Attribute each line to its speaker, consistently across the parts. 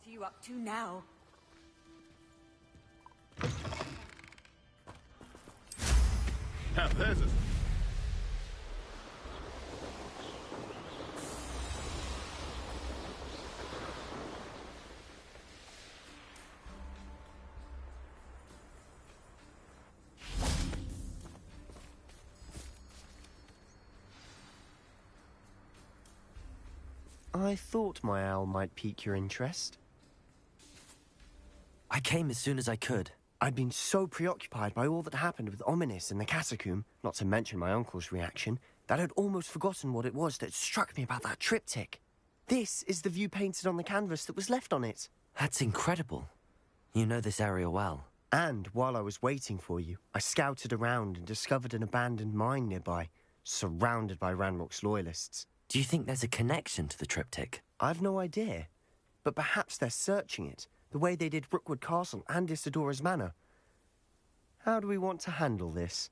Speaker 1: What are you up to now?
Speaker 2: Now there's a...
Speaker 3: I thought my owl might pique your interest.
Speaker 4: I came as soon as I could.
Speaker 3: I'd been so preoccupied by all that happened with Ominis and the catacomb, not to mention my uncle's reaction, that I'd almost forgotten what it was that struck me about that triptych. This is the view painted on the canvas that was left on it.
Speaker 4: That's incredible. You know this area well.
Speaker 3: And while I was waiting for you, I scouted around and discovered an abandoned mine nearby, surrounded by Ranrock's loyalists.
Speaker 4: Do you think there's a connection to the triptych?
Speaker 3: I've no idea, but perhaps they're searching it, the way they did Rookwood Castle and Isidora's Manor. How do we want to handle this?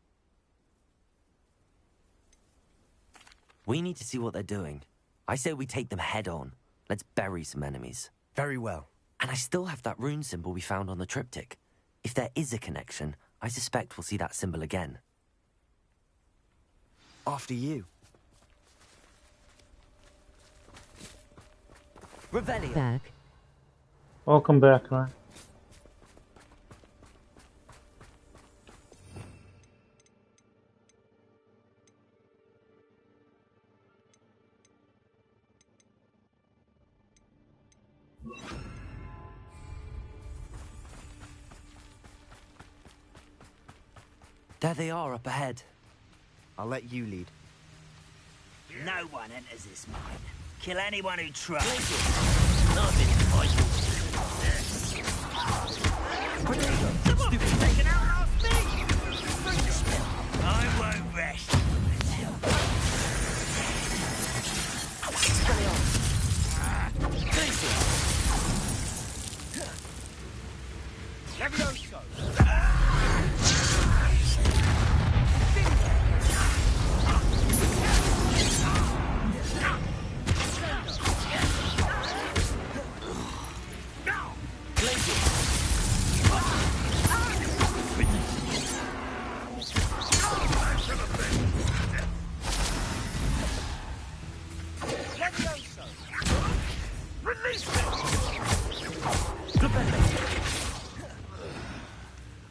Speaker 4: We need to see what they're doing. I say we take them head on. Let's bury some enemies.
Speaker 3: Very well.
Speaker 4: And I still have that rune symbol we found on the triptych. If there is a connection, I suspect we'll see that symbol again.
Speaker 3: After you.
Speaker 4: Revelio.
Speaker 5: Back.
Speaker 6: Welcome back, man.
Speaker 4: There they are up ahead.
Speaker 3: I'll let you lead.
Speaker 7: No one enters this mine. Kill anyone who tries. Someone taken out last me! I won't rest.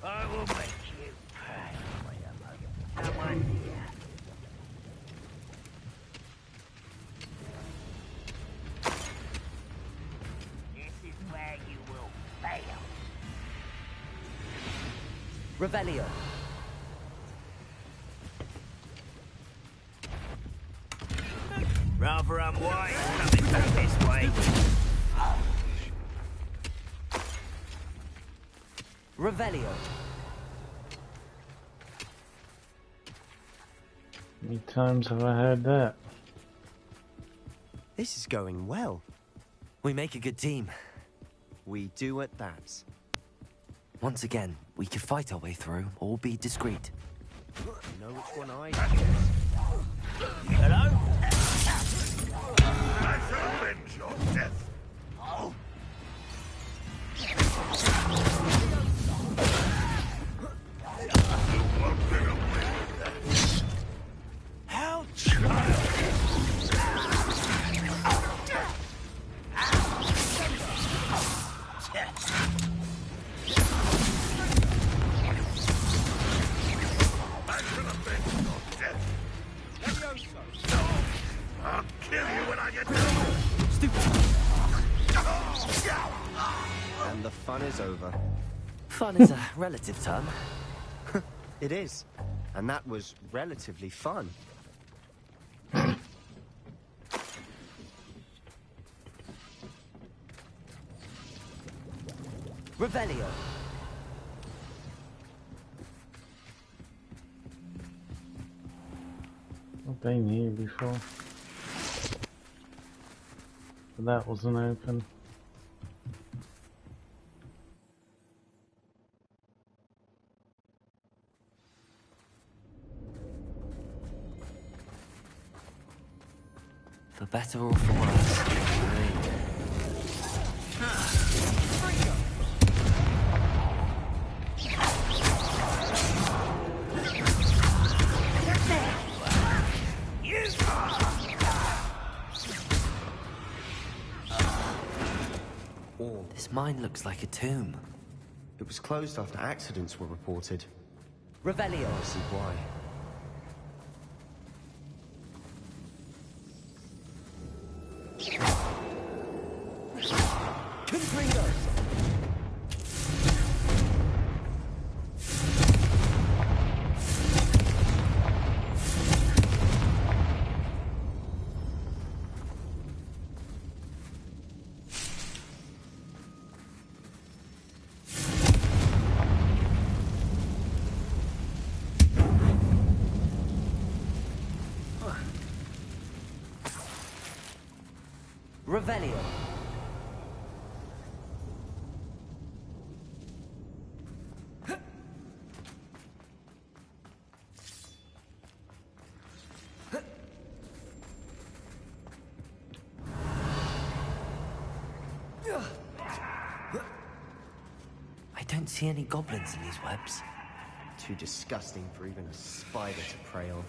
Speaker 7: I will make you pay. Come on here. This is where you will fail.
Speaker 4: Revelio.
Speaker 7: Rather unwise coming back this way.
Speaker 4: Revelio.
Speaker 6: How many times have I heard that?
Speaker 3: This is going well.
Speaker 4: We make a good team.
Speaker 3: We do at that.
Speaker 4: Once again, we could fight our way through or be discreet.
Speaker 3: You know which one I
Speaker 7: Hello?
Speaker 2: I shall avenge your death.
Speaker 7: How child?
Speaker 2: I'll kill you when I get done.
Speaker 3: And the fun is over.
Speaker 4: Fun is a relative term.
Speaker 3: It is. And that was relatively fun.
Speaker 4: Revelio.
Speaker 6: I've been here before. But that wasn't open.
Speaker 4: For better or for worse. This mine looks like a tomb.
Speaker 3: It was closed after accidents were reported.
Speaker 4: Revelio.
Speaker 3: I see why.
Speaker 4: Confringo. Revelio. I don't see any goblins in these webs.
Speaker 3: Too disgusting for even a spider to prey on.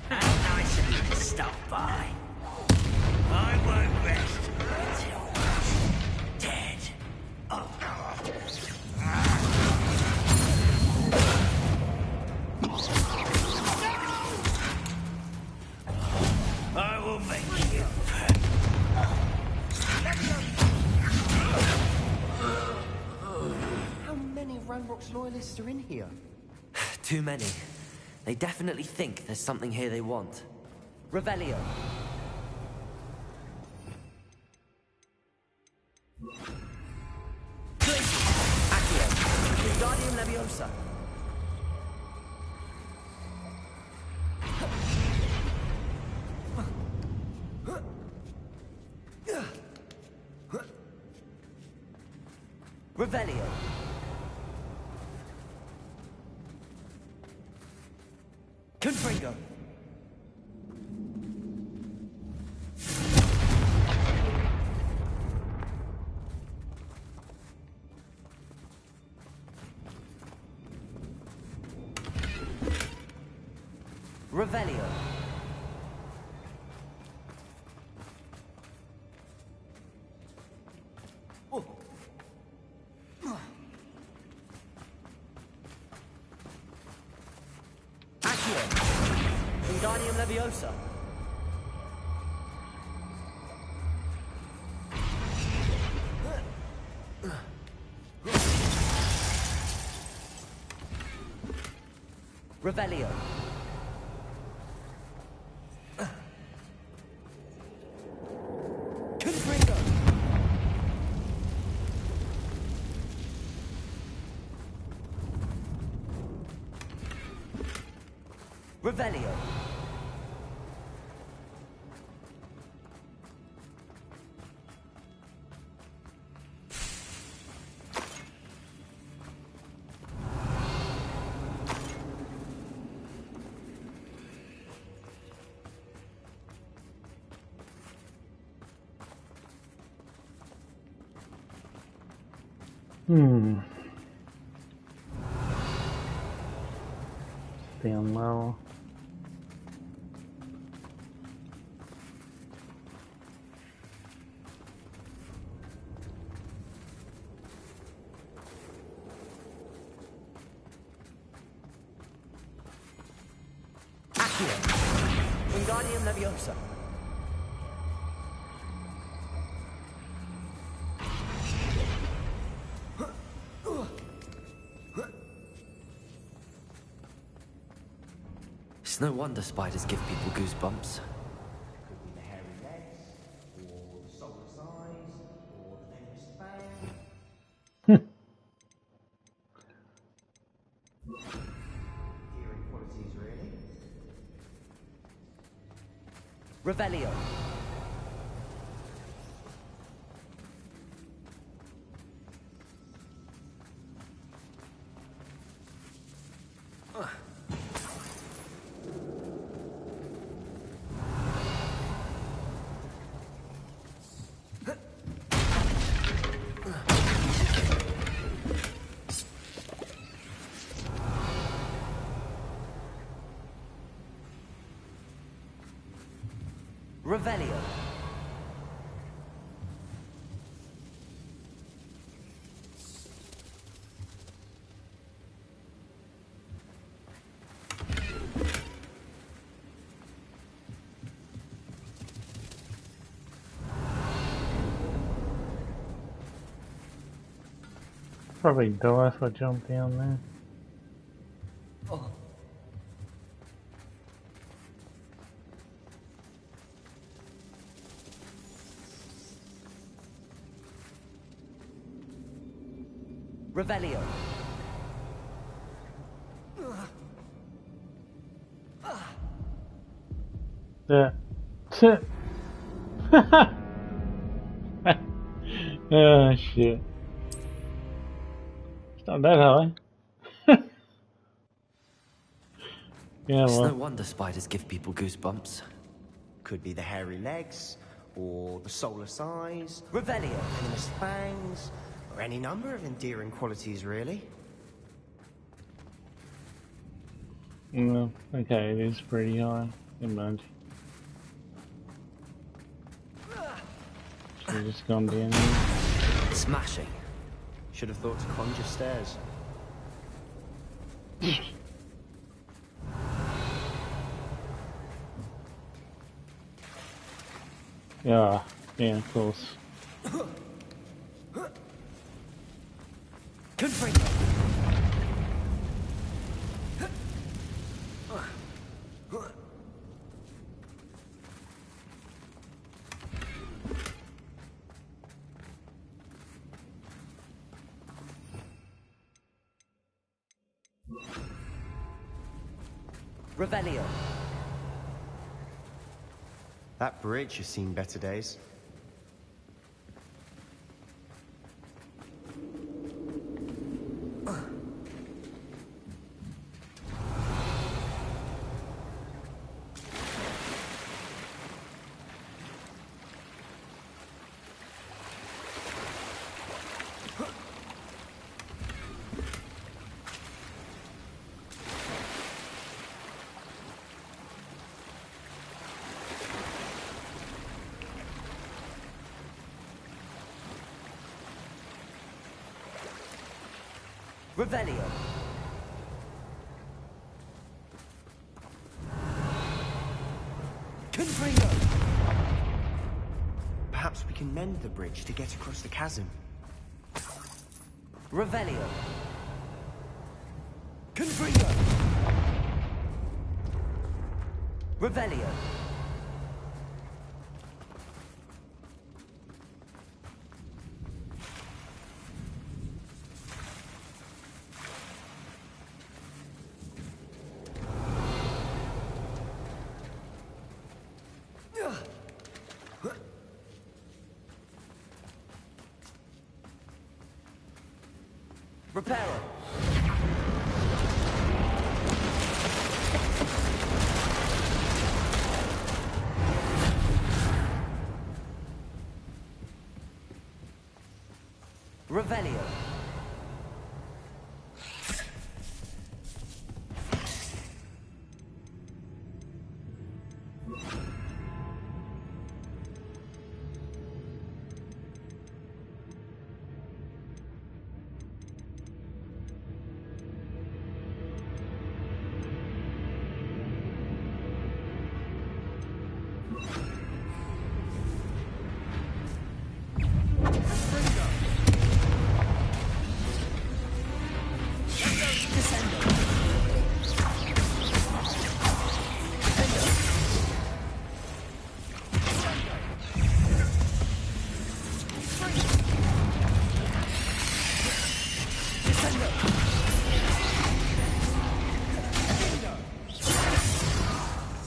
Speaker 7: How nice of you to stop by. I won't rest until I'm dead. I will make you.
Speaker 3: How many Ranrock's loyalists are in here?
Speaker 4: Too many. They definitely think there's something here they want. Revelio. Accio. Wingardium Leviosa. Revelio. Confringo. Revelio. Accio. Wingardium Leviosa. Revelio. Confringo. Revelio.
Speaker 6: Staying low.
Speaker 4: Accio. Wingardium Leviosa. It's no wonder spiders give people goosebumps.
Speaker 3: Could be the hairy legs, or the soulless eyes, or the famous fang. Hearing qualities, really.
Speaker 4: Revelio. Revelio.
Speaker 6: Probably die if I jump down there.
Speaker 4: Revelio.
Speaker 6: That's it. Oh shit. It's not that high. Yeah,
Speaker 4: It's no
Speaker 6: well.
Speaker 4: wonder spiders give people goosebumps.
Speaker 3: Could be the hairy legs, or the soulless eyes,
Speaker 4: Revelio.
Speaker 3: venomous fangs, or any number of endearing qualities, really.
Speaker 6: No, okay, it is pretty high. Never mind. Should've just gone down there.
Speaker 4: Smashing.
Speaker 3: Should have thought to conjure stairs.
Speaker 6: Yeah, of course.
Speaker 4: Confringo. Revelio.
Speaker 3: That bridge has seen better days.
Speaker 4: Revelio. Confringo.
Speaker 3: Perhaps we can mend the bridge to get across the chasm.
Speaker 4: Revelio. Confringo. Revelio. Reparo. Revelio.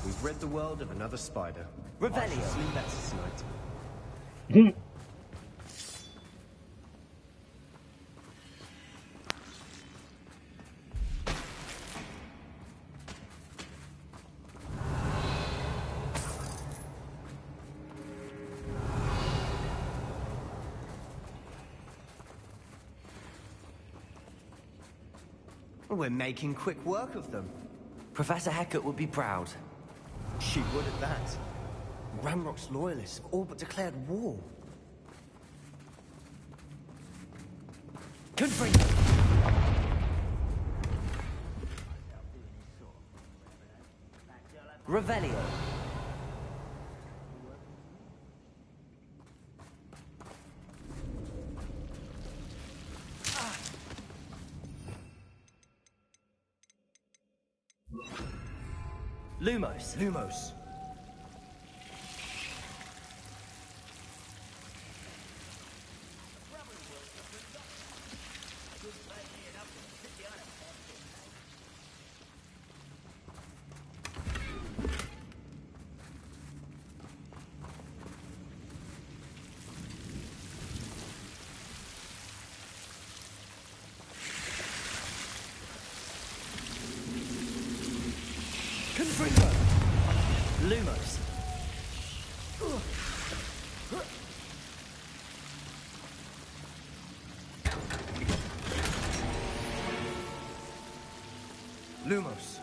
Speaker 3: We've rid the world of another spider.
Speaker 4: Revelio.
Speaker 3: I shall sleep better tonight. We're making quick work of them.
Speaker 4: Professor Hecat would be proud.
Speaker 3: She would at that. Ramrock's loyalists have all but declared war. Confringo!
Speaker 4: Revelio. Lumos.
Speaker 3: Lumos. Confringo!
Speaker 4: Lumos.
Speaker 3: Lumos.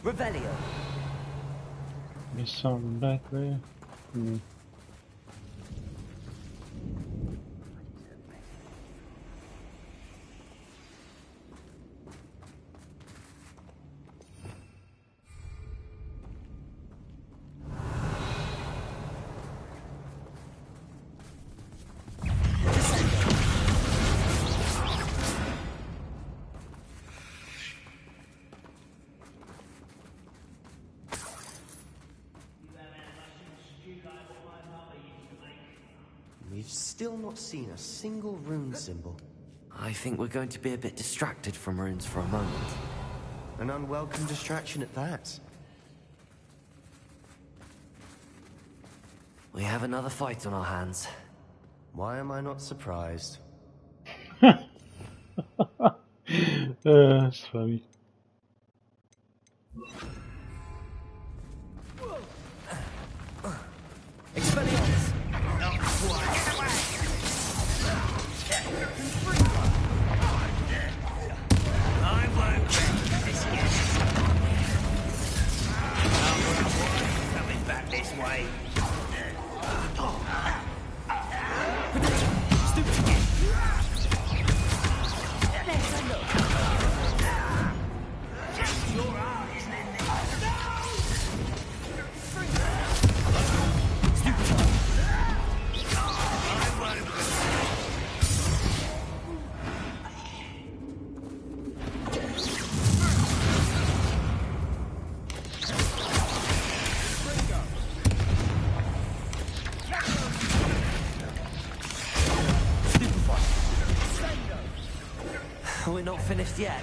Speaker 4: Revelio.
Speaker 6: There's something back there. Hmm.
Speaker 3: We've still not seen a single rune symbol.
Speaker 4: I think we're going to be a bit distracted from runes for a moment.
Speaker 3: An unwelcome distraction at that.
Speaker 4: We have another fight on our hands.
Speaker 3: Why am I not surprised?
Speaker 6: That's funny.
Speaker 3: Expelliarmus!
Speaker 7: I won't rest this yet. Coming back this way. Your heart isn't in there. I won't
Speaker 4: We're not finished yet.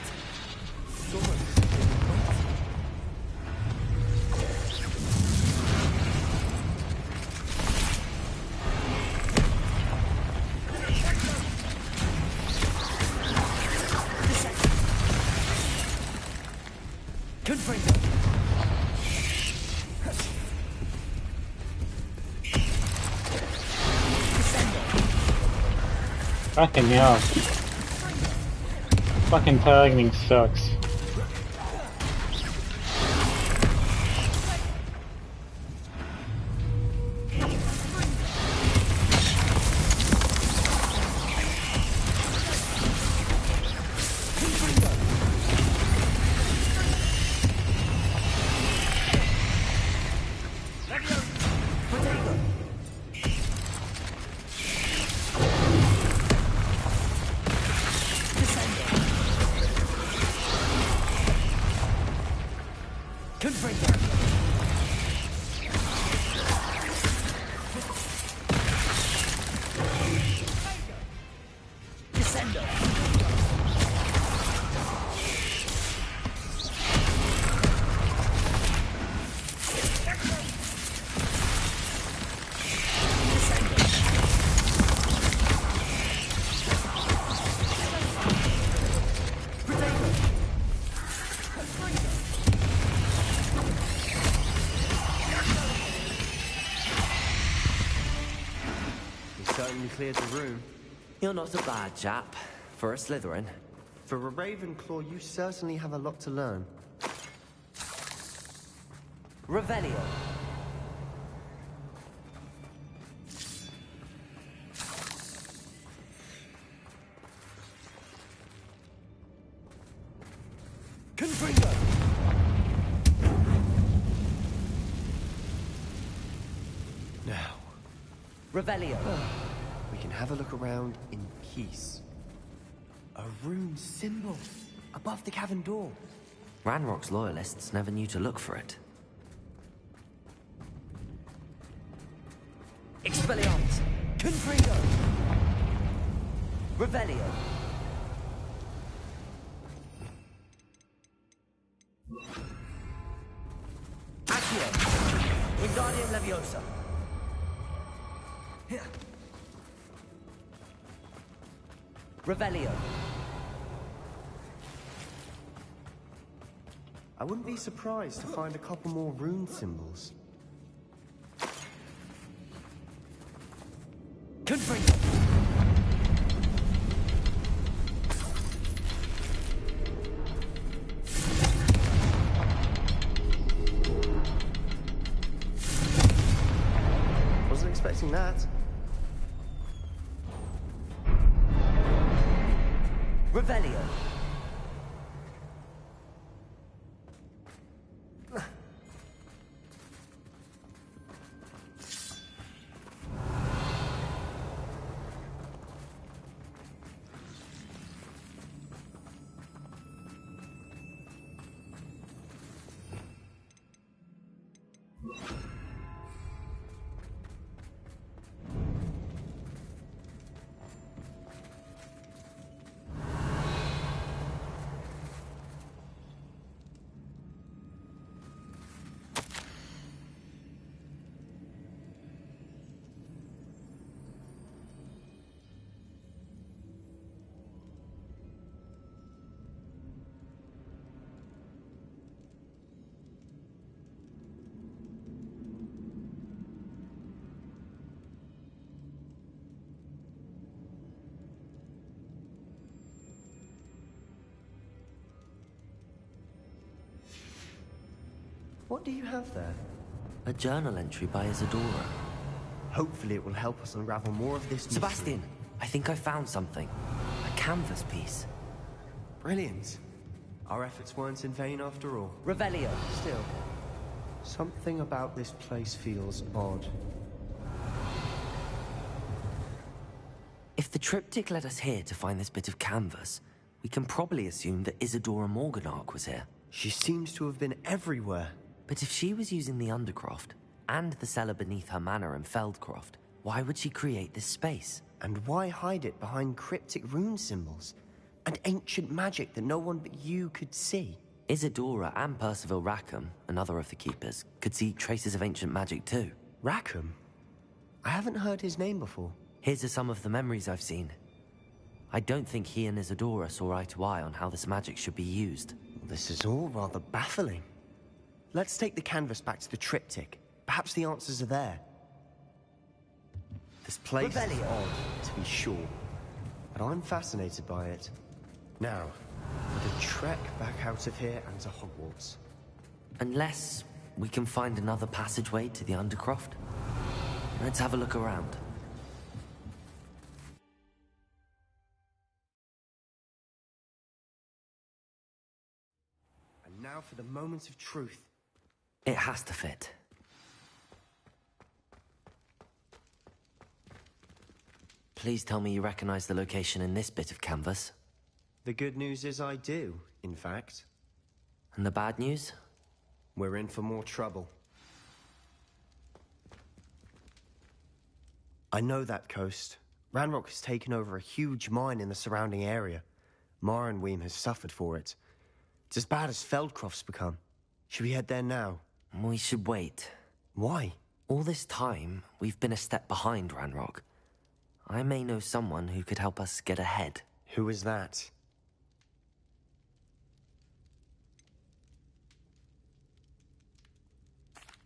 Speaker 3: Confringo!
Speaker 6: Fucking hell. Fucking targeting sucks.
Speaker 3: certainly cleared the room.
Speaker 4: You're not a bad chap. For a Slytherin.
Speaker 3: For a Ravenclaw, you certainly have a lot to learn.
Speaker 4: Revelio.
Speaker 3: Confringo! Now,
Speaker 4: Revelio.
Speaker 3: we can have a look around in peace. A rune symbol above the cavern door.
Speaker 4: Ranrock's loyalists never knew to look for it. Expelliarmus!
Speaker 3: Confringo!
Speaker 4: Revelio! Accio! Wingardium Leviosa! Revelio!
Speaker 3: I wouldn't be surprised to find a couple more rune symbols.
Speaker 4: Confringo!
Speaker 3: Wasn't expecting that.
Speaker 4: Revelio!
Speaker 3: What do you have there?
Speaker 4: A journal entry by Isadora.
Speaker 3: Hopefully it will help us unravel more of this mystery.
Speaker 4: Sebastian, I think I found something. A canvas piece.
Speaker 3: Brilliant. Our efforts weren't in vain after all.
Speaker 4: Revelio.
Speaker 3: Still, something about this place feels odd.
Speaker 4: If the triptych led us here to find this bit of canvas, we can probably assume that Isadora Morganach was here.
Speaker 3: She seems to have been everywhere.
Speaker 4: But if she was using the Undercroft, and the cellar beneath her manor in Feldcroft, why would she create this space?
Speaker 3: And why hide it behind cryptic rune symbols? And ancient magic that no one but you could see?
Speaker 4: Isadora and Percival Rackham, another of the Keepers, could see traces of ancient magic too.
Speaker 3: Rackham? I haven't heard his name before.
Speaker 4: His are some of the memories I've seen. I don't think he and Isadora saw eye to eye on how this magic should be used.
Speaker 3: This is all rather baffling. Let's take the canvas back to the triptych. Perhaps the answers are there. This place is odd, to be sure, but I'm fascinated by it. Now, for the trek back out of here and to Hogwarts.
Speaker 4: Unless we can find another passageway to the Undercroft. Let's have a look around.
Speaker 3: And now for the moment of truth.
Speaker 4: It has to fit. Please tell me you recognize the location in this bit of canvas.
Speaker 3: The good news is I do, in fact.
Speaker 4: And the bad news?
Speaker 3: We're in for more trouble. I know that coast. Ranrock has taken over a huge mine in the surrounding area. Marrenweem has suffered for it. It's as bad as Feldcroft's become. Should we head there now?
Speaker 4: We should wait.
Speaker 3: Why?
Speaker 4: All this time, we've been a step behind Ranrock. I may know someone who could help us get ahead.
Speaker 3: Who is that?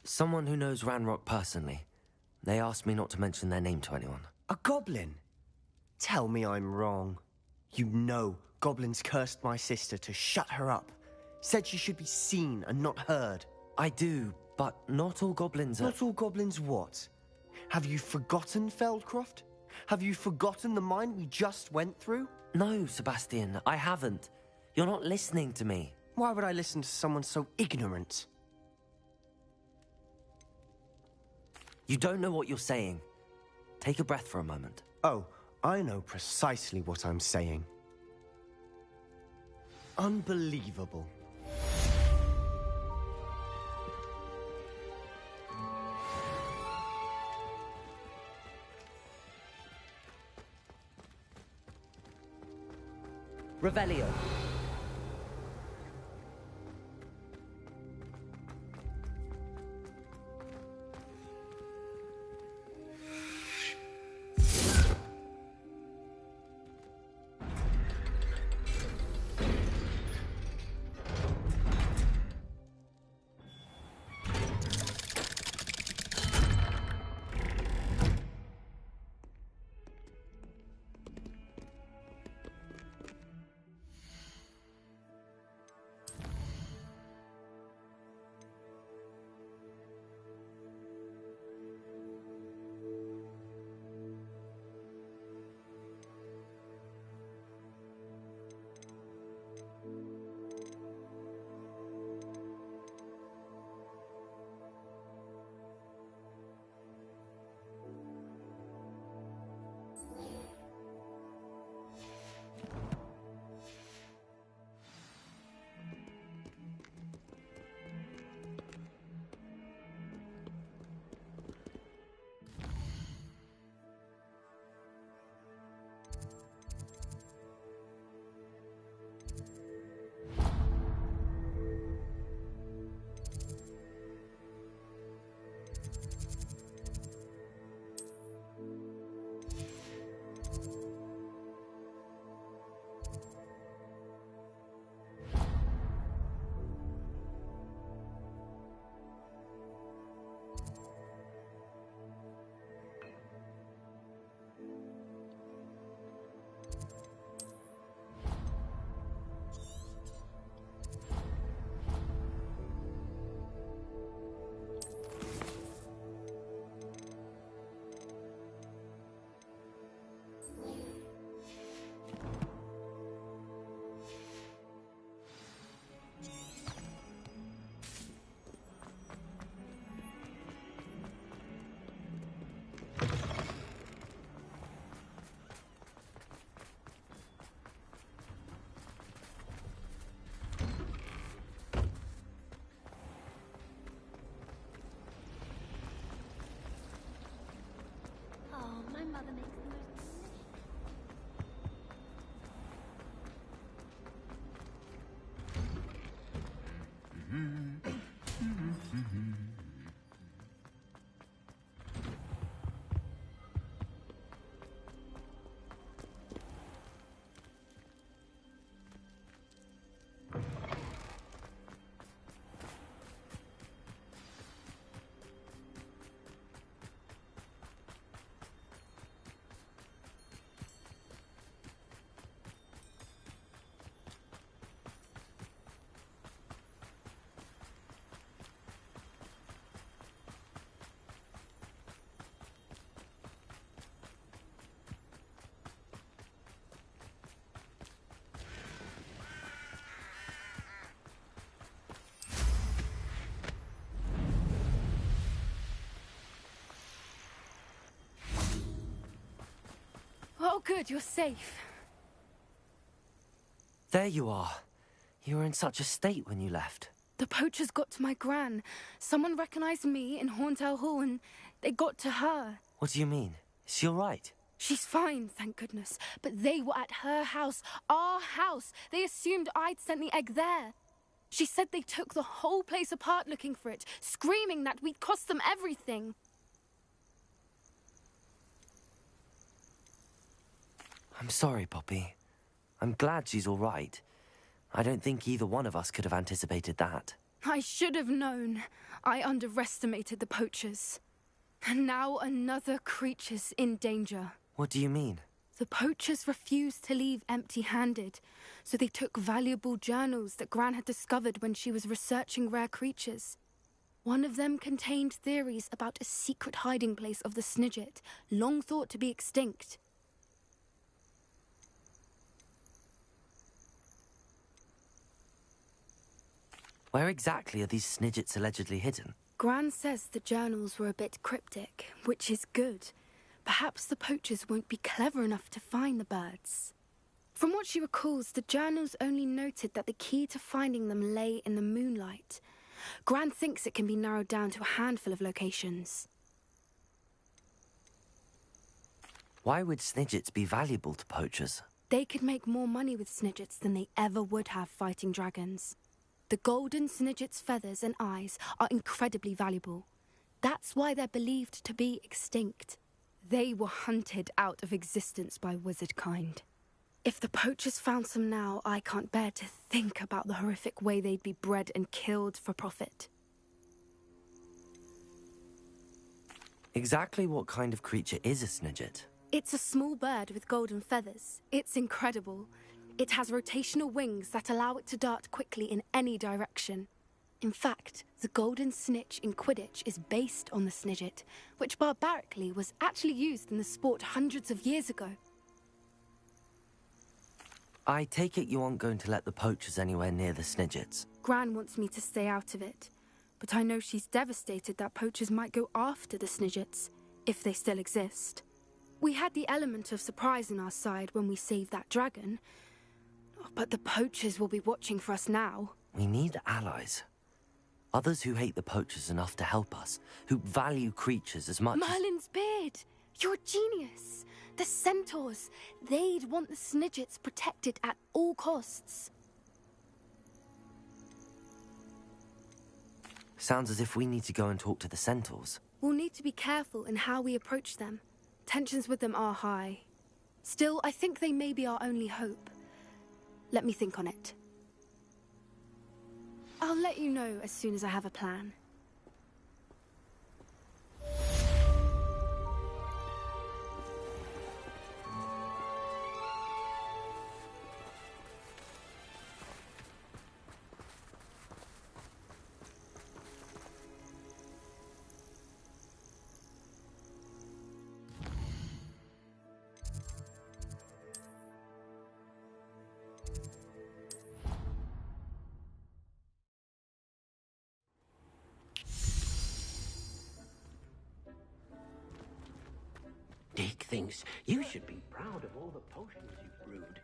Speaker 4: Someone who knows Ranrock personally. They asked me not to mention their name to anyone.
Speaker 3: A goblin? Tell me I'm wrong. You know goblins cursed my sister to shut her up. Said she should be seen and not heard.
Speaker 4: I do, but not all goblins are...
Speaker 3: Not all goblins what? Have you forgotten, Feldcroft? Have you forgotten the mine we just went through?
Speaker 4: No, Sebastian, I haven't. You're not listening to me.
Speaker 3: Why would I listen to someone so ignorant?
Speaker 4: You don't know what you're saying. Take a breath for a moment.
Speaker 3: Oh, I know precisely what I'm saying. Unbelievable.
Speaker 4: Revelio.
Speaker 1: mother makes the most delicious.
Speaker 5: Oh, good, you're safe.
Speaker 4: There you are. You were in such a state when you left.
Speaker 5: The poachers got to my gran. Someone recognized me in Horntail Hall and they got to her.
Speaker 4: What do you mean? Is she all right?
Speaker 5: She's fine, thank goodness. But they were at her house, our house. They assumed I'd sent the egg there. She said they took the whole place apart looking for it, screaming that we'd cost them everything.
Speaker 4: I'm sorry, Poppy. I'm glad she's all right. I don't think either one of us could have anticipated that.
Speaker 5: I should have known. I underestimated the poachers. And now another creature's in danger.
Speaker 4: What do you mean?
Speaker 5: The poachers refused to leave empty-handed, so they took valuable journals that Gran had discovered when she was researching rare creatures. One of them contained theories about a secret hiding place of the Snidget, long thought to be extinct.
Speaker 4: Where exactly are these Snidgets allegedly hidden?
Speaker 5: Gran says the journals were a bit cryptic, which is good. Perhaps the poachers won't be clever enough to find the birds. From what she recalls, the journals only noted that the key to finding them lay in the moonlight. Gran thinks it can be narrowed down to a handful of locations.
Speaker 4: Why would Snidgets be valuable to poachers?
Speaker 5: They could make more money with Snidgets than they ever would have fighting dragons. The golden Snidget's feathers and eyes are incredibly valuable. That's why they're believed to be extinct. They were hunted out of existence by wizard kind. If the poachers found some now, I can't bear to think about the horrific way they'd be bred and killed for profit.
Speaker 4: Exactly what kind of creature is a Snidget?
Speaker 5: It's a small bird with golden feathers. It's incredible. It has rotational wings that allow it to dart quickly in any direction. In fact, the golden snitch in Quidditch is based on the Snidget, which barbarically was actually used in the sport hundreds of years ago.
Speaker 4: I take it you aren't going to let the poachers anywhere near the Snidgets.
Speaker 5: Gran wants me to stay out of it, but I know she's devastated that poachers might go after the Snidgets, if they still exist. We had the element of surprise on our side when we saved that dragon, but the poachers will be watching for us now.
Speaker 4: We need allies. Others who hate the poachers enough to help us, who value creatures as much
Speaker 5: Merlin's beard! You're a genius! The centaurs! They'd want the Snidgets protected at all costs.
Speaker 4: Sounds as if we need to go and talk to the centaurs.
Speaker 5: We'll need to be careful in how we approach them. Tensions with them are high. Still, I think they may be our only hope. Let me think on it. I'll let you know as soon as I have a plan.
Speaker 7: Dick thinks you should be proud of all the potions you've brewed.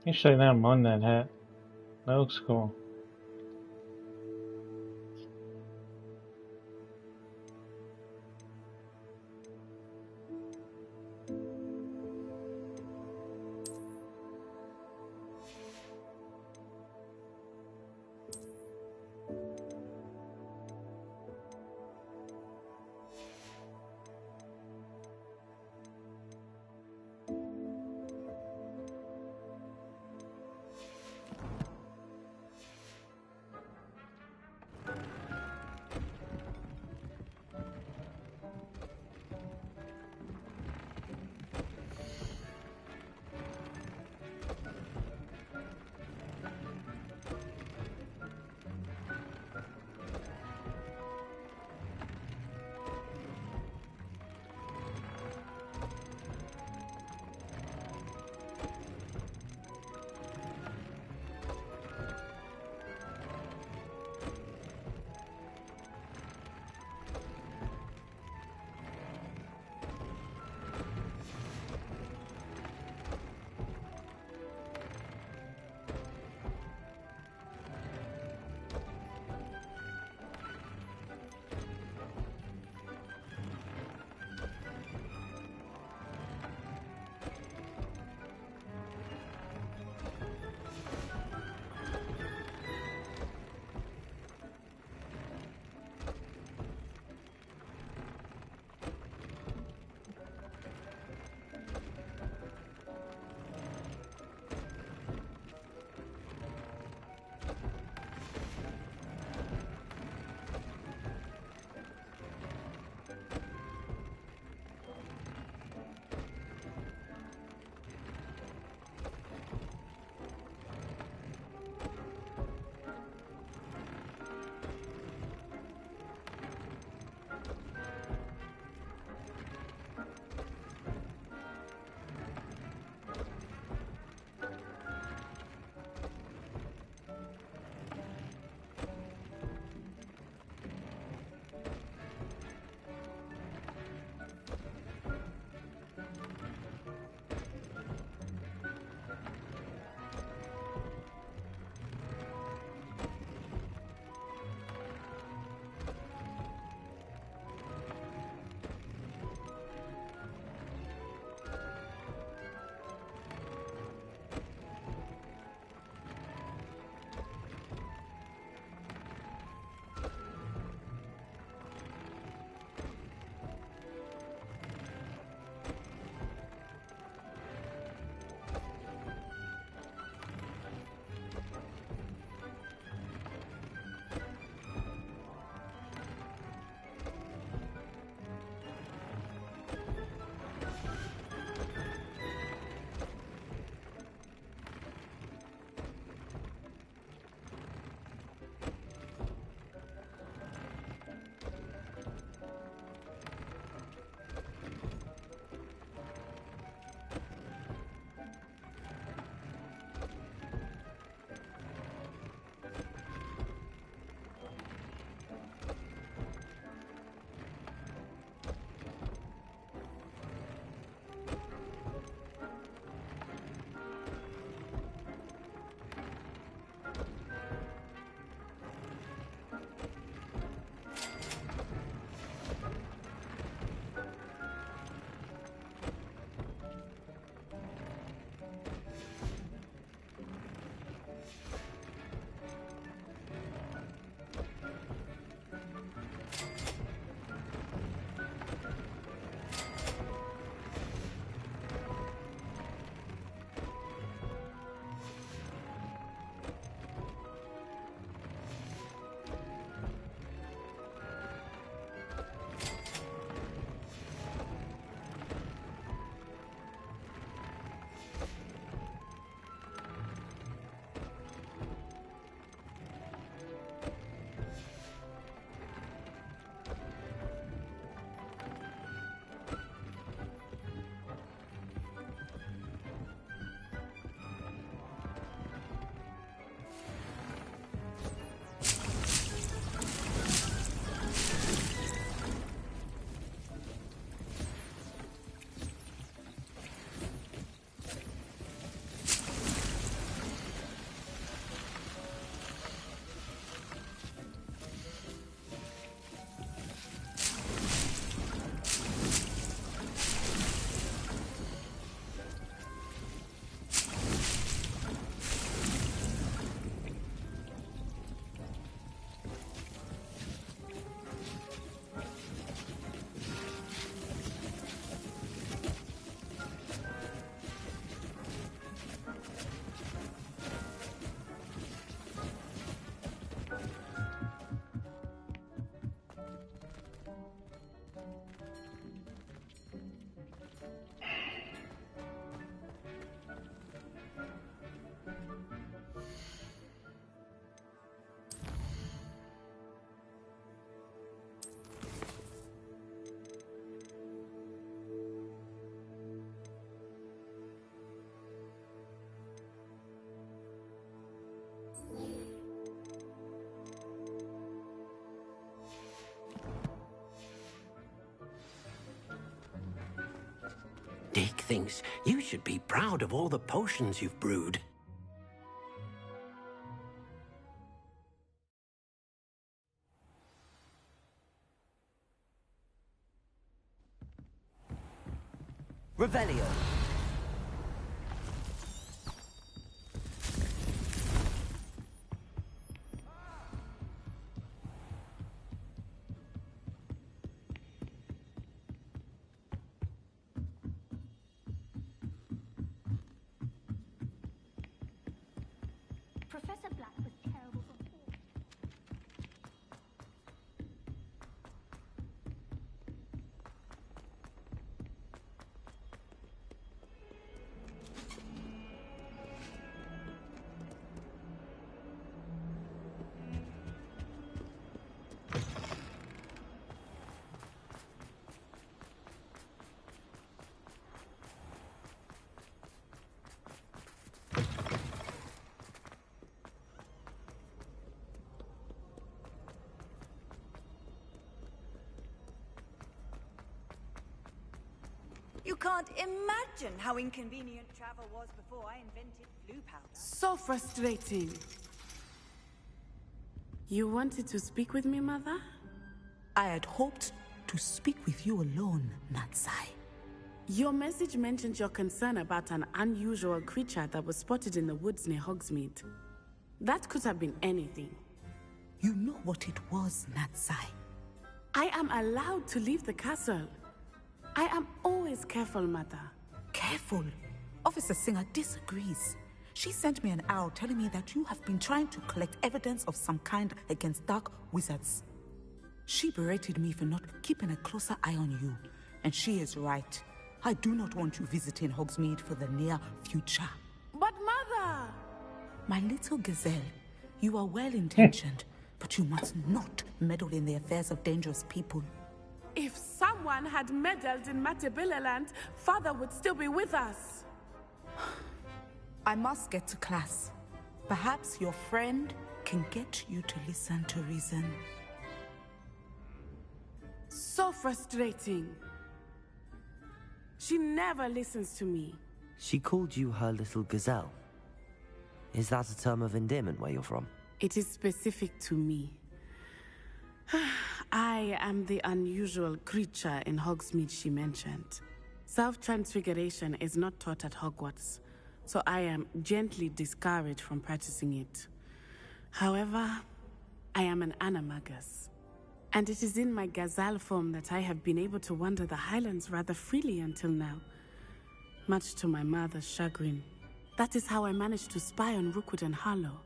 Speaker 6: Actually, I don't mind that hat. That looks cool.
Speaker 7: Dick thinks you should be proud of all the potions you've brewed.
Speaker 4: Revelio.
Speaker 1: Professor Black was terrible before.
Speaker 8: You can't imagine how inconvenient travel was before I invented blue powder.
Speaker 9: So frustrating. You wanted to speak with me, Mother?
Speaker 10: I had hoped to speak with you alone, Natsai.
Speaker 9: Your message mentioned your concern about an unusual creature that was spotted in the woods near Hogsmeade. That could have been anything.
Speaker 10: You know what it was, Natsai.
Speaker 9: I am allowed to leave the castle. I am always careful, Mother.
Speaker 10: Careful. Officer Singer disagrees. She sent me an arrow telling me that you have been trying to collect evidence of some kind against dark wizards. She berated me for not keeping a closer eye on you, and she is right. I do not want you visiting Hogsmeade for the near future.
Speaker 9: But Mother!
Speaker 10: My little gazelle, you are well-intentioned, but you must not meddle in the affairs of dangerous people.
Speaker 9: If someone had meddled in Matabeleland, Father would still be with us.
Speaker 10: I must get to class. Perhaps your friend can get you to listen to reason.
Speaker 9: So frustrating. She never listens to me.
Speaker 4: She called you her little gazelle. Is that a term of endearment where you're from?
Speaker 9: It is specific to me. I am the unusual creature in Hogsmeade she mentioned. Self-transfiguration is not taught at Hogwarts, so I am gently discouraged from practicing it. However, I am an animagus, and it is in my gazelle form that I have been able to wander the Highlands rather freely until now, much to my mother's chagrin. That is how I managed to spy on Rookwood and Harlow.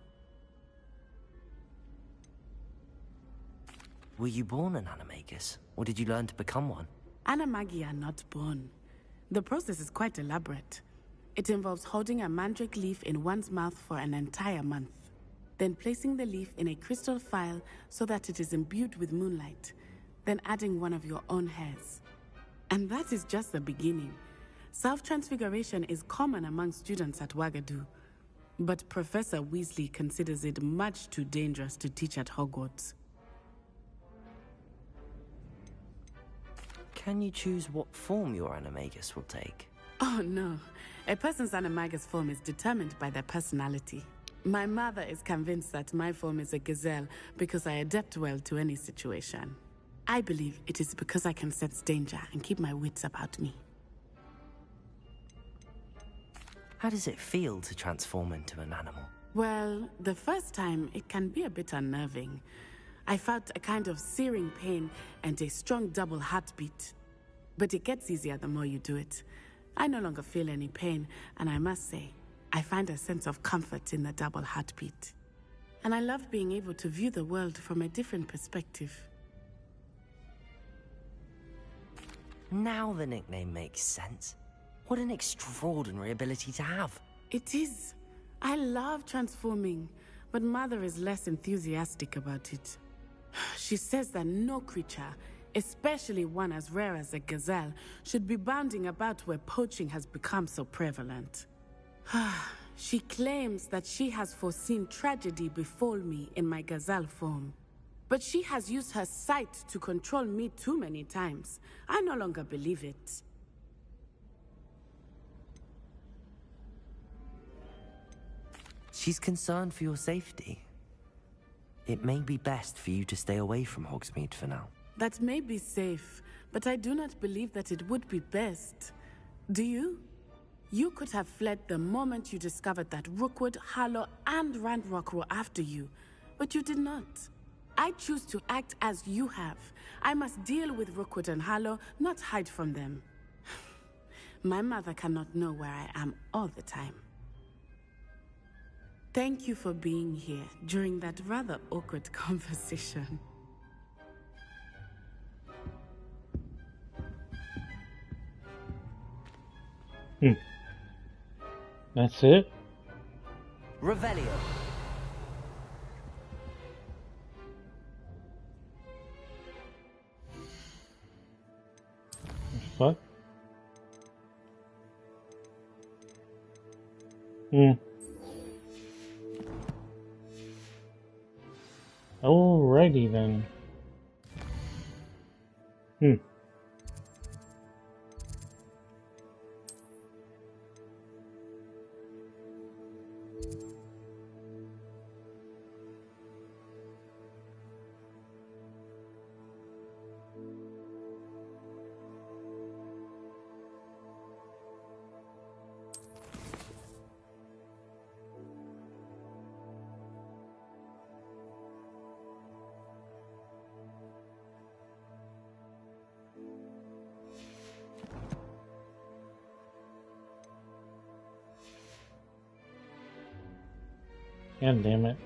Speaker 4: Were you born an animagus, or did you learn to become one?
Speaker 9: Animagi are not born. The process is quite elaborate. It involves holding a mandrake leaf in one's mouth for an entire month, then placing the leaf in a crystal phial so that it is imbued with moonlight, then adding one of your own hairs. And that is just the beginning. Self-transfiguration is common among students at Wagadu, but Professor Weasley considers it much too dangerous to teach at Hogwarts.
Speaker 4: Can you choose what form your animagus will take?
Speaker 9: Oh no, a person's animagus form is determined by their personality. My mother is convinced that my form is a gazelle because I adapt well to any situation. I believe it is because I can sense danger and keep my wits about me.
Speaker 4: How does it feel to transform into an animal?
Speaker 9: Well, the first time it can be a bit unnerving. I felt a kind of searing pain and a strong double heartbeat. But it gets easier the more you do it. I no longer feel any pain, and I must say, I find a sense of comfort in the double heartbeat. And I love being able to view the world from a different perspective.
Speaker 4: Now the nickname makes sense. What an extraordinary ability to have.
Speaker 9: It is. I love transforming, but Mother is less enthusiastic about it. She says that no creature, especially one as rare as a gazelle, should be bounding about where poaching has become so prevalent. She claims that she has foreseen tragedy befall me in my gazelle form. But she has used her sight to control me too many times. I no longer believe it.
Speaker 4: She's concerned for your safety. It may be best for you to stay away from Hogsmeade for now.
Speaker 9: That may be safe, but I do not believe that it would be best. Do you? You could have fled the moment you discovered that Rookwood, Harlow, and Randrock were after you, but you did not. I choose to act as you have. I must deal with Rookwood and Harlow, not hide from them. My mother cannot know where I am all the time. Thank you for being here during that rather awkward conversation.
Speaker 6: That's it?
Speaker 4: Revelio.
Speaker 6: What? Alrighty then. God damn it.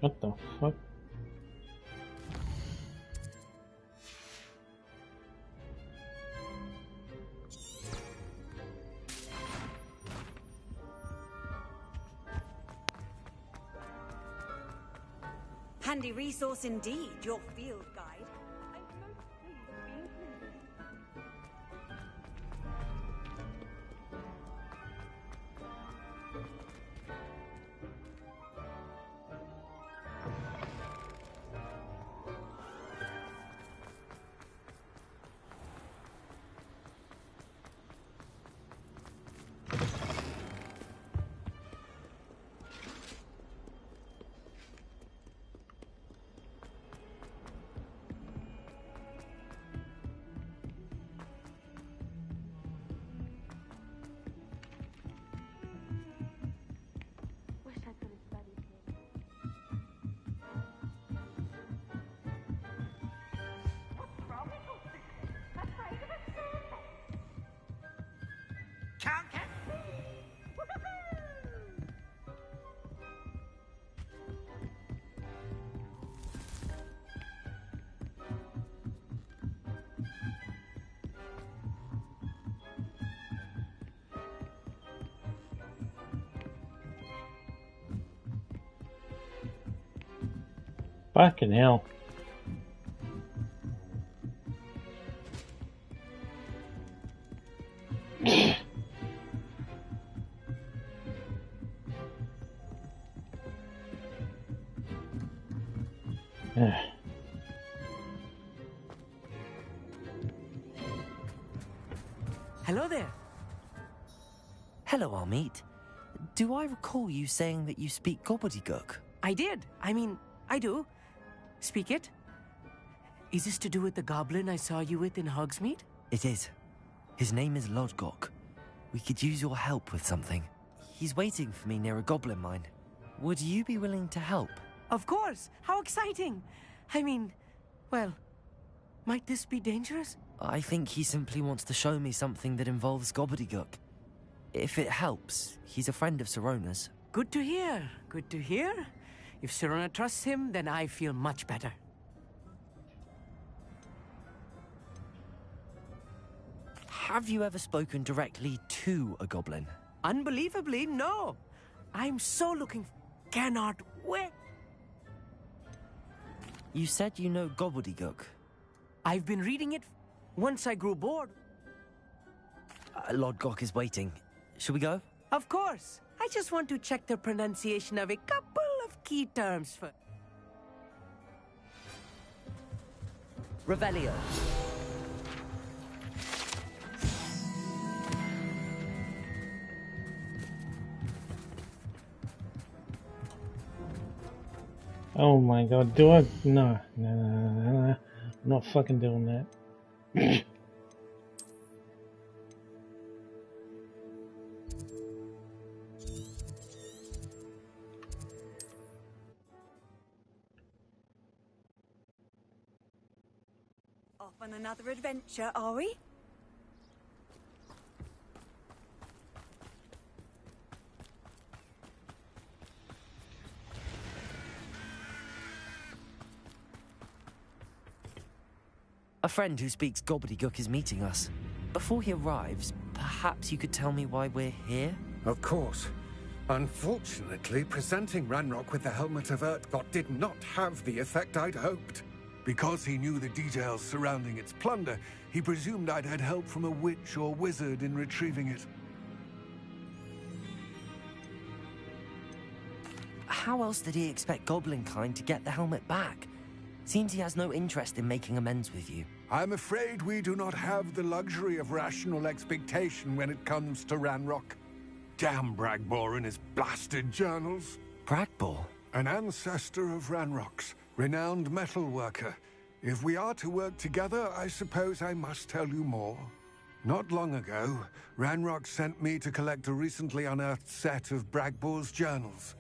Speaker 6: What the fuck?
Speaker 8: Handy resource indeed, your field guide. I'm most pleased being included.
Speaker 1: Wish I could have studied here. What's wrong with you? Afraid of a survey?
Speaker 7: Can't get
Speaker 6: Fucking hell.
Speaker 4: Hello there. Hello, Armeet. Do I recall you saying that you speak gobbledygook?
Speaker 11: I did. I mean, I do. Speak it. Is this to do with the goblin I saw you with in Hogsmeade?
Speaker 4: It is. His name is Lodgok. We could use your help with something. He's waiting for me near a goblin mine. Would you be willing to help?
Speaker 11: Of course. How exciting. I mean, well, might this be dangerous?
Speaker 4: I think he simply wants to show me something that involves gobbledygook. If it helps, he's a friend of Sirona's.
Speaker 11: Good to hear. Good to hear. If Sirona trusts him, then I feel much better.
Speaker 4: Have you ever spoken directly to a goblin?
Speaker 11: Unbelievably, no. I'm so looking... Cannot wait.
Speaker 4: You said you know gobbledygook.
Speaker 11: I've been reading it once I grew bored.
Speaker 4: Lodgok is waiting. Should we go?
Speaker 11: Of course. I just want to check the pronunciation of a couple of key terms first.
Speaker 4: Revelio.
Speaker 6: Oh my god, do I? No. I'm not fucking doing that.
Speaker 8: Off on another adventure, are we?
Speaker 4: A friend who speaks gobbledygook is meeting us. Before he arrives, perhaps you could tell me why we're here?
Speaker 12: Of course. Unfortunately, presenting Ranrock with the Helmet of Urtkot did not have the effect I'd hoped. Because he knew the details surrounding its plunder, he presumed I'd had help from a witch or wizard in retrieving it.
Speaker 4: How else did he expect Goblinkind to get the helmet back? Seems he has no interest in making amends with you.
Speaker 12: I'm afraid we do not have the luxury of rational expectation when it comes to Ranrock. Damn Bragbor and his blasted journals.
Speaker 4: Bragbor?
Speaker 12: An ancestor of Ranrock's, renowned metalworker. If we are to work together, I suppose I must tell you more. Not long ago, Ranrock sent me to collect a recently unearthed set of Bragbor's journals.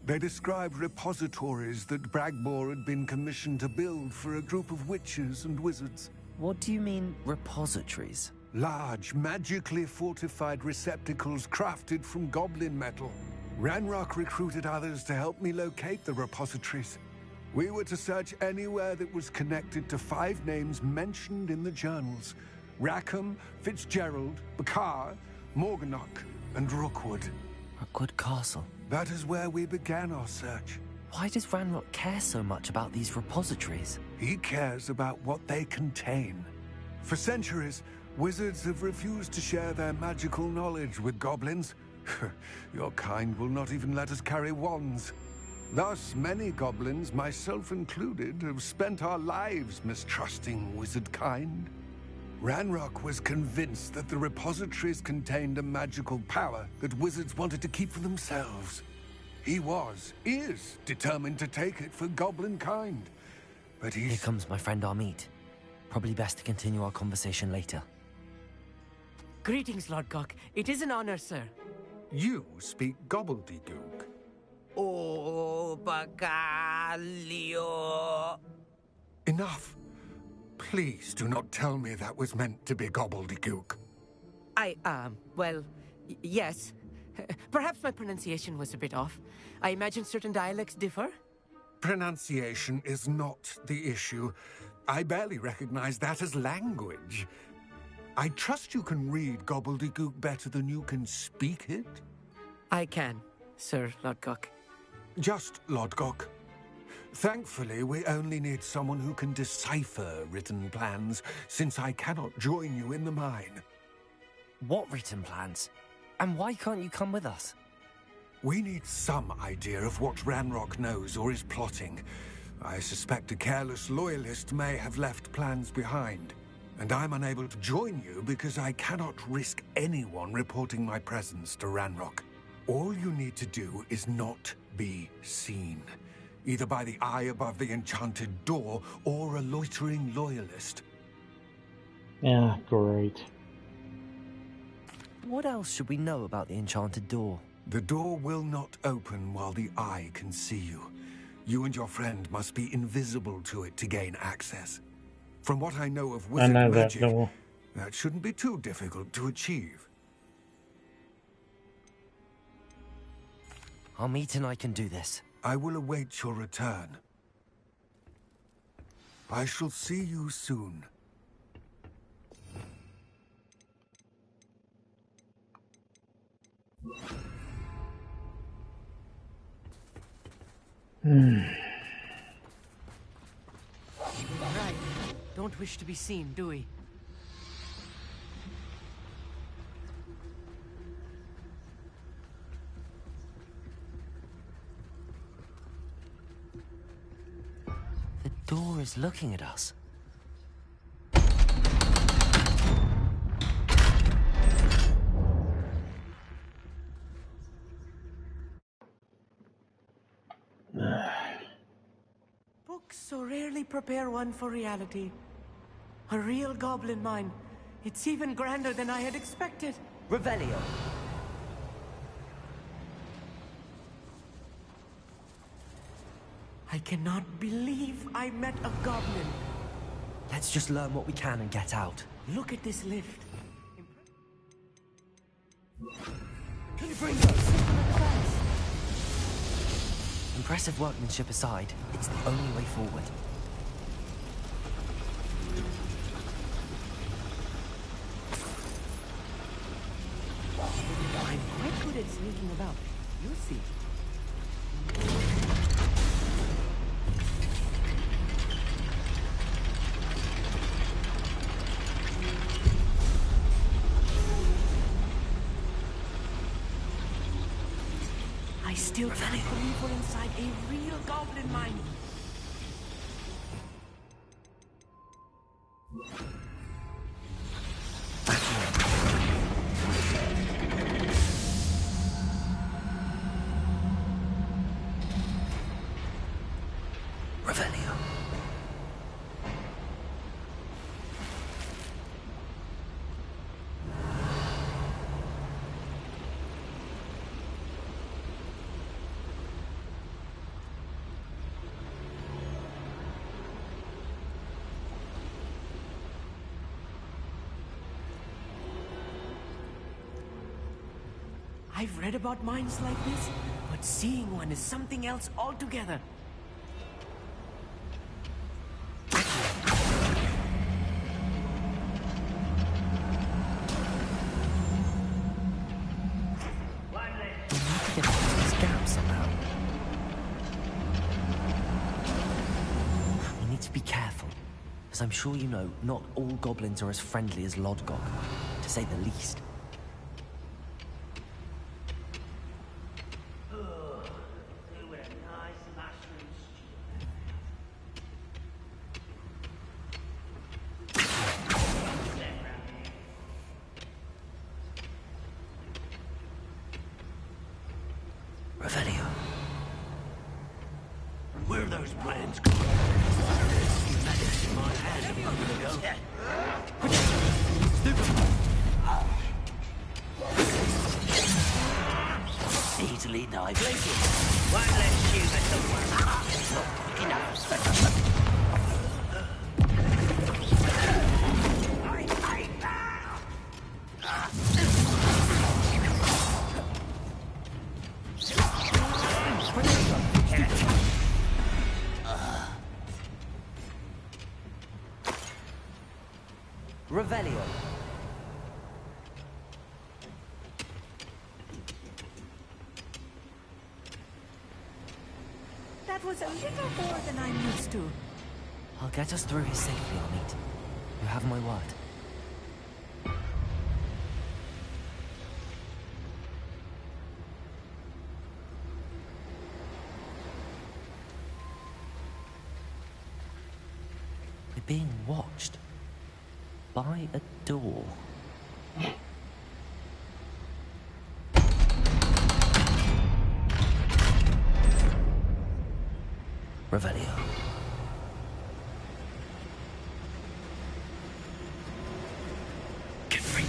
Speaker 12: They described repositories that Bragbor had been commissioned to build for a group of witches and wizards.
Speaker 4: What do you mean, repositories?
Speaker 12: Large, magically fortified receptacles crafted from goblin metal. Ranrock recruited others to help me locate the repositories. We were to search anywhere that was connected to 5 names mentioned in the journals. Rackham, Fitzgerald, Bakar, Morganach, and Rookwood.
Speaker 4: Rookwood Castle.
Speaker 12: That is where we began our search.
Speaker 4: Why does Ranrock care so much about these repositories?
Speaker 12: He cares about what they contain. For centuries, wizards have refused to share their magical knowledge with goblins. Your kind will not even let us carry wands. Thus, many goblins, myself included, have spent our lives mistrusting wizard kind. Ranrock was convinced that the repositories contained a magical power that wizards wanted to keep for themselves. He is determined to take it for goblin kind. But
Speaker 4: Here comes my friend Amit. Probably best to continue our conversation later.
Speaker 11: Greetings, Lord Gok. It is an honor, sir.
Speaker 12: You speak gobbledygook.
Speaker 7: Oh, Bacalio.
Speaker 12: Enough. Please do not tell me that was meant to be gobbledygook.
Speaker 11: Well, yes. Perhaps my pronunciation was a bit off. I imagine certain dialects differ?
Speaker 12: Pronunciation is not the issue. I barely recognize that as language. I trust you can read gobbledygook better than you can speak it?
Speaker 11: I can, Sir Lodgok.
Speaker 12: Just Lodgok. Thankfully, we only need someone who can decipher written plans, since I cannot join you in the mine.
Speaker 4: What written plans? And why can't you come with us?
Speaker 12: We need some idea of what Ranrock knows or is plotting. I suspect a careless loyalist may have left plans behind. And I'm unable to join you because I cannot risk anyone reporting my presence to Ranrock. All you need to do is not be seen. Either by the eye above the enchanted door, or a loitering loyalist.
Speaker 6: Yeah, great.
Speaker 4: What else should we know about the enchanted door?
Speaker 12: The door will not open while the eye can see you. You and your friend must be invisible to it to gain access. From what I know of wizard magic, that shouldn't be too difficult to achieve.
Speaker 4: Amit and I can do this.
Speaker 12: I will await your return. I shall see you soon.
Speaker 11: Right. Don't wish to be seen, do we?
Speaker 4: The door is looking at us.
Speaker 11: so rarely prepare one for reality. A real goblin mine. It's even grander than I had expected.
Speaker 4: Revelio.
Speaker 11: I cannot believe I met a goblin.
Speaker 4: Let's just learn what we can and get out.
Speaker 11: Look at this lift.
Speaker 4: Can you bring those? Impressive workmanship aside, it's the only way forward.
Speaker 11: I'm quite good at sneaking about. You'll see. I still can't believe we're inside a real goblin mine.
Speaker 4: Revelio.
Speaker 11: I've read about mines like this, but seeing one is something else altogether.
Speaker 4: We need to be careful. As I'm sure you know, not all goblins are as friendly as Lodgok, to say the least. Revelio.
Speaker 7: Where are those plans going? You had it in my hand a moment ago. Easily dilated. One less tube at the work. It's not quick enough.
Speaker 4: Revelio.
Speaker 10: That was a little more than I'm used to.
Speaker 4: I'll get us through here safely, Amit. You have my word. We're being watched. By a door. Revelio. Get free.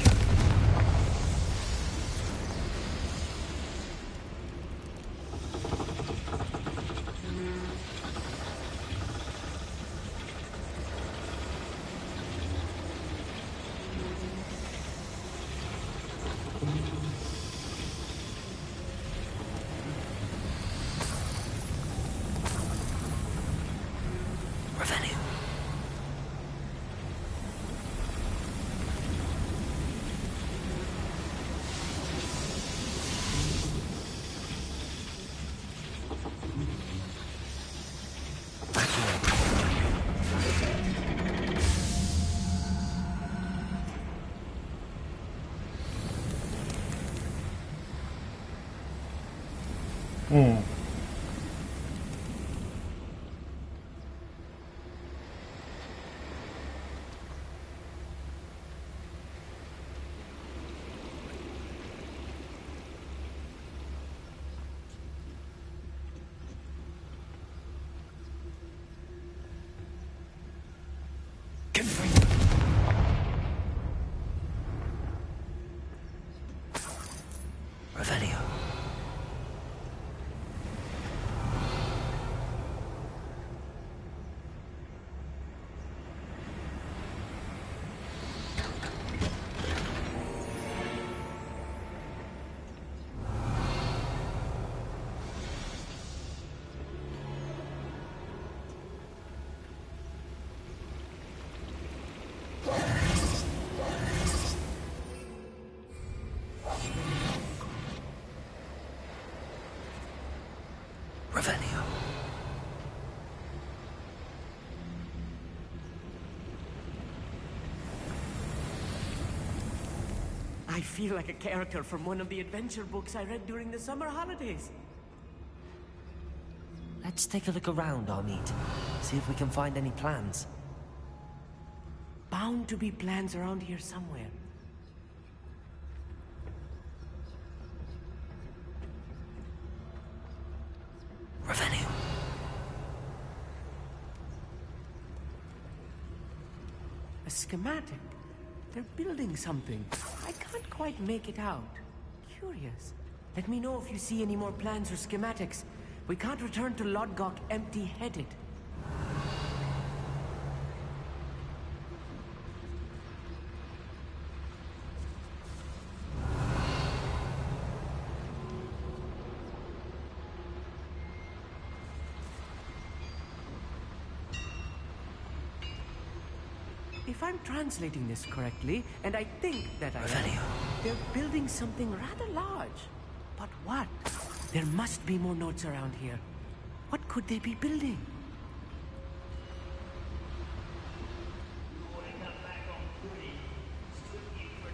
Speaker 4: Revelio.
Speaker 11: I feel like a character from one of the adventure books I read during the summer holidays.
Speaker 4: Let's take a look around, Armit. See if we can find any plans.
Speaker 11: Bound to be plans around here somewhere.
Speaker 4: Revelio.
Speaker 11: A schematic. They're building something. I can't quite make it out. Curious. Let me know if you see any more plans or schematics. We can't return to Lodgok empty-headed. If I'm translating this correctly, and I think that I am, they're building something rather large. But what? There must be more notes around here. What could they be building?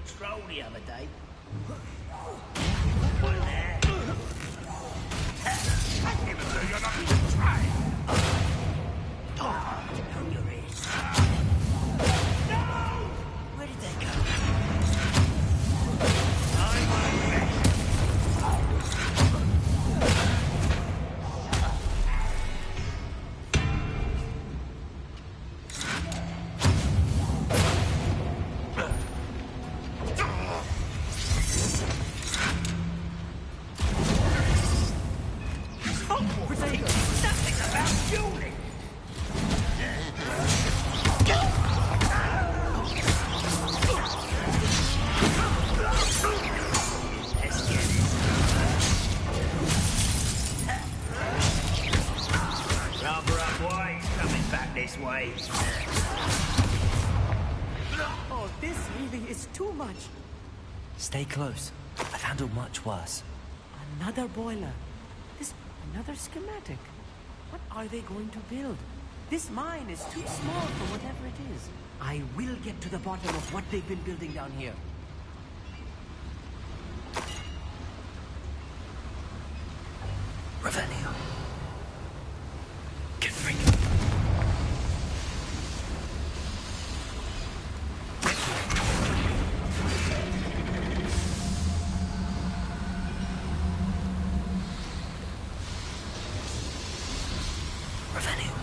Speaker 7: Stroll the other day.
Speaker 2: Even though you're not even trying.
Speaker 7: On your ears. Where did they go? Nothing about dueling. Rubber up boys coming back this way.
Speaker 11: Oh, this really is too much.
Speaker 4: Stay close. I've handled much worse.
Speaker 11: Another boiler. Another schematic. What are they going to build? This mine is too small for whatever it is. I will get to the bottom of what they've been building down here.
Speaker 4: Revelio. Get free. Revelio.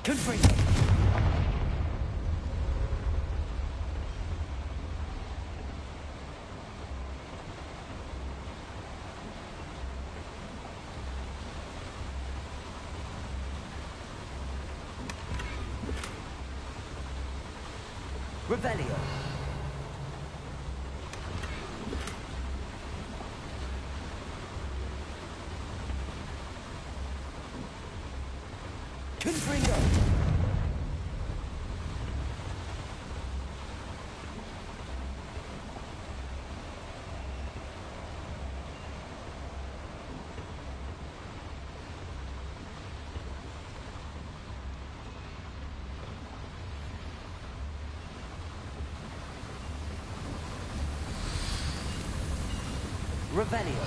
Speaker 4: Confringo. Revelio. Confringo. Revelio.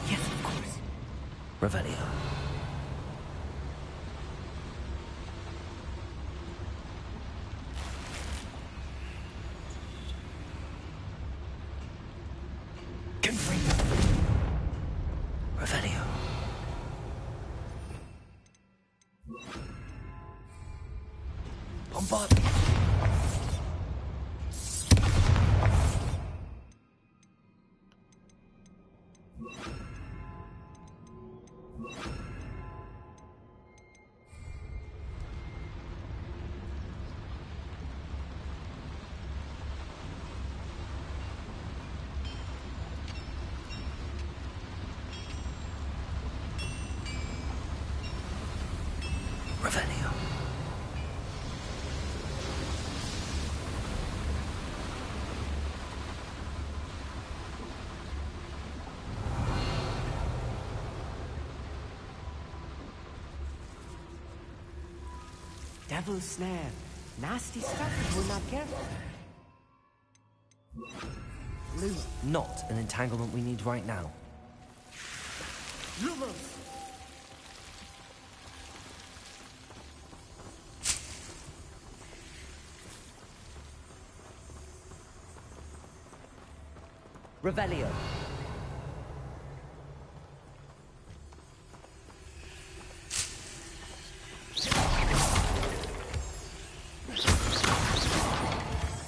Speaker 11: Yes, of course.
Speaker 4: Revelio. Confringo. Revelio. Bombard! Revelio.
Speaker 11: Devil's snare. Nasty stuff if we're not careful.
Speaker 4: Not an entanglement we need right now.
Speaker 11: Lumos!
Speaker 4: Revelio.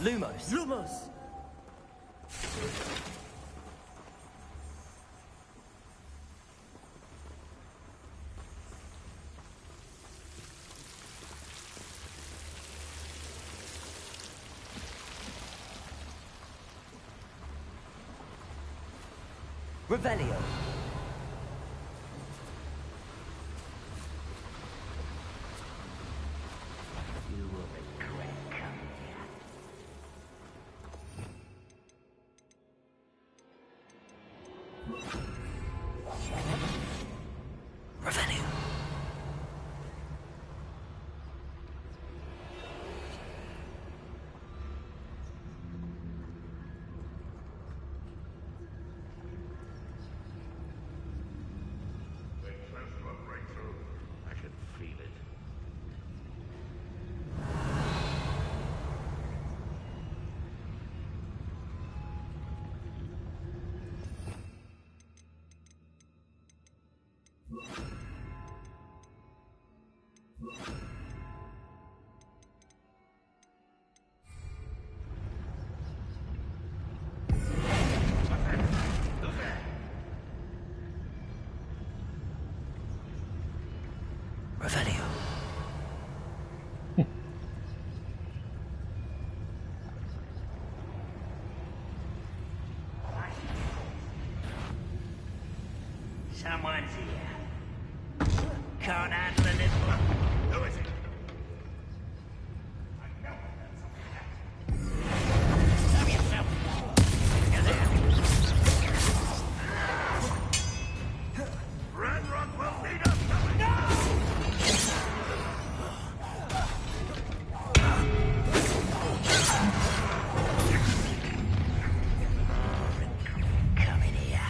Speaker 4: Lumos.
Speaker 11: Lumos!
Speaker 4: Revelio.
Speaker 7: You will regret coming here.
Speaker 4: Revelio.
Speaker 7: I can feel it.
Speaker 4: Revelio.
Speaker 7: Someone's here. Can't handle a little. Who is it? Stop yourself. Ranrock will lead us. Come in here.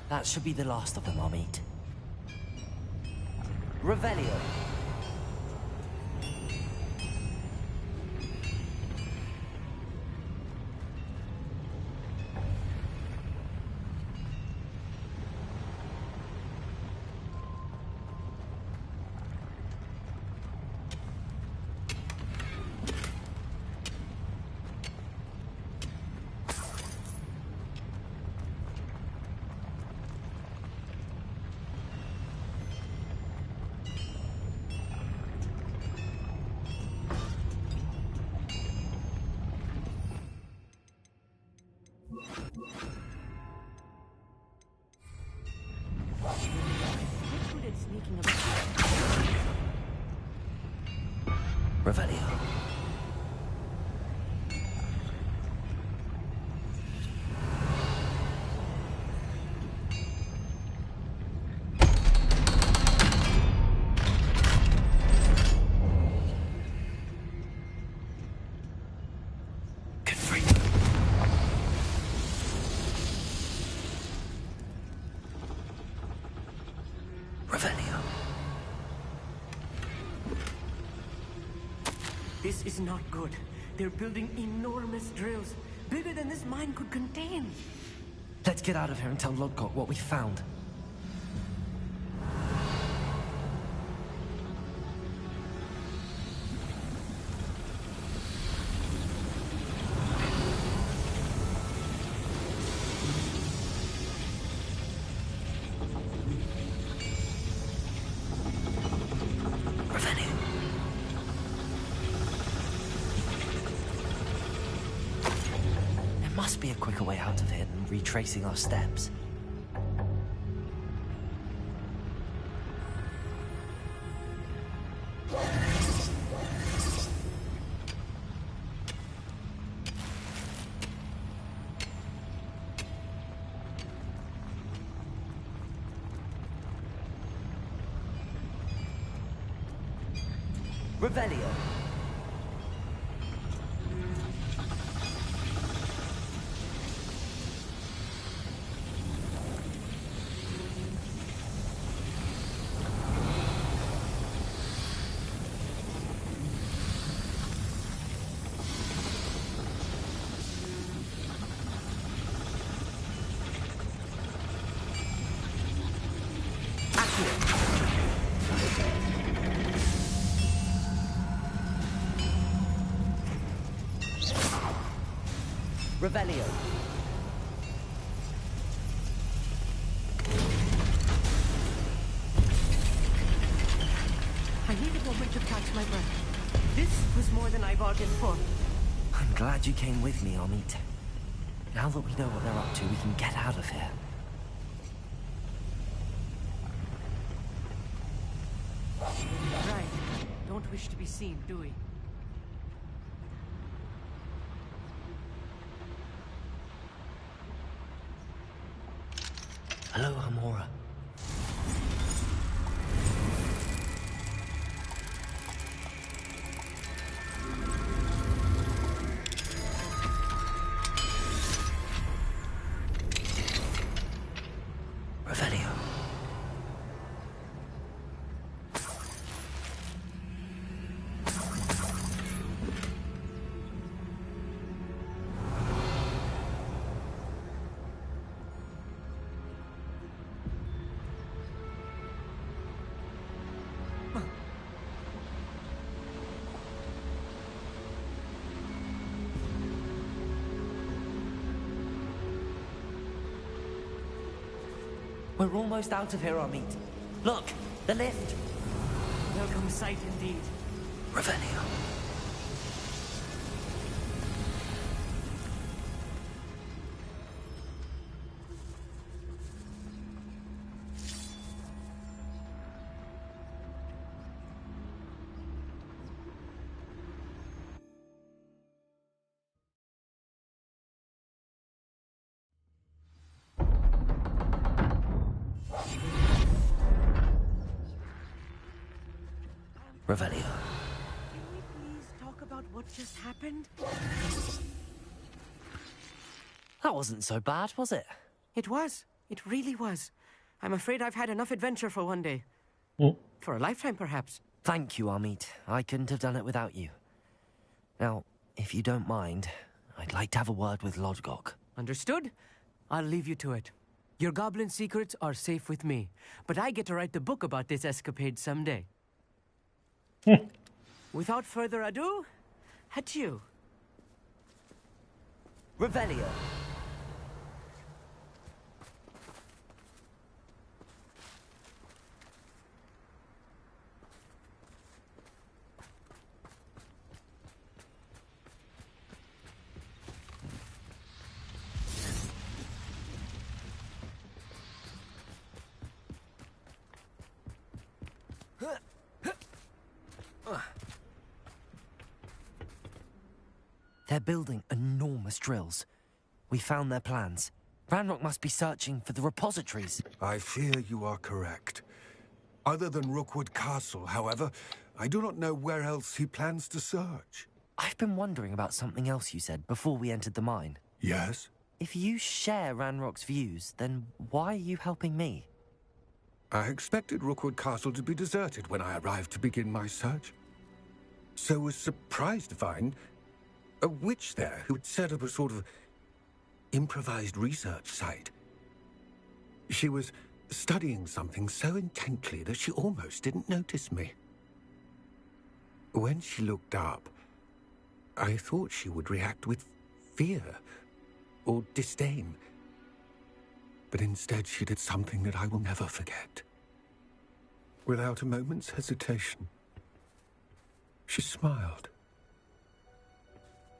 Speaker 4: That should be the last of them I'll meet. Revelio.
Speaker 11: Who did sneaking about?
Speaker 4: Revelio.
Speaker 11: This is not good. They're building enormous drills, bigger than this mine could contain.
Speaker 4: Let's get out of here and tell Lodgok what we found. Must be a quicker way out of here than retracing our steps. Revelio. Revelio.
Speaker 11: I need a moment to catch my breath. This was more than I bargained for.
Speaker 4: I'm glad you came with me, Amit. Now that we know what they're up to, we can get out of here.
Speaker 11: Right. Don't wish to be seen, do we?
Speaker 4: Hello, Hamora. Revelio. We're almost out of here, Amit. Look, the lift.
Speaker 11: Welcome sight indeed.
Speaker 4: Revelio. Revelio.
Speaker 11: Can we please talk about what just happened?
Speaker 4: That wasn't so bad, was it?
Speaker 11: It was. It really was. I'm afraid I've had enough adventure for one day. For a lifetime, perhaps.
Speaker 4: Thank you, Amit. I couldn't have done it without you. Now, if you don't mind, I'd like to have a word with Lodgok.
Speaker 11: Understood? I'll leave you to it. Your goblin secrets are safe with me, but I get to write the book about this escapade someday. Without further ado, adieu.
Speaker 4: Revelio. building enormous drills. We found their plans. Ranrock must be searching for the repositories.
Speaker 12: I fear you are correct. Other than Rookwood Castle, however, I do not know where else he plans to search.
Speaker 4: I've been wondering about something else you said before we entered the mine.
Speaker 12: Yes?
Speaker 4: If you share Ranrock's views, then why are you helping me?
Speaker 12: I expected Rookwood Castle to be deserted when I arrived to begin my search. So was surprised to find a witch there who had set up a sort of improvised research site. She was studying something so intently that she almost didn't notice me. When she looked up, I thought she would react with fear or disdain. But instead she did something that I will never forget. Without a moment's hesitation, she smiled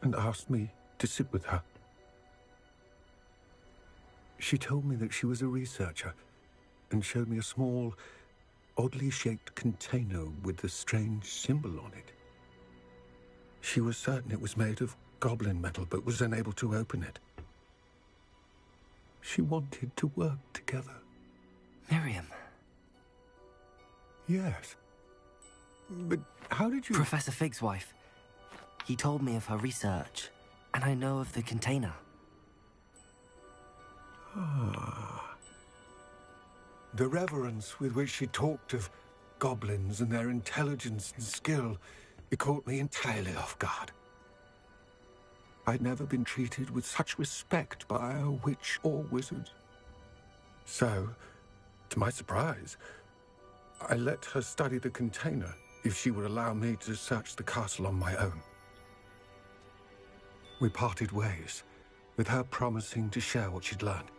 Speaker 12: and asked me to sit with her. She told me that she was a researcher and showed me a small, oddly shaped container with a strange symbol on it. She was certain it was made of goblin metal, but was unable to open it. She wanted to work together.
Speaker 4: Miriam.
Speaker 12: Yes. But how did you...
Speaker 4: Professor Fig's wife. He told me of her research, and I know of the container.
Speaker 12: Ah. The reverence with which she talked of goblins and their intelligence and skill, it caught me entirely off guard. I'd never been treated with such respect by a witch or wizard. So, to my surprise, I let her study the container if she would allow me to search the castle on my own. We parted ways, with her promising to share what she'd learned.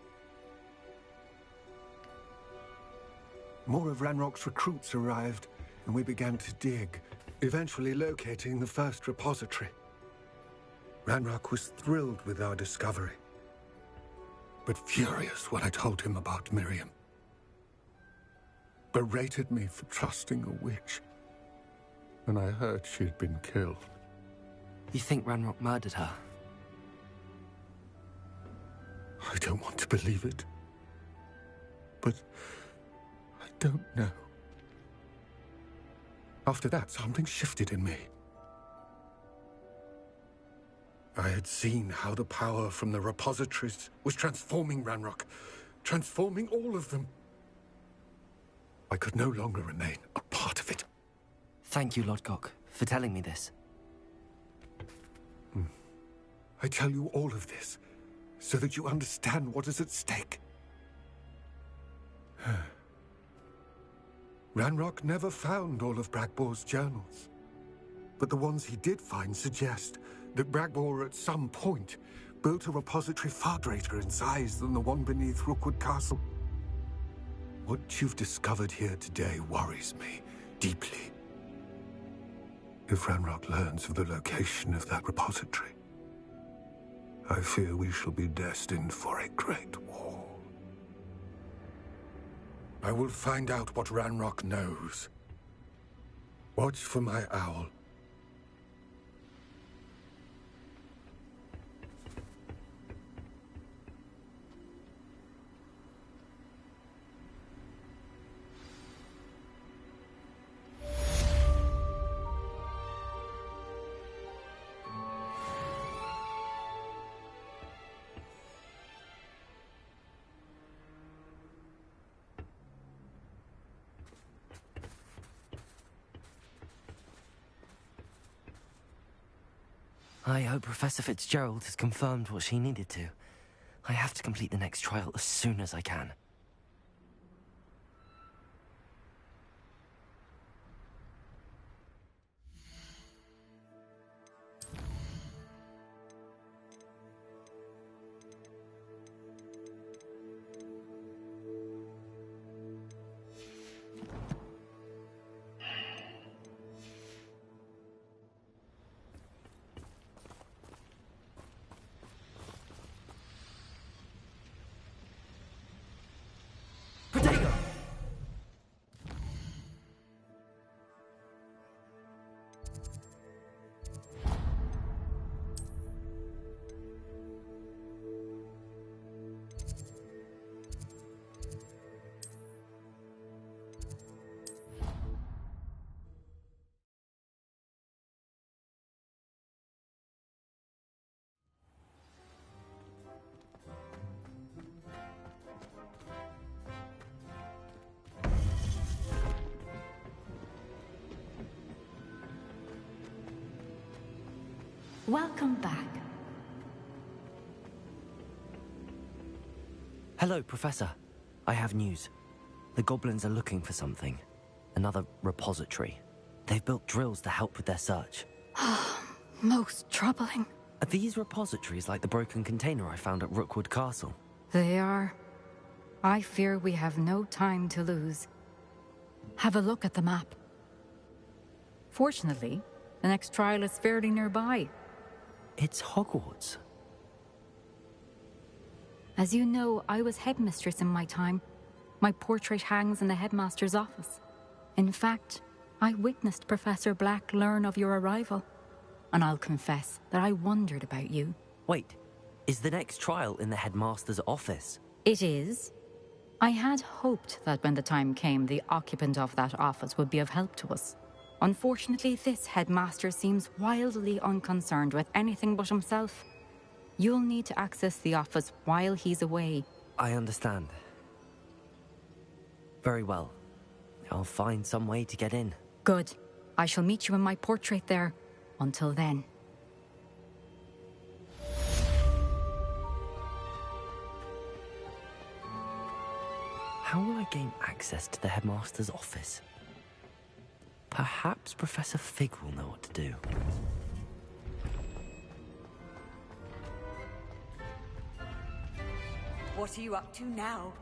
Speaker 12: More of Ranrock's recruits arrived, and we began to dig, eventually locating the first repository. Ranrock was thrilled with our discovery, but furious when I told him about Miriam. Berated me for trusting a witch, and I heard she'd been killed.
Speaker 4: You think Ranrock murdered her?
Speaker 12: I don't want to believe it, but I don't know. After that, something shifted in me. I had seen how the power from the repositories was transforming Ranrock, transforming all of them. I could no longer remain a part of it.
Speaker 4: Thank you, Lodgok, for telling me this.
Speaker 12: I tell you all of this so that you understand what is at stake. Ranrock never found all of Bragbor's journals, but the ones he did find suggest that Bragbor at some point built a repository far greater in size than the one beneath Rookwood Castle. What you've discovered here today worries me deeply. If Ranrock learns of the location of that repository, I fear we shall be destined for a great war. I will find out what Ranrock knows. Watch for my owl.
Speaker 4: I hope Professor Fitzgerald has confirmed what she needed to. I have to complete the next trial as soon as I can.
Speaker 13: Welcome back.
Speaker 4: Hello, Professor. I have news. The goblins are looking for something. Another repository. They've built drills to help with their search.
Speaker 5: Most troubling.
Speaker 4: Are these repositories like the broken container I found at Rookwood Castle?
Speaker 13: They are. I fear we have no time to lose. Have a look at the map. Fortunately, the next trial is fairly nearby.
Speaker 4: It's Hogwarts.
Speaker 13: As you know, I was headmistress in my time. My portrait hangs in the headmaster's office. In fact, I witnessed Professor Black learn of your arrival. And I'll confess that I wondered about you.
Speaker 4: Wait, is the next trial in the headmaster's office?
Speaker 13: It is. I had hoped that when the time came, the occupant of that office would be of help to us. Unfortunately, this headmaster seems wildly unconcerned with anything but himself. You'll need to access the office while he's away.
Speaker 4: I understand. Very well. I'll find some way to get in.
Speaker 13: Good. I shall meet you in my portrait there. Until then.
Speaker 4: How will I gain access to the headmaster's office? Perhaps Professor Fig will know what to do.
Speaker 8: What are you up to now?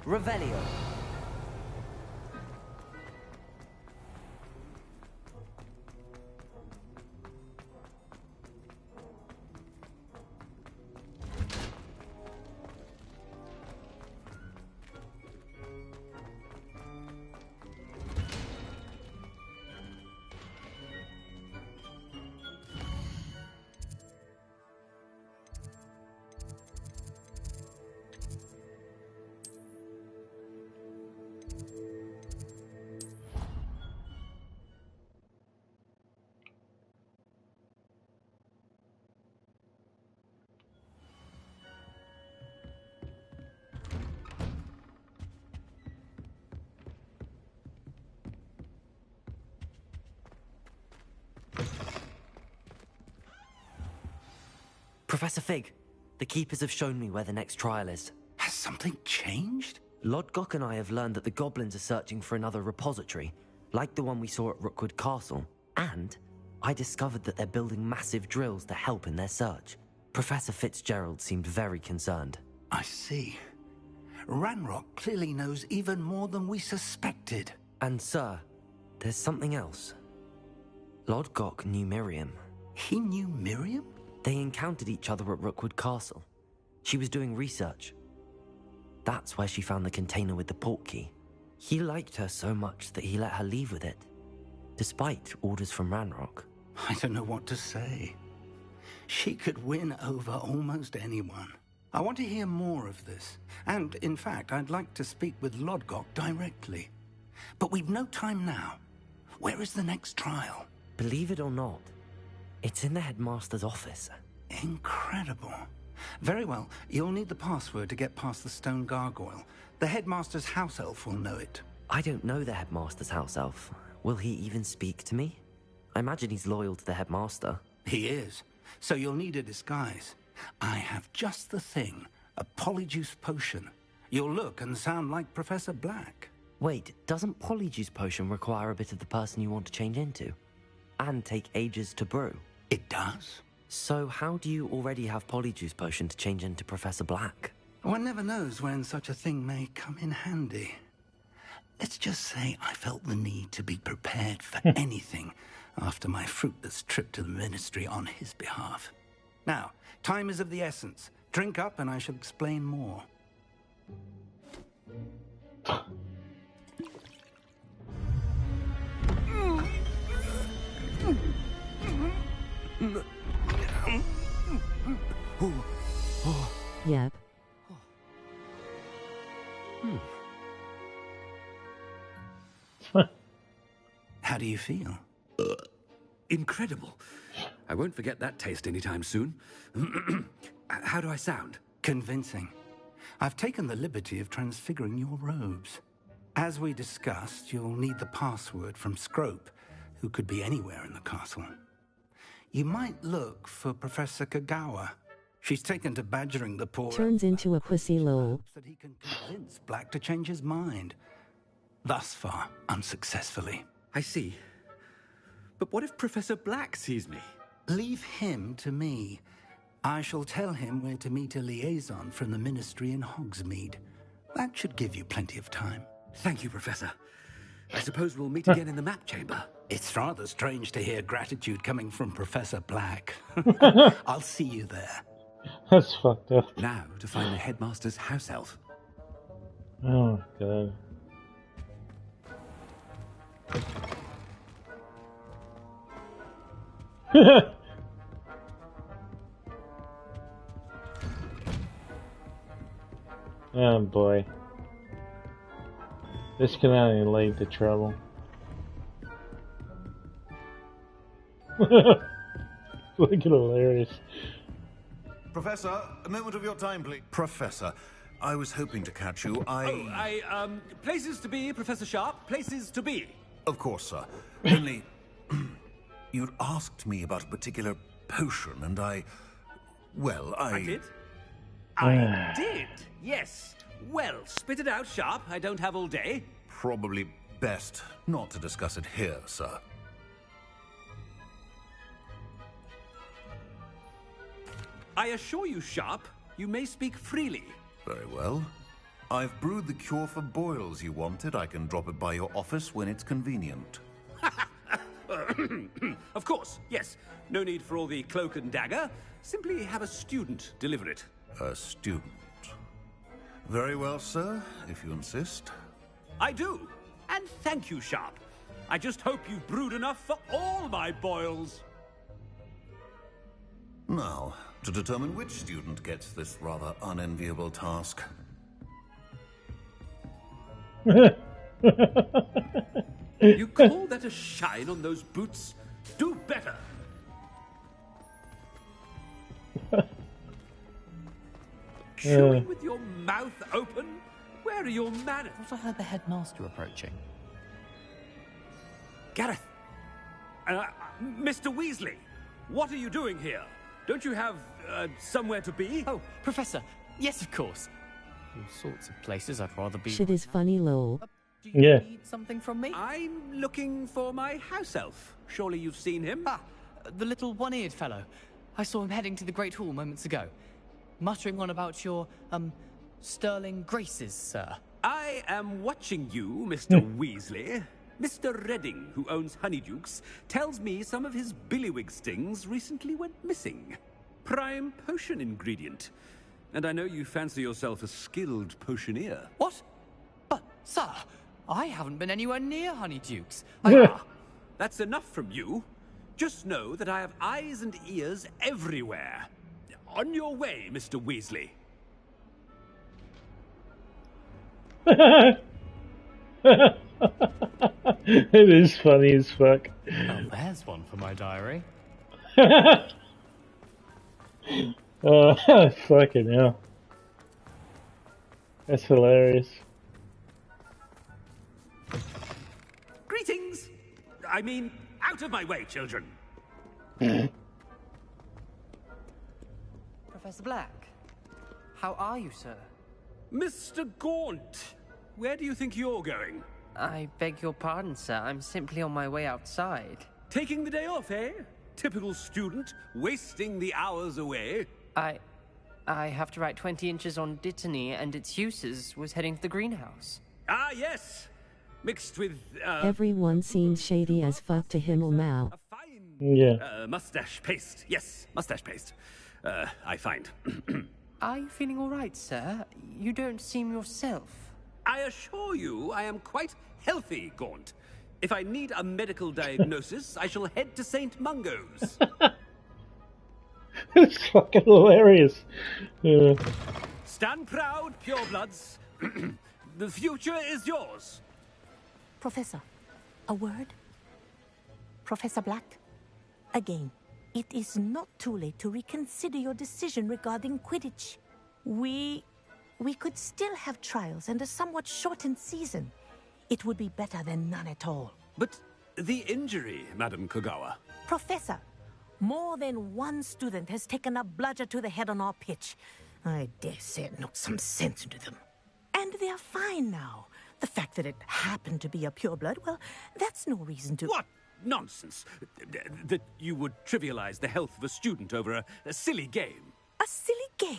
Speaker 4: Revelio. Professor Fig, the Keepers have shown me where the next trial is.
Speaker 7: Has something changed?
Speaker 4: Lodgok and I have learned that the goblins are searching for another repository, like the one we saw at Rookwood Castle. And I discovered that they're building massive drills to help in their search. Professor Fitzgerald seemed very concerned.
Speaker 7: I see. Ranrock clearly knows even more than we suspected.
Speaker 4: And sir, there's something else. Lodgok knew Miriam.
Speaker 7: He knew Miriam?
Speaker 4: They encountered each other at Rookwood Castle. She was doing research. That's where she found the container with the portkey. He liked her so much that he let her leave with it, despite orders from Ranrock.
Speaker 7: I don't know what to say. She could win over almost anyone. I want to hear more of this. And, in fact, I'd like to speak with Lodgok directly. But we've no time now. Where is the next trial?
Speaker 4: Believe it or not, it's in the headmaster's office.
Speaker 7: Incredible. Very well. You'll need the password to get past the stone gargoyle. The headmaster's house elf will know it.
Speaker 4: I don't know the headmaster's house elf. Will he even speak to me? I imagine he's loyal to the headmaster.
Speaker 7: He is. So you'll need a disguise. I have just the thing. A polyjuice potion. You'll look and sound like Professor Black.
Speaker 4: Wait, doesn't polyjuice potion require a bit of the person you want to change into? And take ages to brew?
Speaker 7: It does.
Speaker 4: So how do you already have polyjuice potion to change into Professor Black?
Speaker 7: One never knows when such a thing may come in handy. Let's just say I felt the need to be prepared for anything after my fruitless trip to the ministry on his behalf. Now, time is of the essence. Drink up and I shall explain more.
Speaker 14: Yep.
Speaker 7: How do you feel?
Speaker 14: incredible. I won't forget that taste anytime soon. How do I sound?
Speaker 7: Convincing. I've taken the liberty of transfiguring your robes. As we discussed, you'll need the password from Scrope, who could be anywhere in the castle. You might look for Professor Kagawa. She's taken to badgering the poor...
Speaker 15: Turns into a pussy lol.
Speaker 7: ...that he can convince Black to change his mind. Thus far, unsuccessfully.
Speaker 14: I see. But what if Professor Black sees me?
Speaker 7: Leave him to me. I shall tell him where to meet a liaison from the Ministry in Hogsmeade. That should give you plenty of time.
Speaker 14: Thank you, Professor. I suppose we'll meet again in the map chamber.
Speaker 7: It's rather strange to hear gratitude coming from Professor Black. I'll see you there.
Speaker 6: That's fucked up.
Speaker 14: Now to find the headmaster's house elf.
Speaker 6: Oh, God. Oh, boy. This can only lead to trouble. Fucking hilarious.
Speaker 16: Professor, a moment of your time, please. Professor, I was hoping to catch you.
Speaker 14: Places to be, Professor Sharp. Places to be.
Speaker 16: Of course, sir. Only, you'd asked me about a particular potion, and I
Speaker 14: did? I did, yes. Well, spit it out, Sharp. I don't have all day.
Speaker 16: Probably best not to discuss it here, sir.
Speaker 14: I assure you, Sharp, you may speak freely.
Speaker 16: Very well. I've brewed the cure for boils you wanted. I can drop it by your office when it's convenient.
Speaker 14: Of course, yes. No need for all the cloak and dagger. Simply have a student deliver it.
Speaker 16: A student. Very well, sir, if you insist.
Speaker 14: I do. And thank you, Sharp. I just hope you've brewed enough for all my boils.
Speaker 16: Now, to determine which student gets this rather unenviable task.
Speaker 14: You call that a shine on those boots? Do better. Chewing with your mouth open? Where are your manners?
Speaker 17: I thought I heard the headmaster approaching.
Speaker 14: Gareth! Mr. Weasley, what are you doing here? Don't you have, somewhere to be?
Speaker 17: Oh, Professor, yes, of course. All sorts of places I'd rather be.
Speaker 15: Shit is funny, lol.
Speaker 17: Do you need something from me?
Speaker 14: I'm looking for my house elf. Surely you've seen him?
Speaker 17: Ah, the little one-eared fellow. I saw him heading to the Great Hall moments ago. Muttering on about your, sterling graces, sir.
Speaker 14: I am watching you, Mr. Weasley. Mr. Redding, who owns Honeydukes, tells me some of his billywig stings recently went missing. Prime potion ingredient. And I know you fancy yourself a skilled potioneer.
Speaker 17: What? But, sir, I haven't been anywhere near Honeydukes.
Speaker 14: That's enough from you. Just know that I have eyes and ears everywhere. On your way, Mr. Weasley.
Speaker 6: It is funny as fuck.
Speaker 17: Oh, there's one for my diary.
Speaker 6: Fucking hell. That's hilarious.
Speaker 14: Greetings! I mean, out of my way, children.
Speaker 17: Professor Black, how are you, sir?
Speaker 14: Mr. Gaunt, where do you think you're going?
Speaker 18: I beg your pardon, sir. I'm simply on my way outside.
Speaker 14: Taking the day off, eh? Typical student, wasting the hours away.
Speaker 18: I have to write 20 inches on Dittany and its uses. Was heading to the greenhouse.
Speaker 14: Ah, yes. Mixed with,
Speaker 15: Everyone seems shady as fuck to him or Mal.
Speaker 6: Yeah.
Speaker 14: Mustache paste. Yes, mustache paste. I find.
Speaker 18: Are you feeling all right, sir? You don't seem yourself.
Speaker 14: I assure you I am quite healthy, Gaunt. If I need a medical diagnosis, I shall head to St. Mungo's.
Speaker 6: It's fucking hilarious.
Speaker 14: Stand proud, purebloods. The future is yours.
Speaker 10: Professor, a word? Professor Black?
Speaker 19: Again, it is not too late to reconsider your decision regarding Quidditch. We could still have trials and a somewhat shortened season. It would be better than none at all.
Speaker 14: But the injury, Madam Kogawa.
Speaker 19: Professor, more than one student has taken a bludger to the head on our pitch. I dare say it knocked some sense into them. And they are fine now. The fact that it happened to be a pureblood, well, that's no reason to...
Speaker 14: What nonsense! That you would trivialize the health of a student over a silly game.
Speaker 19: A silly game?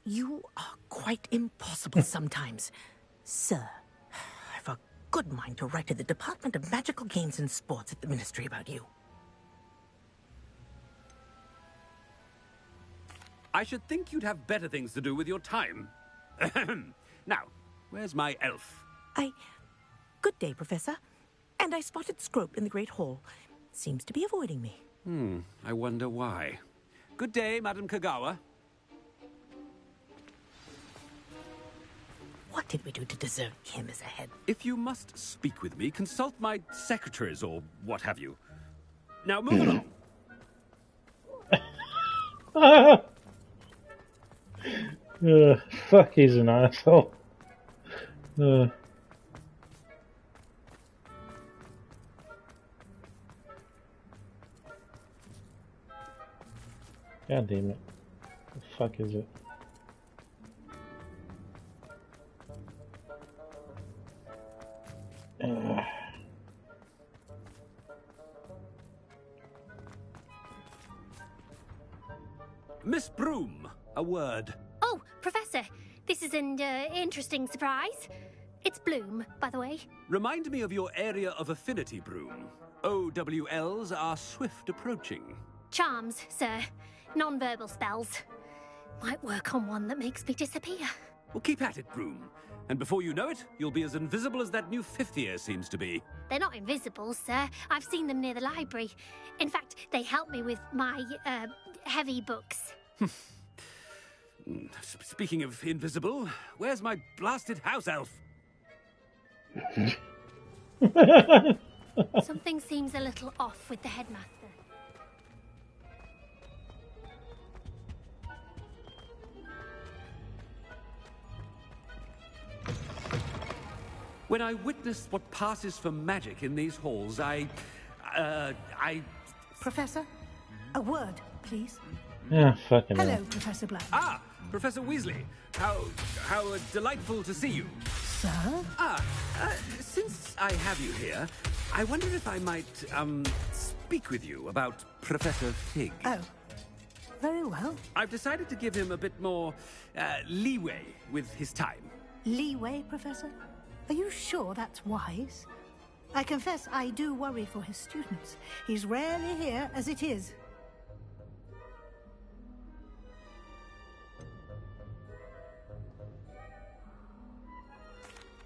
Speaker 19: You are quite impossible sometimes. Sir, I've a good mind to write to the Department of Magical Games and Sports at the Ministry about you.
Speaker 14: I should think you'd have better things to do with your time. Now, where's my elf?
Speaker 19: Good day, Professor. And I spotted Scrope in the Great Hall. Seems to be avoiding me.
Speaker 14: I wonder why. Good day, Madam Kogawa.
Speaker 19: What did we do to deserve him as a head?
Speaker 14: If you must speak with me, consult my secretaries or what have you. Now, move along.
Speaker 6: Fuck, he's an asshole. God damn it. The fuck is it?
Speaker 14: Miss Broom, a word.
Speaker 20: Oh, Professor, this is an interesting surprise. It's Bloom, by the way.
Speaker 14: Remind me of your area of affinity, Broom. OWLs are swift approaching.
Speaker 20: Charms, sir. Non-verbal spells. Might work on one that makes me disappear.
Speaker 14: Well, keep at it, Broom. And before you know it, you'll be as invisible as that new fifth year seems to be.
Speaker 20: They're not invisible, sir. I've seen them near the library. In fact, they help me with my, heavy books.
Speaker 14: Speaking of invisible, where's my blasted house elf?
Speaker 20: Something seems a little off with the headmaster.
Speaker 14: When I witness what passes for magic in these halls, I...
Speaker 21: Professor, a word, please.
Speaker 6: Yeah, fucking
Speaker 21: Hello,
Speaker 6: hell.
Speaker 21: Professor Black.
Speaker 14: Ah, Professor Weasley. How delightful to see you.
Speaker 21: Sir?
Speaker 14: Since I have you here, I wonder if I might, speak with you about Professor Fig.
Speaker 21: Oh, very well.
Speaker 14: I've decided to give him a bit more, leeway with his time.
Speaker 21: Leeway, Professor? Are you sure that's wise? I confess I do worry for his students. He's rarely here as it is.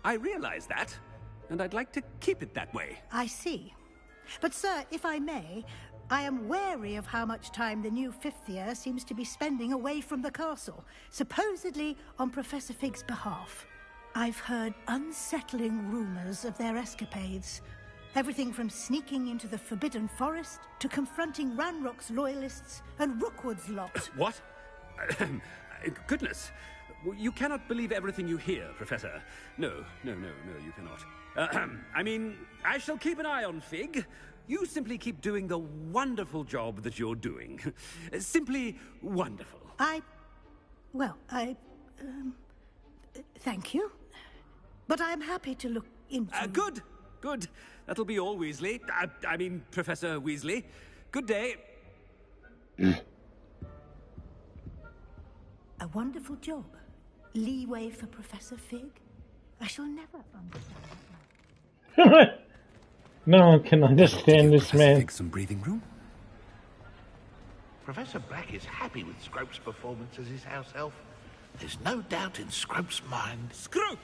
Speaker 14: I realize that, and I'd like to keep it that way.
Speaker 21: I see. But, sir, if I may, I am wary of how much time the new fifth year seems to be spending away from the castle, supposedly on Professor Fig's behalf. I've heard unsettling rumors of their escapades. Everything from sneaking into the Forbidden Forest to confronting Ranrock's loyalists and Rookwood's lot.
Speaker 14: What? Goodness. You cannot believe everything you hear, Professor. No, you cannot. I mean, I shall keep an eye on Fig. You simply keep doing the wonderful job that you're doing. Simply wonderful.
Speaker 21: Thank you. But I'm happy to look into...
Speaker 14: Good. That'll be all, Weasley. I mean, Professor Weasley. Good day.
Speaker 21: A wonderful job. Leeway for Professor Fig. I shall never understand.
Speaker 6: No one can understand this man.
Speaker 16: Fig some breathing room?
Speaker 2: Professor Black is happy with Scrope's performance as his house elf. There's no doubt in Scrope's mind.
Speaker 14: Scrope!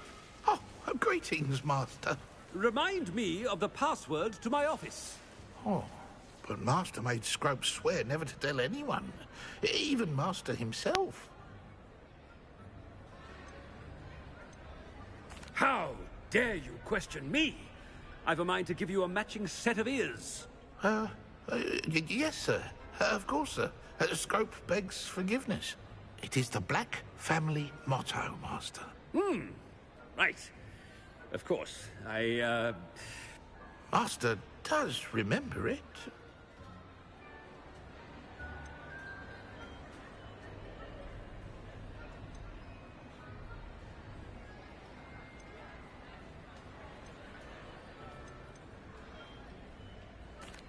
Speaker 2: Oh, greetings, Master.
Speaker 14: Remind me of the password to my office.
Speaker 2: Oh, but Master made Scrope swear never to tell anyone, even Master himself.
Speaker 14: How dare you question me? I've a mind to give you a matching set of ears.
Speaker 2: Yes, sir. Of course, sir. Scrope begs forgiveness. It is the Black family motto, Master.
Speaker 14: Right. Of course.
Speaker 2: Master does remember it.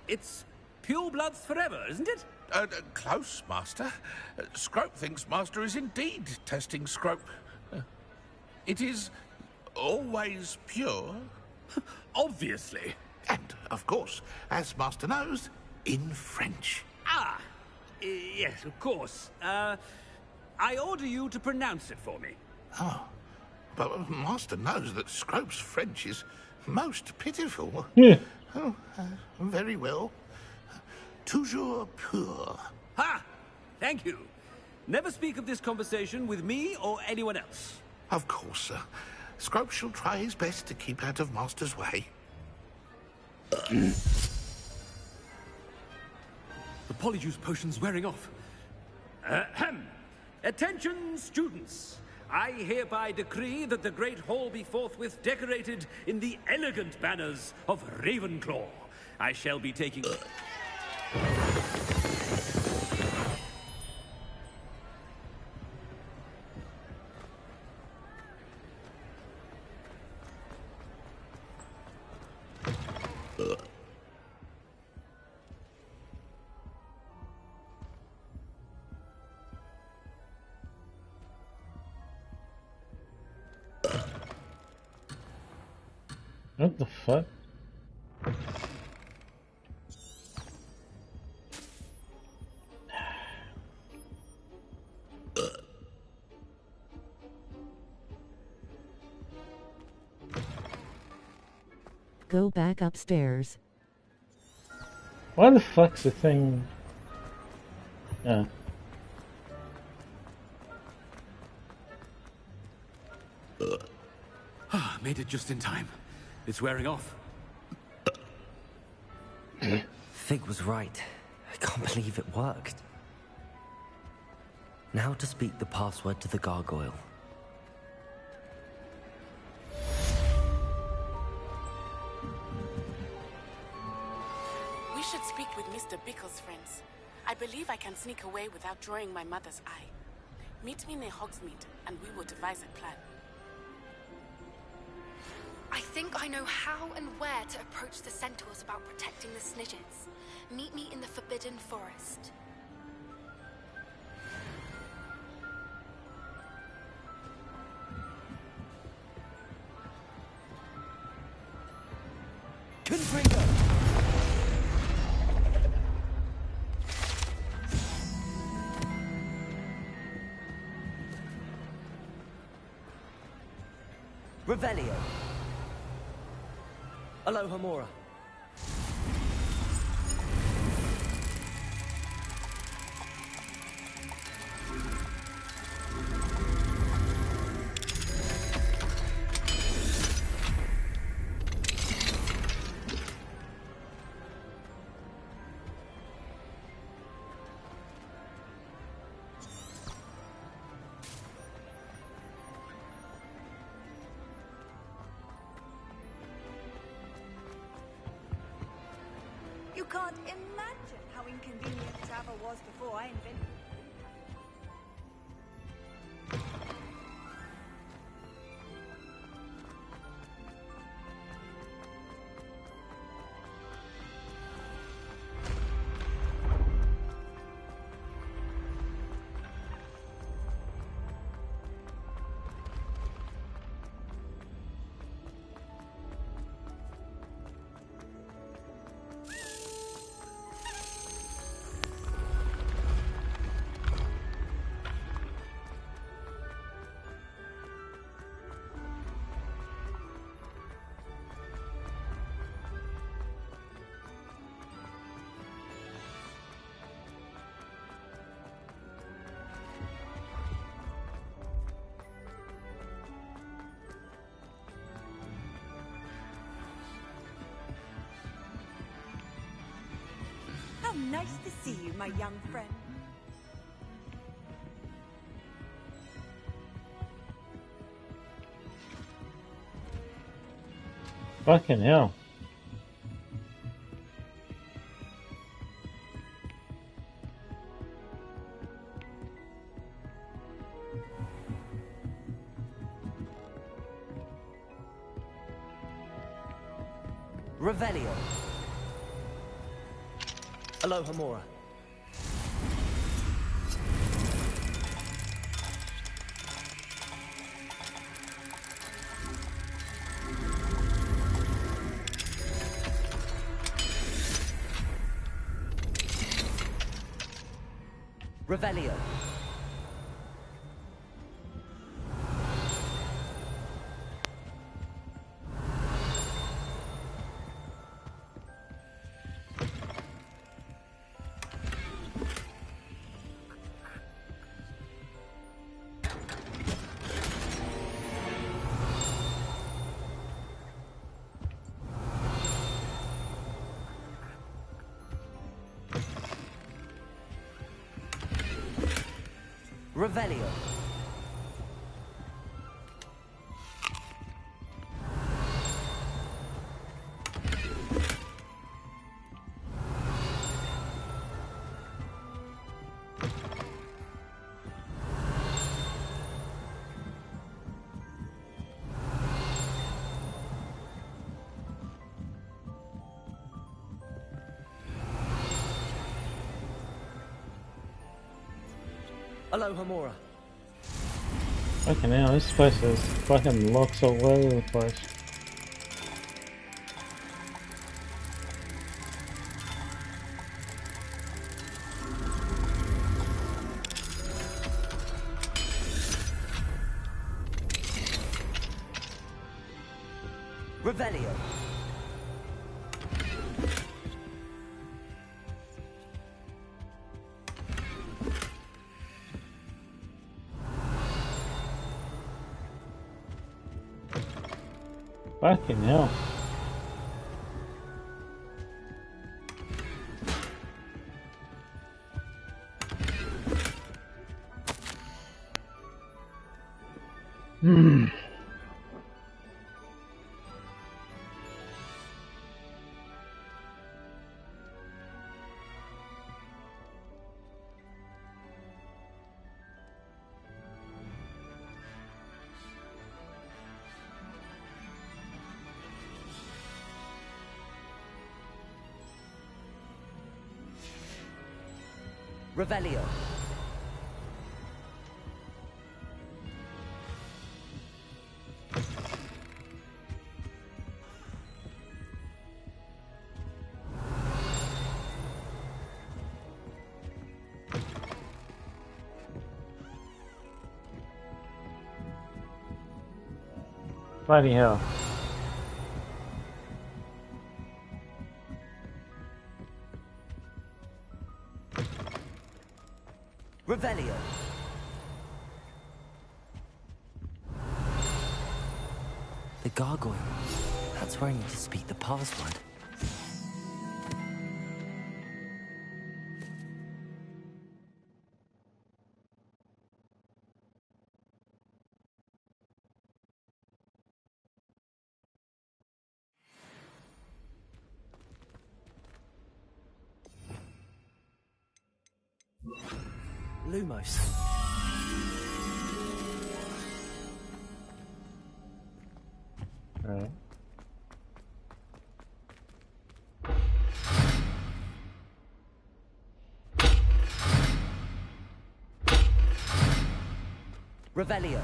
Speaker 14: It's pure bloods forever, isn't it?
Speaker 2: Close, Master. Scrope thinks Master is indeed testing Scrope. It is always pure.
Speaker 14: Obviously.
Speaker 2: And, of course, as Master knows, in French.
Speaker 14: Ah! Yes, of course. I order you to pronounce it for me.
Speaker 2: Oh. But Master knows that Scrope's French is most pitiful.
Speaker 6: Yeah.
Speaker 2: Oh, very well. Toujours pur.
Speaker 14: Ha! Thank you. Never speak of this conversation with me or anyone else.
Speaker 2: Of course, sir. Scrope shall try his best to keep out of Master's way.
Speaker 14: The polyjuice potion's wearing off. Ahem. Attention, students. I hereby decree that the Great Hall be forthwith decorated in the elegant banners of Ravenclaw. I shall be taking...
Speaker 6: What the fuck?
Speaker 15: Go back upstairs.
Speaker 6: Why the fuck's the thing? Oh.
Speaker 14: Made it just in time. It's wearing off.
Speaker 4: Fig was right. I can't believe it worked. Now to speak the password to the gargoyle.
Speaker 9: We should speak with Mr. Bickle's friends. I believe I can sneak away without drawing my mother's eye. Meet me near Hogsmeade, and we will devise a plan.
Speaker 5: I think I know how and where to approach the centaurs about protecting the Snidgets. Meet me in the Forbidden Forest.
Speaker 11: Confringo! Revelio. Alohomora.
Speaker 8: You can't imagine how inconvenient travel was before I invented it. see you, my young friend.
Speaker 6: Fucking hell.
Speaker 11: Revelio. Aloha Mora. Revelio. Revelio. Aloha Mora.
Speaker 6: Fucking hell, this place has fucking locks all over the place.
Speaker 11: Revelio.
Speaker 6: Fucking hell.
Speaker 11: Revelio.
Speaker 6: Bloody hell.
Speaker 11: Revelio.
Speaker 4: The gargoyle. That's where I need to speak the password. Lumos.
Speaker 6: Alright.
Speaker 11: Revelio.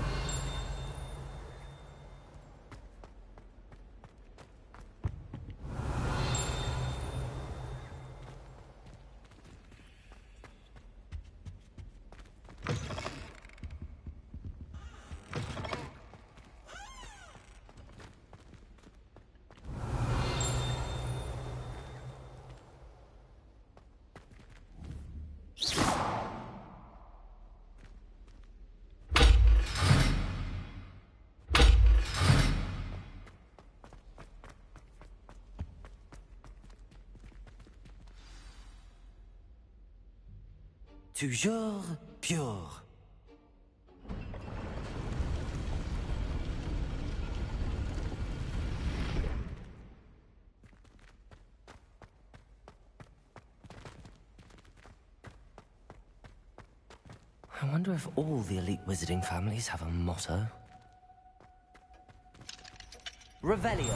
Speaker 4: Toujours pure. I wonder if all the elite wizarding families have a motto. Revelio.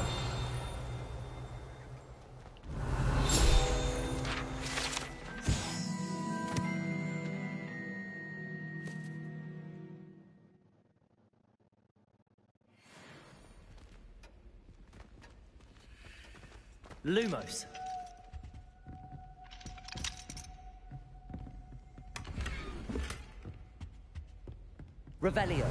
Speaker 4: Lumos. Revelio.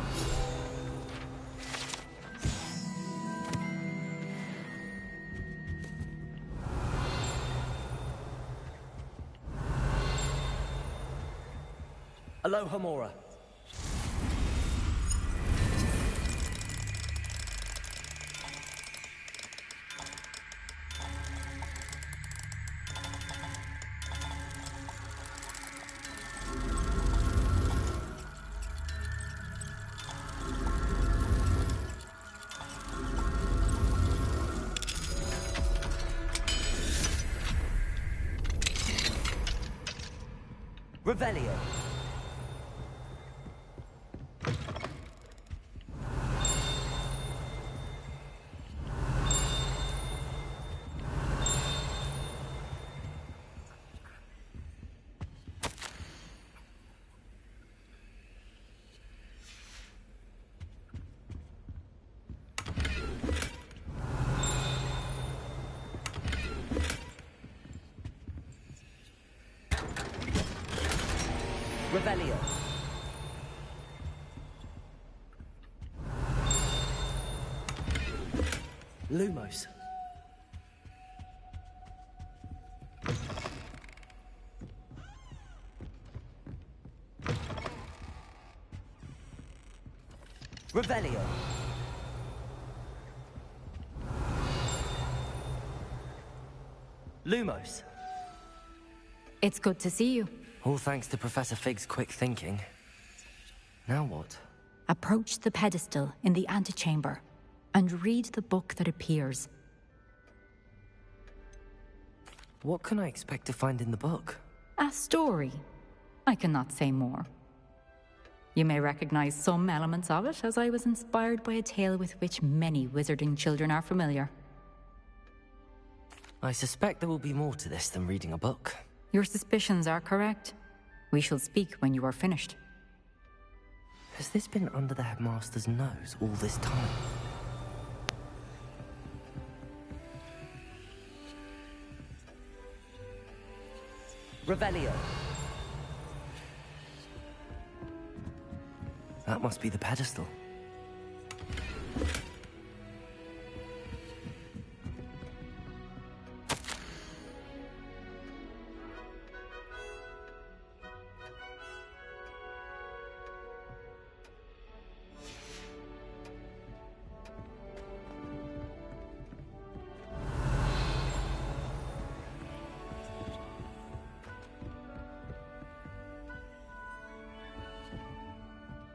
Speaker 4: Alohomora. Revelio. Revelio. Lumos. Revelio. Lumos.
Speaker 13: It's good to see you.
Speaker 4: All thanks to Professor Fig's quick thinking. Now what?
Speaker 13: Approach the pedestal in the antechamber and read the book that appears.
Speaker 4: What can I expect to find in the book?
Speaker 13: A story. I cannot say more. You may recognize some elements of it, as I was inspired by a tale with which many wizarding children are familiar.
Speaker 4: I suspect there will be more to this than reading a book.
Speaker 13: Your suspicions are correct. We shall speak when you are finished.
Speaker 4: Has this been under the headmaster's nose all this time? Revelio. That must be the pedestal.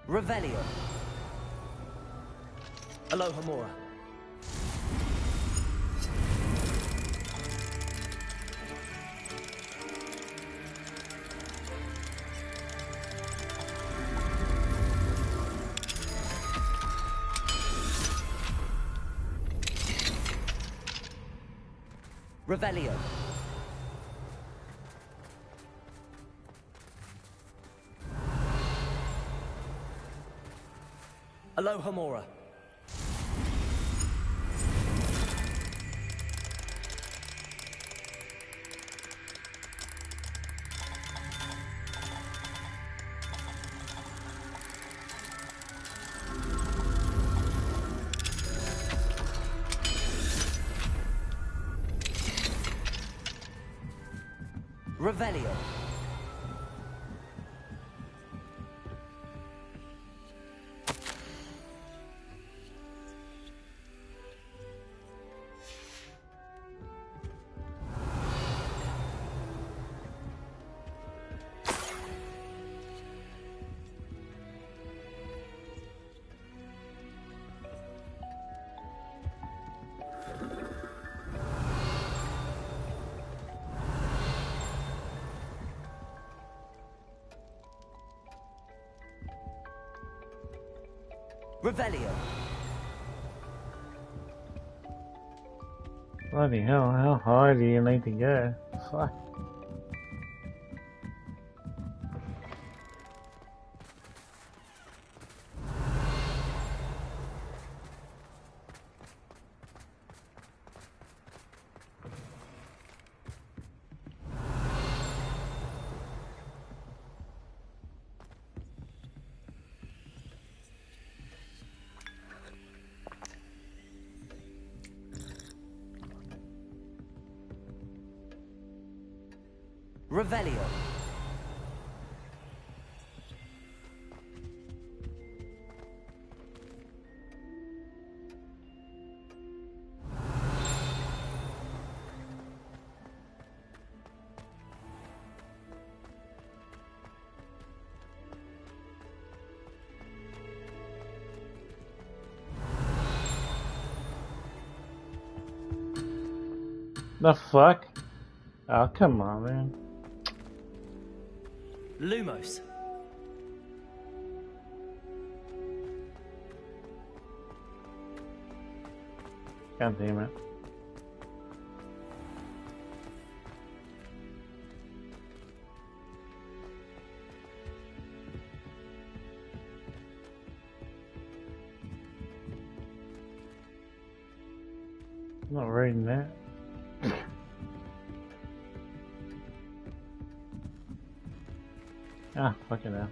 Speaker 4: Revelio. Alohomora. Revelio. Alohomora. Revelio.
Speaker 18: Revelio.
Speaker 6: Bloody hell, how high do you need to go? Fuck.
Speaker 18: Revelio.
Speaker 6: The fuck? Oh, come on, man.
Speaker 18: Lumos.
Speaker 6: God damn it. I'm not reading that. Ah, fucking hell.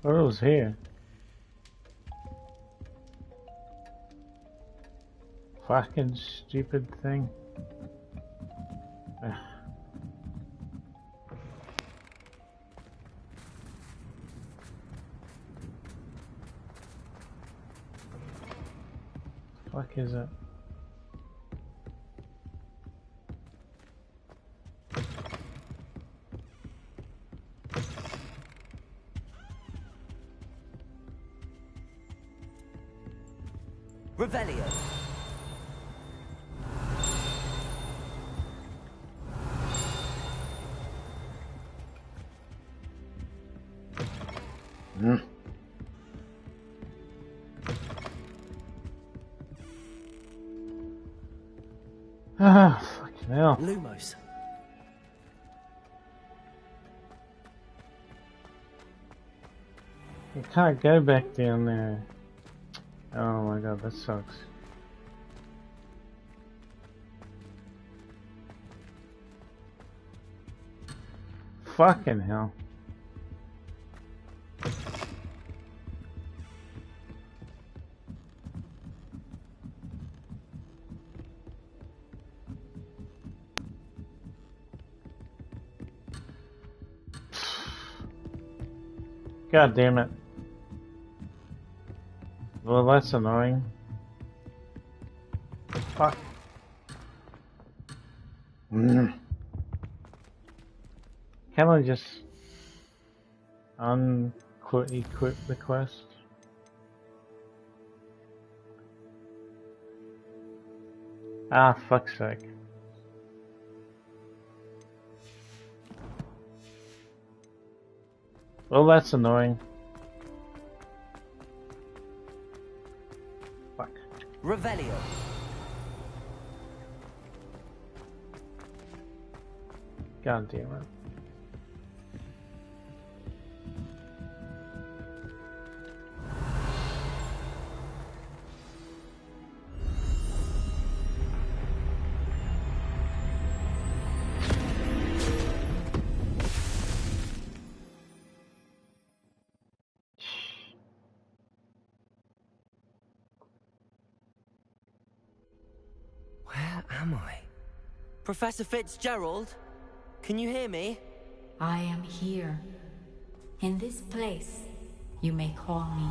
Speaker 6: What was here? Fucking stupid thing. Ugh. Fuck is it?
Speaker 18: Revelio.
Speaker 6: Ah, fucking hell.
Speaker 18: Lumos.
Speaker 6: I can't go back down there. Oh my god, that sucks. Fucking hell. God damn it. Well, that's annoying. Fuck. Can I just equip the quest? Ah, fuck's sake. Well, that's annoying. Fuck.
Speaker 18: Revelio.
Speaker 6: God damn it.
Speaker 18: Where am I? Professor Fitzgerald? Can you hear me?
Speaker 13: I am here. In this place, you may call me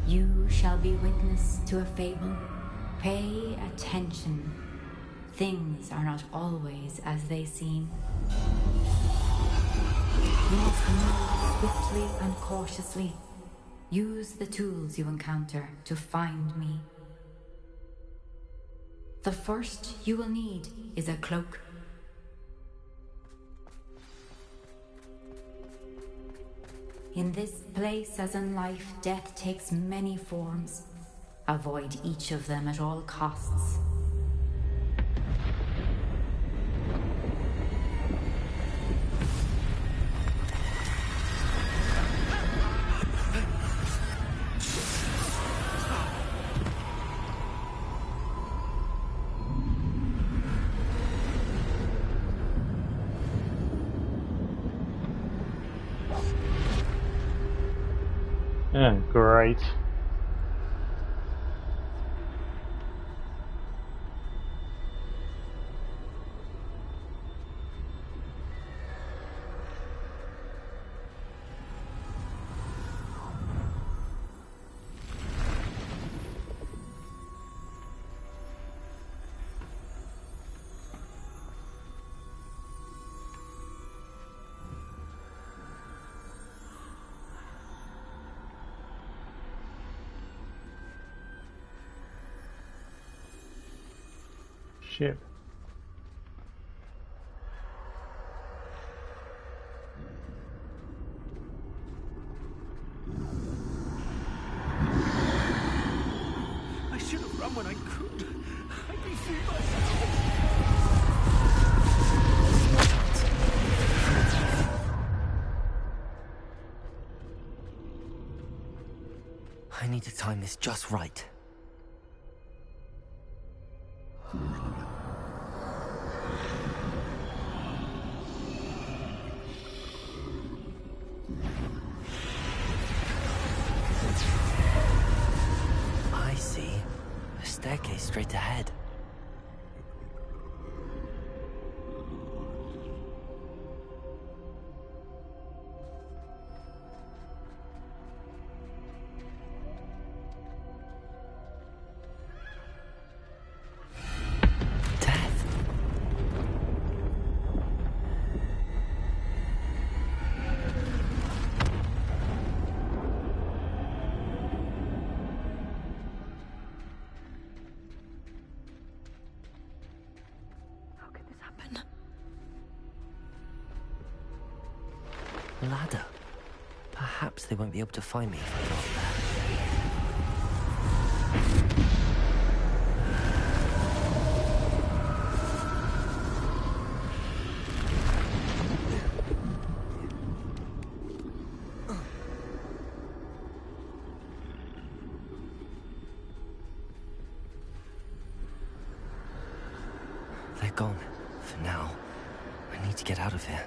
Speaker 13: Eve. You shall be witness to a fable. Pay attention. Things are not always as they seem. You must move swiftly and cautiously. Use the tools you encounter to find me. The first you will need is a cloak. In this place, as in life, death takes many forms. Avoid each of them at all costs.
Speaker 6: Yeah, great. Shit.
Speaker 14: I should have run when I could. I'd be free myself.
Speaker 4: I need to time this just right. I see. A staircase straight ahead. Ladder. Perhaps they won't be able to find me if I go up there. They're gone. For now. I need to get out of here.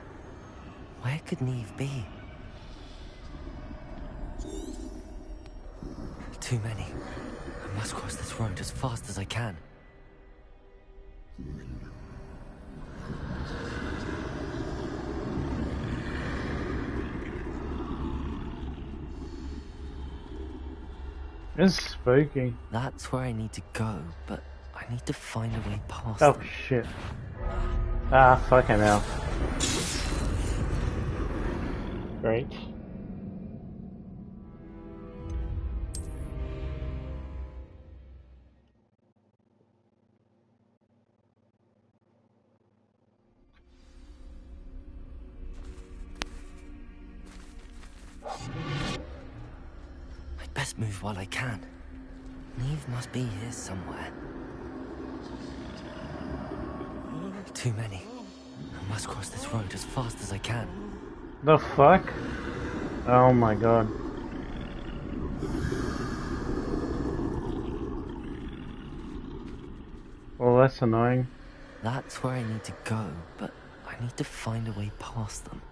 Speaker 4: Where could Neve be? Too many. I must cross this road as fast as I can.
Speaker 6: It's spooky.
Speaker 4: That's where I need to go, but I need to find a way past
Speaker 6: Oh
Speaker 4: them.
Speaker 6: shit. Ah, fucking hell. Great.
Speaker 4: I'd best move while I can. Neve must be here somewhere. Too many. I must cross this road as fast as I can.
Speaker 6: The fuck? Oh my god. Well, that's annoying.
Speaker 4: That's where I need to go, but I need to find a way past them.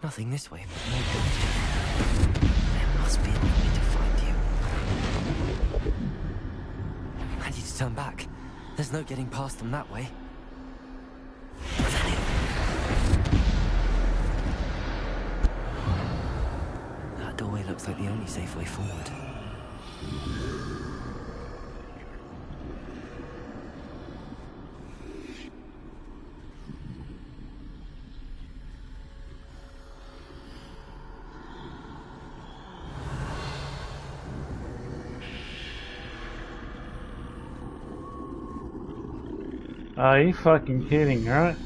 Speaker 4: Nothing this way, but no good. There must be a way to find you. I need to turn back. There's no getting past them that way. That doorway looks like the only safe way forward.
Speaker 6: Are you fucking kidding, right?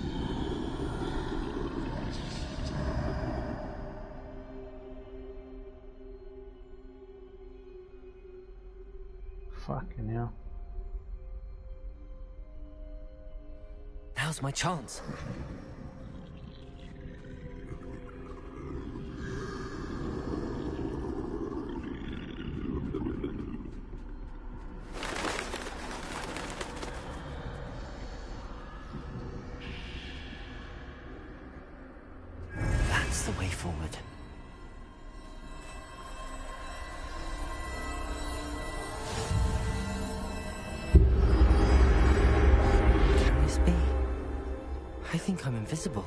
Speaker 6: Fucking hell.
Speaker 4: Now's my chance. That's the way forward. Can this be? I think I'm invisible.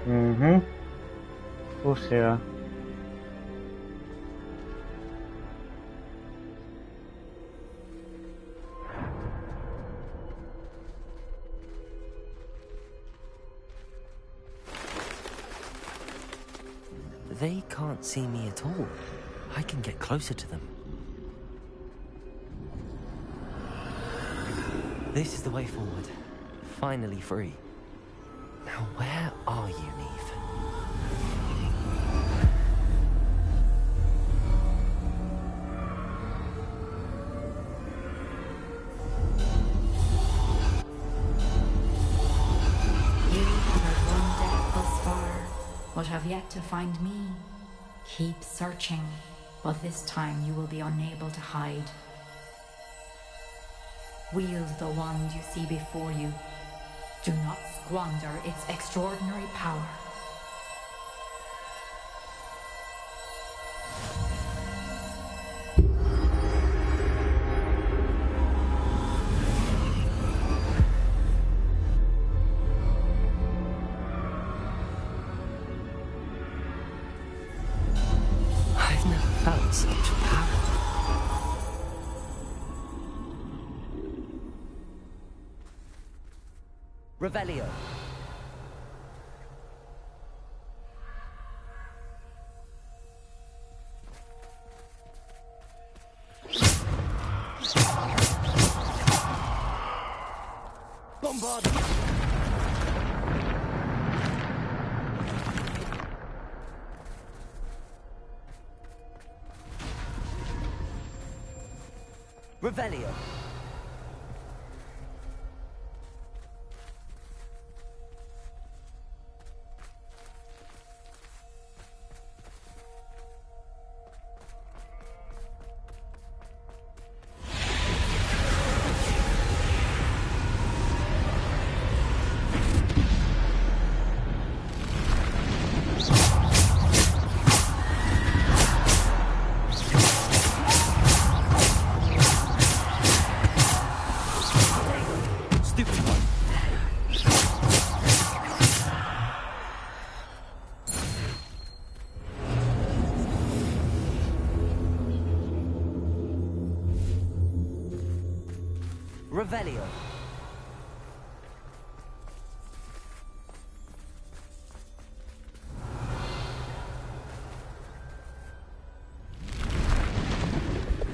Speaker 6: Mm-hmm. Of course they are.
Speaker 4: They can't see me at all. I can get closer to them. This is the way forward. Finally free. Now where are you, Neve?
Speaker 13: You have had one death thus far, but have yet to find me. Keep searching, but this time you will be unable to hide. Wield the wand you see before you. Do not squander its extraordinary power.
Speaker 4: I've never felt such power. Revelio. Bombard. Revelio. Revelio.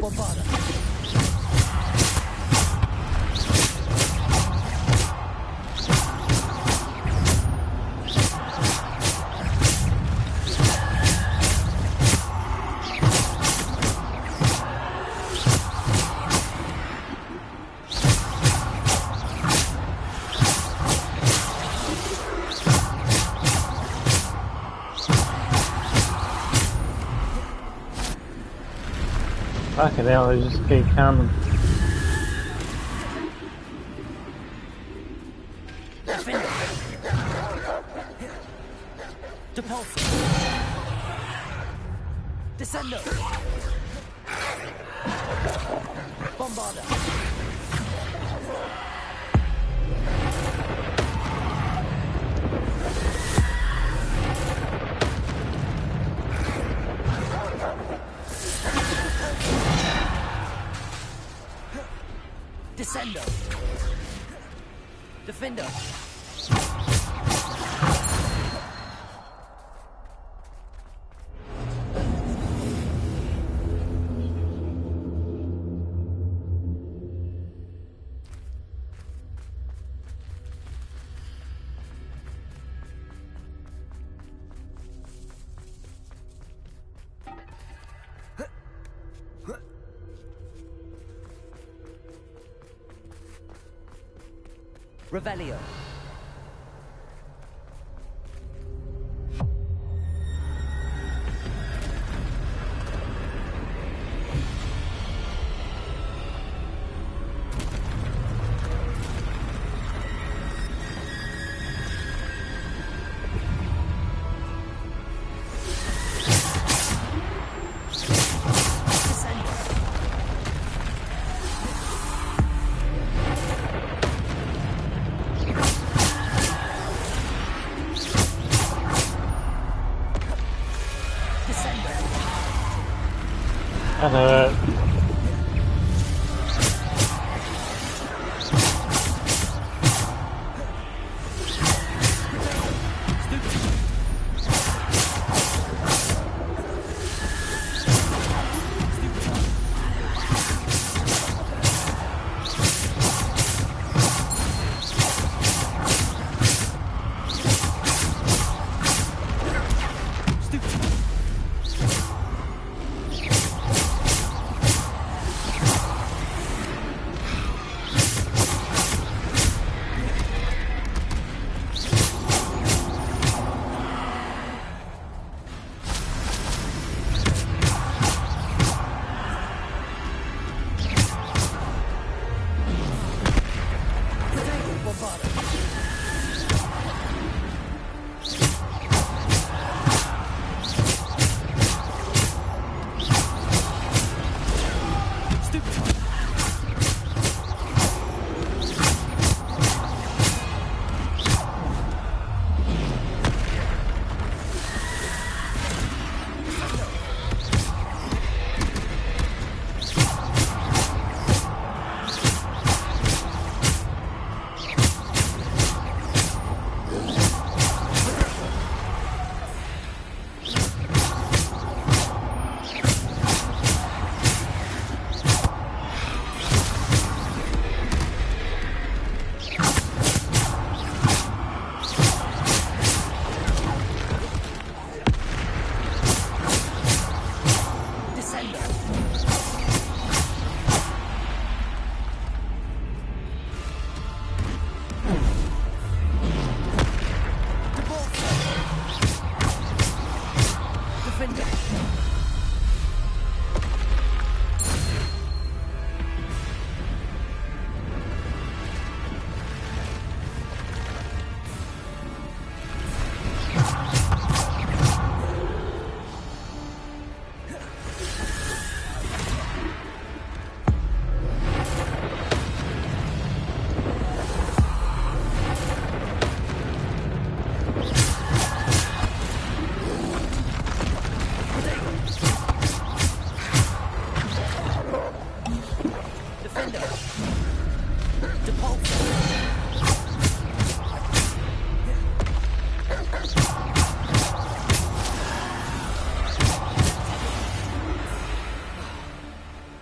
Speaker 4: Bombarda.
Speaker 6: Fucking hell, they just keep coming.
Speaker 11: Descendo! Bombarda! Descendo! Defendo! Revelio.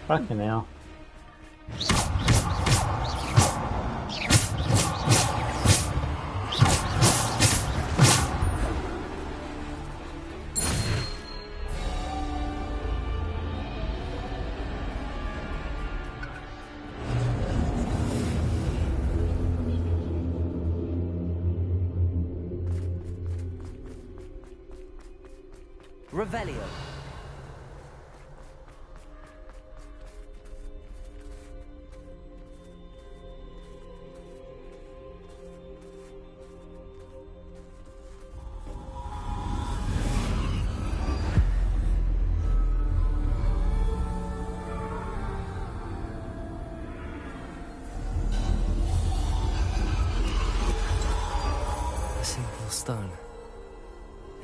Speaker 6: Fucking hell.
Speaker 11: Revelio.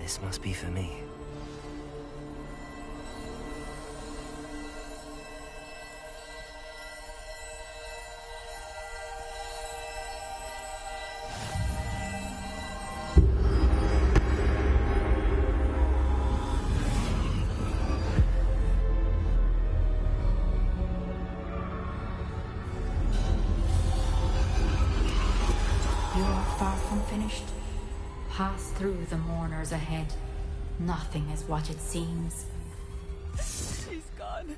Speaker 4: This must be for me.
Speaker 13: You are far from finished. Pass through the mourners ahead. Nothing is what it seems.
Speaker 3: She's gone.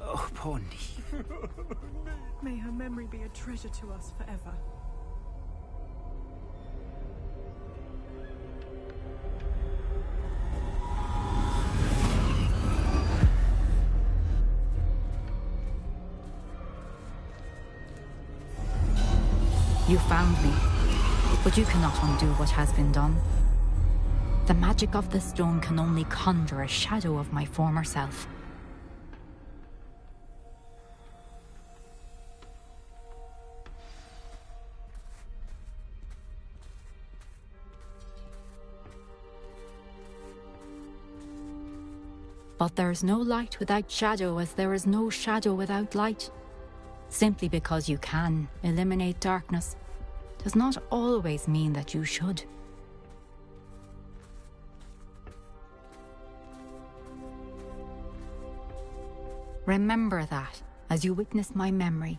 Speaker 7: Oh, poor Neve.
Speaker 3: May her memory be a treasure to us forever.
Speaker 13: You found me, but you cannot undo what has been done. The magic of the stone can only conjure a shadow of my former self. But there is no light without shadow, as there is no shadow without light. Simply because you can eliminate darkness does not always mean that you should. Remember that as you witness my memory.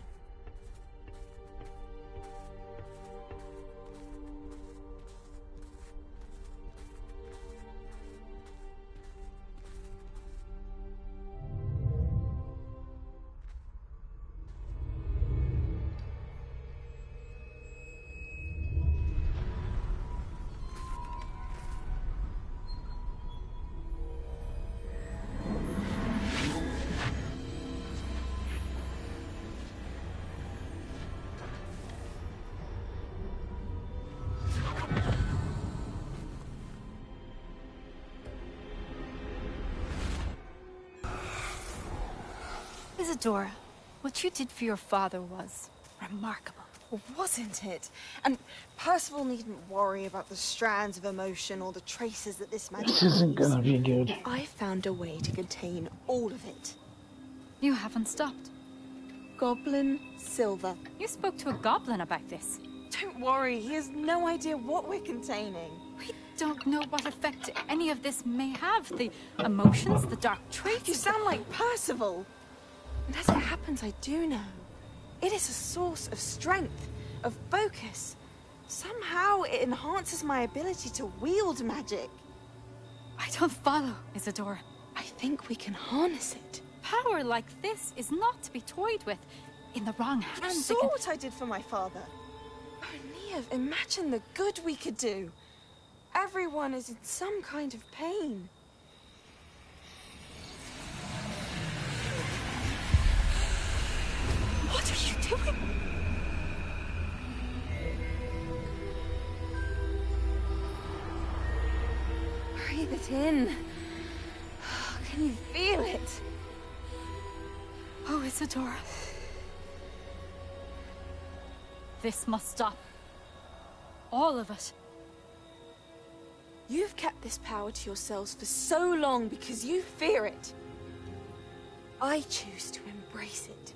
Speaker 22: Isadora, what you did for your father was remarkable.
Speaker 23: Well, wasn't it? And Percival needn't worry about the strands of emotion or the traces that this magic
Speaker 6: This isn't
Speaker 23: leaves.
Speaker 6: gonna be good.
Speaker 23: I found a way to contain all of it.
Speaker 22: You haven't stopped.
Speaker 23: Goblin Silver.
Speaker 22: You spoke to a goblin about this.
Speaker 23: Don't worry, he has no idea what we're containing.
Speaker 22: We don't know what effect any of this may have. The emotions, the dark traits.
Speaker 23: You sound like Percival. And as it happens, I do know. It is a source of strength, of focus. Somehow it enhances my ability to wield magic.
Speaker 22: I don't follow, Isadora.
Speaker 23: I think we can harness it.
Speaker 22: Power like this is not to be toyed with. In the wrong hands,
Speaker 23: You saw what I did for my father. Oh, Neve, imagine the good we could do. Everyone is in some kind of pain.
Speaker 22: What are you doing?
Speaker 23: Breathe it in. Can you feel it?
Speaker 22: Oh, Isadora. This must stop. All of it.
Speaker 23: You've kept this power to yourselves for so long because you fear it. I choose to embrace it.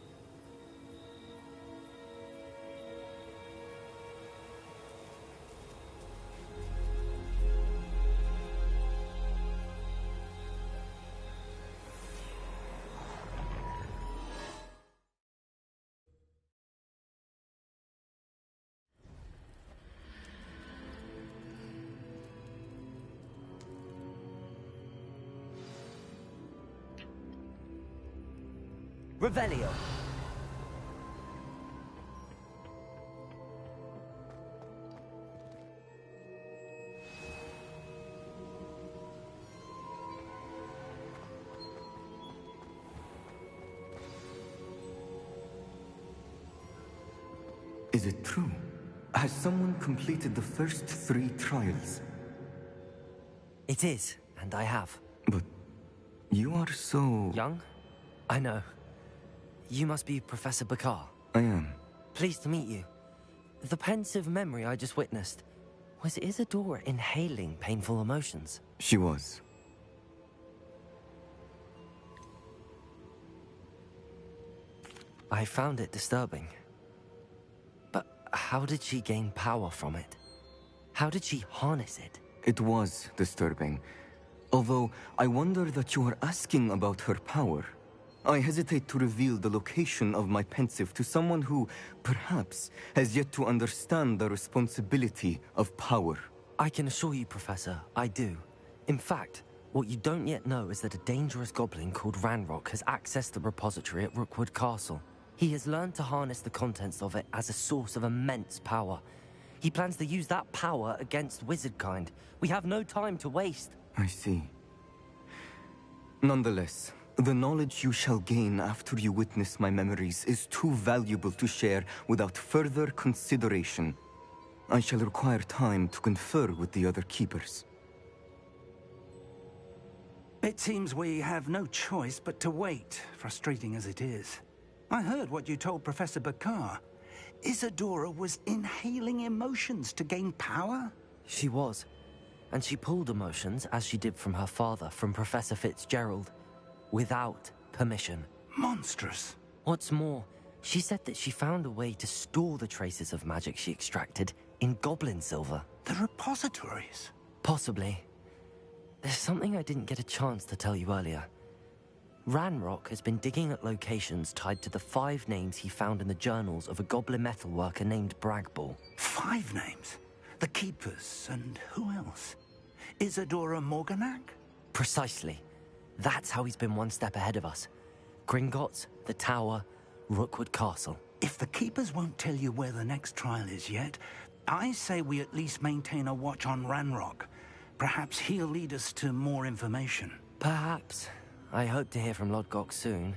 Speaker 4: Revelio.
Speaker 24: Is it true? Has someone completed the first 3 trials?
Speaker 4: It is, and I have.
Speaker 24: But you are so...
Speaker 4: Young? I know. You must be Professor Bakar.
Speaker 24: I am.
Speaker 4: Pleased to meet you. The pensive memory I just witnessed. Was Isadora inhaling painful emotions?
Speaker 24: She was.
Speaker 4: I found it disturbing. But how did she gain power from it? How did she harness it?
Speaker 24: It was disturbing. Although, I wonder that you are asking about her power. I hesitate to reveal the location of my pensive to someone who, perhaps, has yet to understand the responsibility of power.
Speaker 4: I can assure you, Professor, I do. In fact, what you don't yet know is that a dangerous goblin called Ranrock has accessed the repository at Rookwood Castle. He has learned to harness the contents of it as a source of immense power. He plans to use that power against wizardkind. We have no time to waste.
Speaker 24: I see. Nonetheless, the knowledge you shall gain after you witness my memories is too valuable to share without further consideration. I shall require time to confer with the other keepers.
Speaker 7: It seems we have no choice but to wait, frustrating as it is. I heard what you told Professor Bakar. Isadora was inhaling emotions to gain power?
Speaker 4: She was. And she pulled emotions, as she did from her father, from Professor Fitzgerald, without permission.
Speaker 7: Monstrous.
Speaker 4: What's more, she said that she found a way to store the traces of magic she extracted in goblin silver.
Speaker 7: The repositories?
Speaker 4: Possibly. There's something I didn't get a chance to tell you earlier. Ranrock has been digging at locations tied to the 5 names he found in the journals of a goblin metalworker named Bragball.
Speaker 7: 5 names? The Keepers, and who else? Isadora Morganac?
Speaker 4: Precisely. That's how he's been one step ahead of us. Gringotts, the Tower, Rookwood Castle.
Speaker 7: If the Keepers won't tell you where the next trial is yet, I say we at least maintain a watch on Ranrock. Perhaps he'll lead us to more information.
Speaker 4: Perhaps. I hope to hear from Lodgok soon.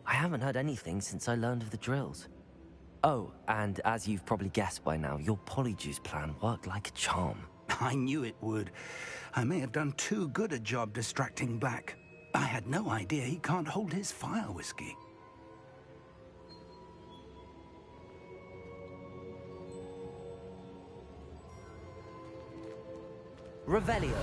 Speaker 4: I haven't heard anything since I learned of the drills. Oh, and as you've probably guessed by now, your Polyjuice plan worked like a charm.
Speaker 7: I knew it would. I may have done too good a job distracting Black. I had no idea he can't hold his fire whiskey.
Speaker 4: Revelio.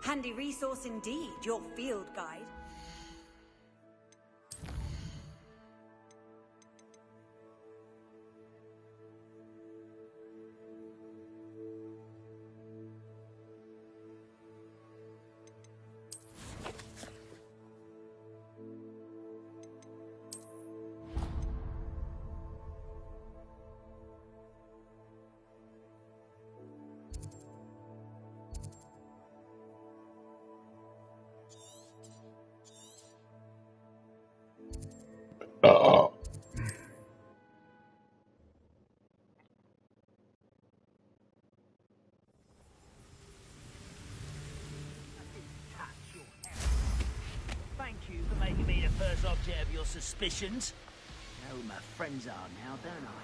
Speaker 8: Handy resource indeed, your field guide.
Speaker 1: Thank you for making me the first object of your suspicions. I know who my friends are now, don't I?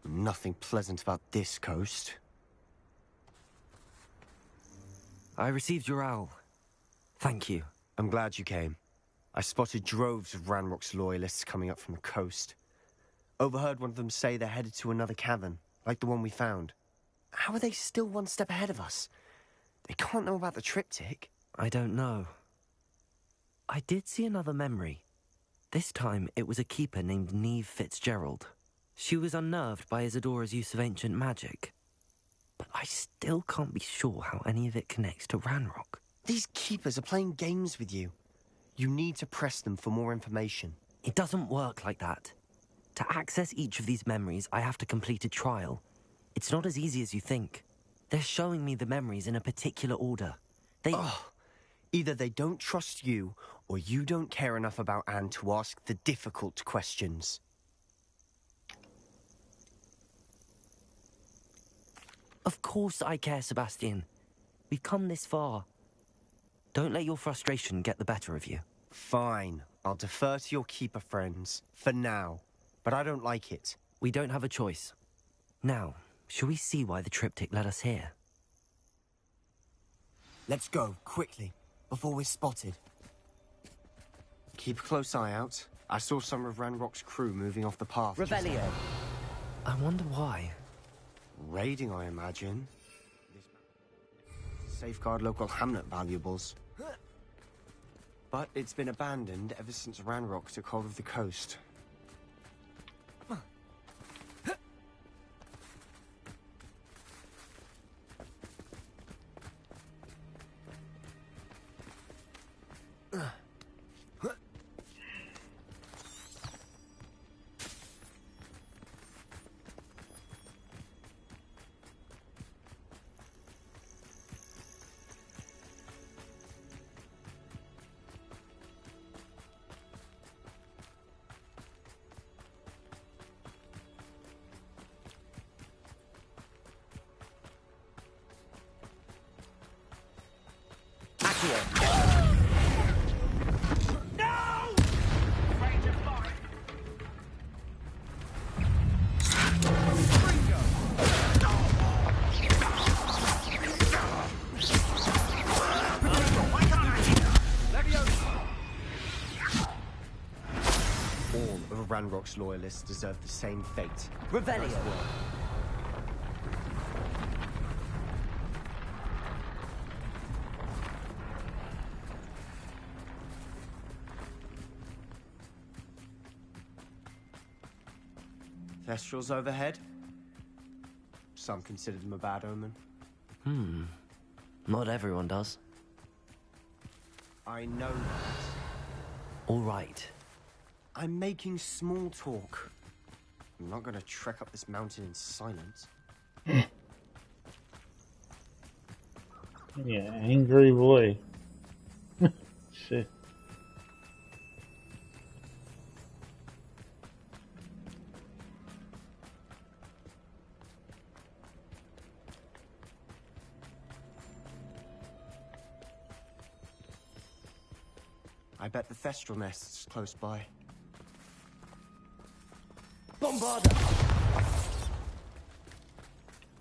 Speaker 10: Nothing pleasant about this coast.
Speaker 4: I received your owl. Thank you.
Speaker 10: I'm glad you came. I spotted droves of Ranrock's loyalists coming up from the coast. Overheard one of them say they're headed to another cavern, like the one we found. How are they still one step ahead of us? They can't know about the triptych.
Speaker 4: I don't know. I did see another memory. This time, it was a keeper named Neve Fitzgerald. She was unnerved by Isadora's use of ancient magic. But I still can't be sure how any of it connects to Ranrock.
Speaker 10: These keepers are playing games with you. You need to press them for more information.
Speaker 4: It doesn't work like that. To access each of these memories, I have to complete a trial. It's not as easy as you think. They're showing me the memories in a particular order.
Speaker 10: Either they don't trust you, or you don't care enough about Anne to ask the difficult questions.
Speaker 4: Of course I care, Sebastian. We've come this far. Don't let your frustration get the better of you.
Speaker 10: Fine. I'll defer to your keeper friends, for now. But I don't like it.
Speaker 4: We don't have a choice. Now, shall we see why the triptych led us here?
Speaker 10: Let's go, quickly, before we're spotted. Keep a close eye out. I saw some of Ranrock's crew moving off the path.
Speaker 4: Revelio. I wonder why.
Speaker 10: Raiding, I imagine. Safeguard local hamlet valuables. But it's been abandoned ever since Ranrock took hold of the coast. Ranrock's loyalists deserve the same fate.
Speaker 4: Revelio!
Speaker 10: Thestrals overhead? Some consider them a bad omen.
Speaker 4: Not everyone does.
Speaker 10: I know that.
Speaker 4: All right.
Speaker 10: I'm making small talk. I'm not gonna trek up this mountain in silence.
Speaker 6: Yeah, angry boy. Shit.
Speaker 10: I bet the Thestral nest's close by.
Speaker 4: Bombarda!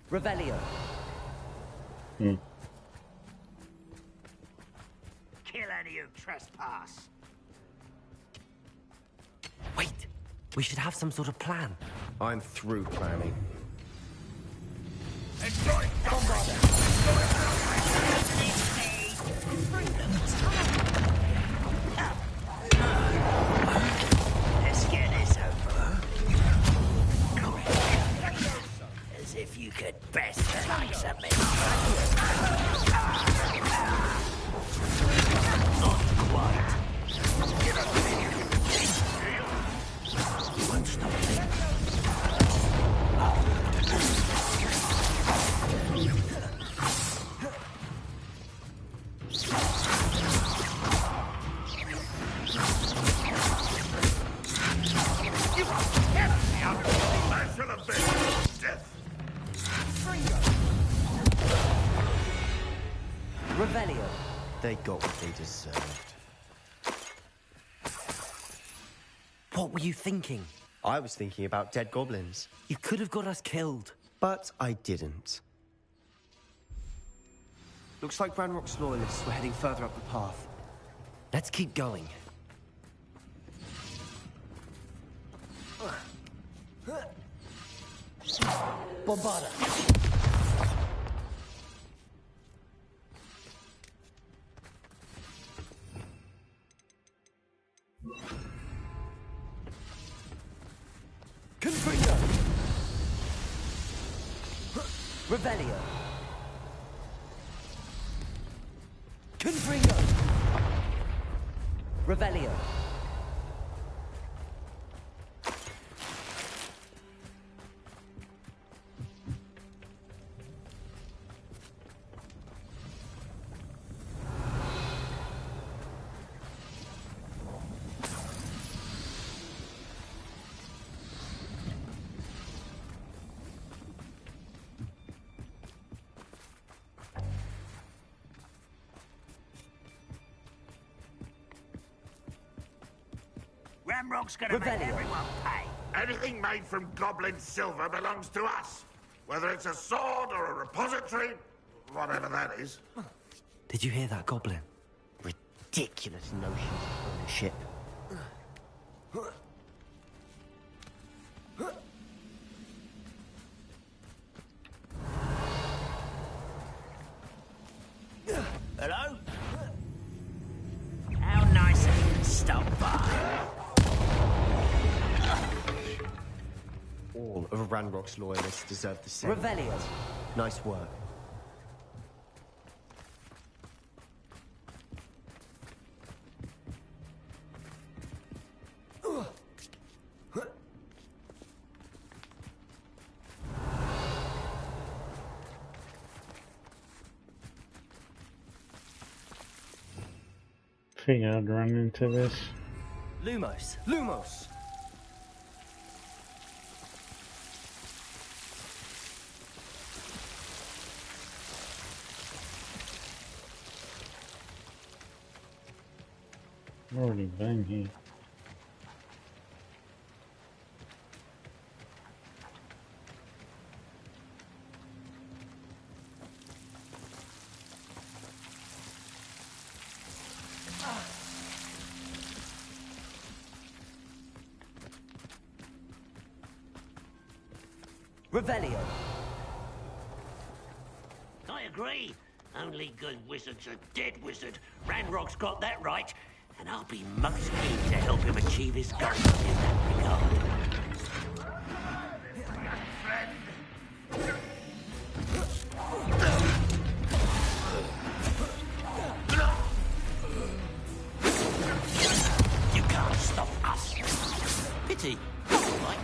Speaker 4: Revelio.
Speaker 1: Kill any who trespass.
Speaker 4: Wait! We should have some sort of plan.
Speaker 10: I'm through planning.
Speaker 1: Let's get this over. As if you could best the likes of me. Not quite. You won't stop me.
Speaker 4: Revelio.
Speaker 10: They got what they deserved.
Speaker 4: What were you thinking?
Speaker 10: I was thinking about dead goblins.
Speaker 4: You could have got us killed.
Speaker 10: But I didn't. Looks like Ranrock's loyalists were heading further up the path.
Speaker 4: Let's keep going. Bombarda. Confringo! Revelio! Confringo! Revelio!
Speaker 1: Ramrock's gonna make everyone pay.
Speaker 2: Anything made from goblin silver belongs to us. Whether it's a sword or a repository, whatever that is.
Speaker 4: Did you hear that, Goblin? Ridiculous notions of ownership.
Speaker 1: Hello? How nice of you to stop by.
Speaker 10: All of Ranrock's loyalists deserve the same.
Speaker 4: Revelio.
Speaker 10: Nice work.
Speaker 6: Figure I'd run into this.
Speaker 4: Lumos! Lumos!
Speaker 6: I've already been here.
Speaker 4: Revelio!
Speaker 1: I agree. Only good wizard's a dead wizard. Ranrock's got that right. And I'll be most keen to help him achieve his goals in that regard. You can't stop us. Pity. Right.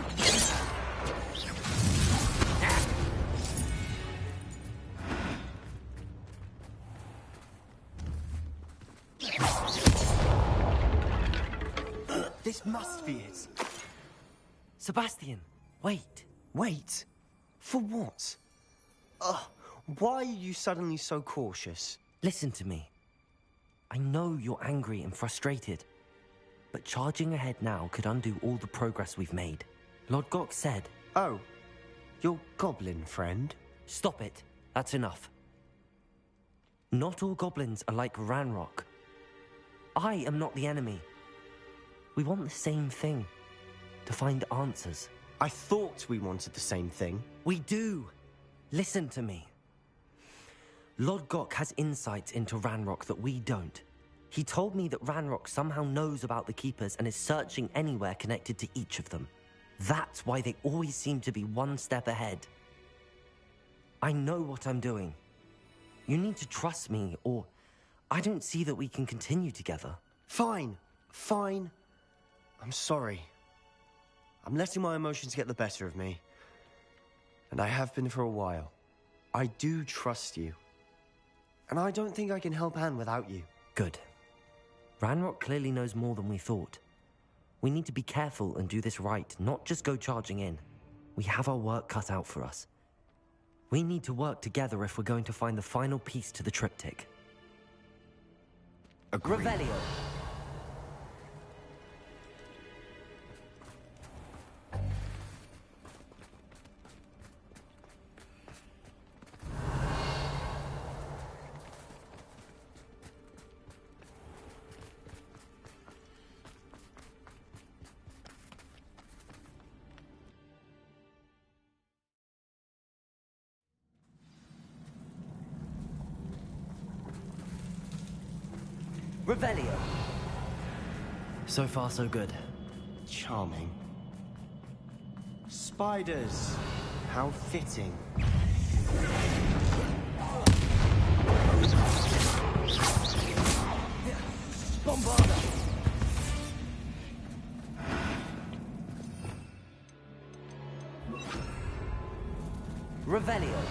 Speaker 10: This must be it.
Speaker 4: Sebastian, wait.
Speaker 10: Wait? For what? Why are you suddenly so cautious?
Speaker 4: Listen to me. I know you're angry and frustrated, but charging ahead now could undo all the progress we've made. Lord Gok said...
Speaker 10: Oh, your goblin friend?
Speaker 4: Stop it. That's enough. Not all goblins are like Ranrock. I am not the enemy. We want the same thing. To find answers.
Speaker 10: I thought we wanted the same thing.
Speaker 4: We do. Listen to me. Lord Gok has insights into Ranrock that we don't. He told me that Ranrock somehow knows about the Keepers and is searching anywhere connected to each of them. That's why they always seem to be one step ahead. I know what I'm doing. You need to trust me, or I don't see that we can continue together.
Speaker 10: Fine. Fine. I'm sorry. I'm letting my emotions get the better of me. And I have been for a while. I do trust you. And I don't think I can help Anne without you.
Speaker 4: Good. Ranrock clearly knows more than we thought. We need to be careful and do this right, not just go charging in. We have our work cut out for us. We need to work together if we're going to find the final piece to the triptych.
Speaker 10: Agreed.
Speaker 4: Revelio! Revelio. So far, so good.
Speaker 10: Charming. Spiders. How fitting. Bombarda! Revelio.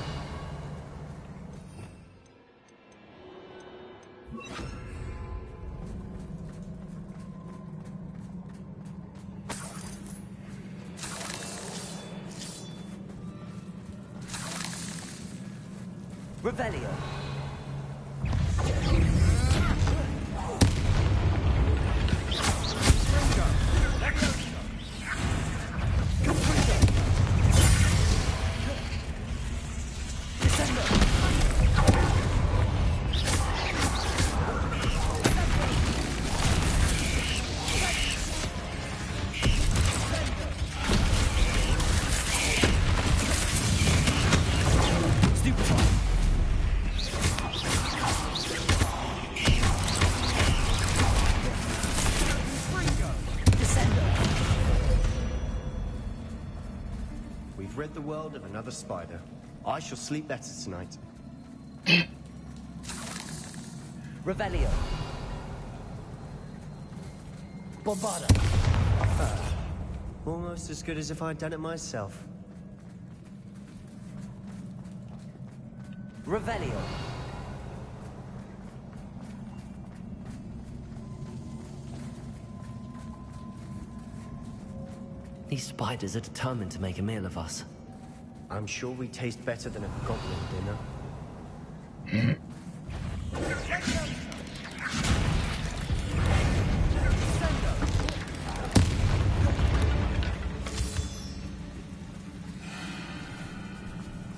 Speaker 10: Revelio. We've rid the world of another spider. I shall sleep better tonight. Revelio. Bombarda. Almost as good as if I'd done it myself. Revelio.
Speaker 4: These spiders are determined to make a meal of us.
Speaker 10: I'm sure we taste better than a goblin dinner.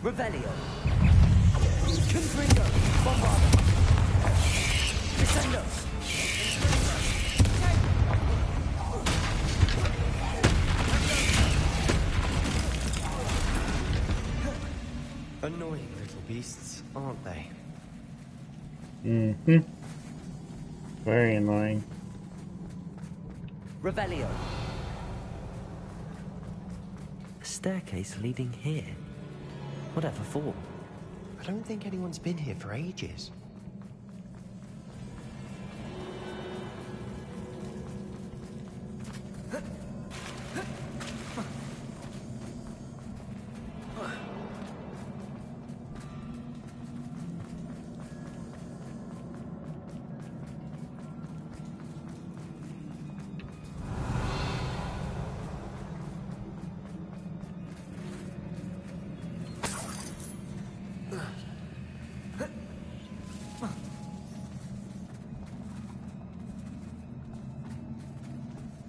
Speaker 10: Revelio. Confringo. Bombarda. Descendo. Annoying little beasts, aren't they?
Speaker 6: Mm-hmm. Very annoying.
Speaker 10: Revelio.
Speaker 4: A staircase leading here. Whatever for?
Speaker 10: I don't think anyone's been here for ages.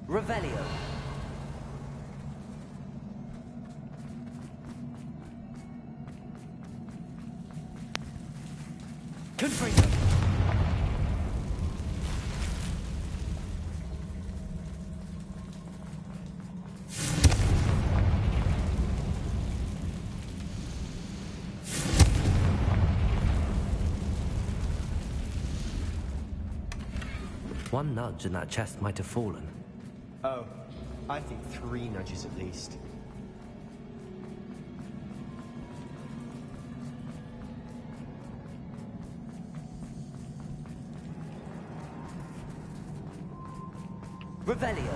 Speaker 10: Revelio. Confringo.
Speaker 4: One nudge and that chest might have fallen.
Speaker 10: Oh, I think 3 nudges at least. Revelio.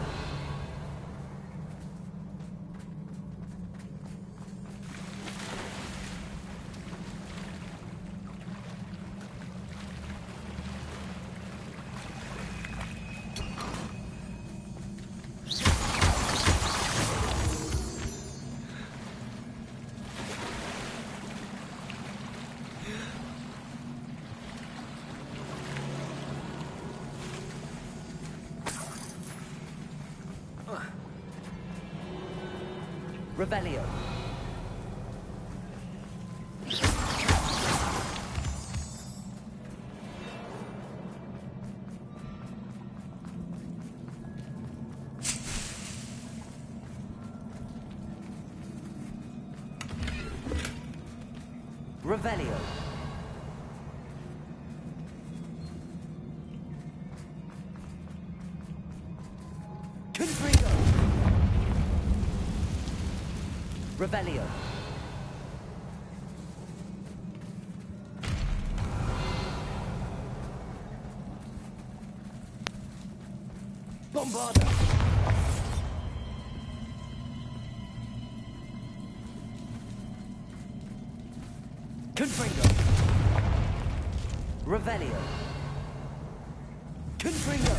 Speaker 10: Revelio. Revelio. Confringo.
Speaker 4: Revelio. Bombarda. Confringo. Revelio. Confringo.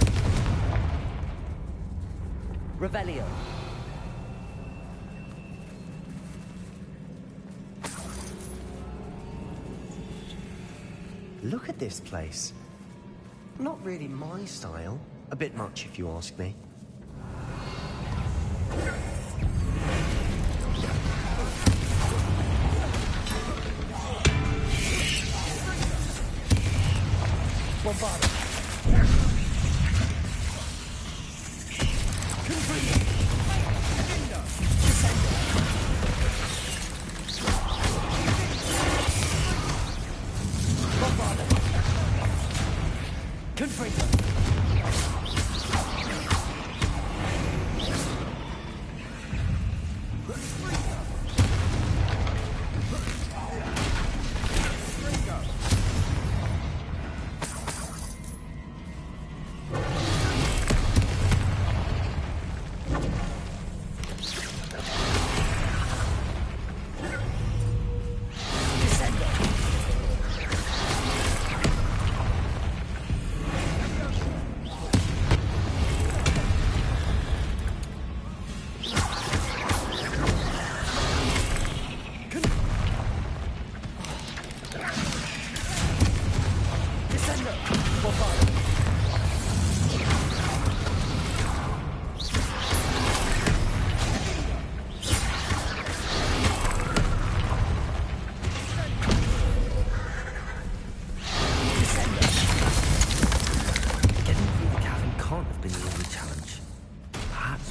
Speaker 4: Revelio.
Speaker 10: Look at this place. Not really my style. A bit much, if you ask me.
Speaker 4: Bombarda.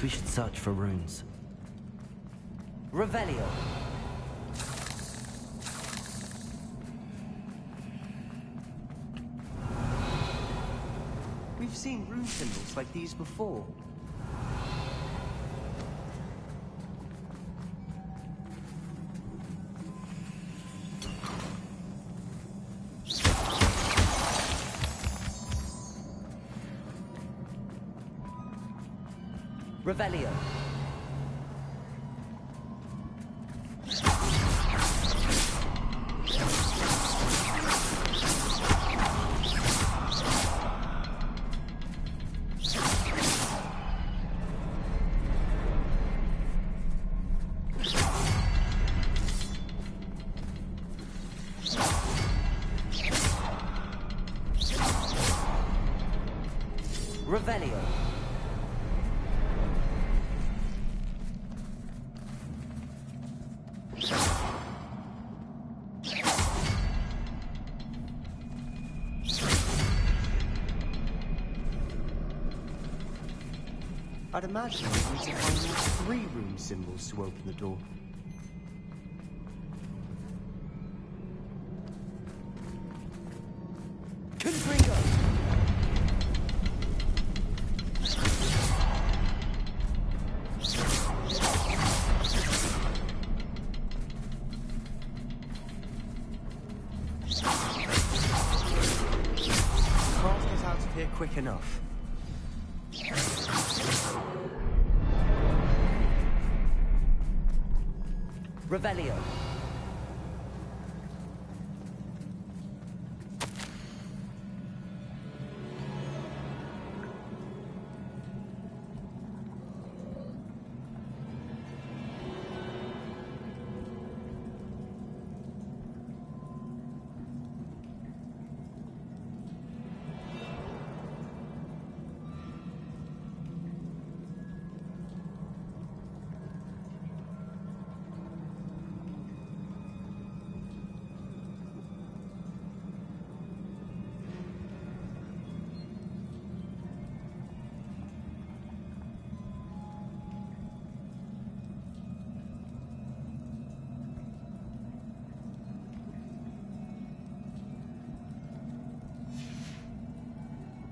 Speaker 4: We should search for runes. Revelio.
Speaker 10: We've seen rune symbols like these before.
Speaker 4: Revelio. Revelio.
Speaker 10: I'd imagine we need to find 3 rune symbols to open the door.
Speaker 4: Confringo.
Speaker 10: Can't get out of here quick enough.
Speaker 4: Revelio.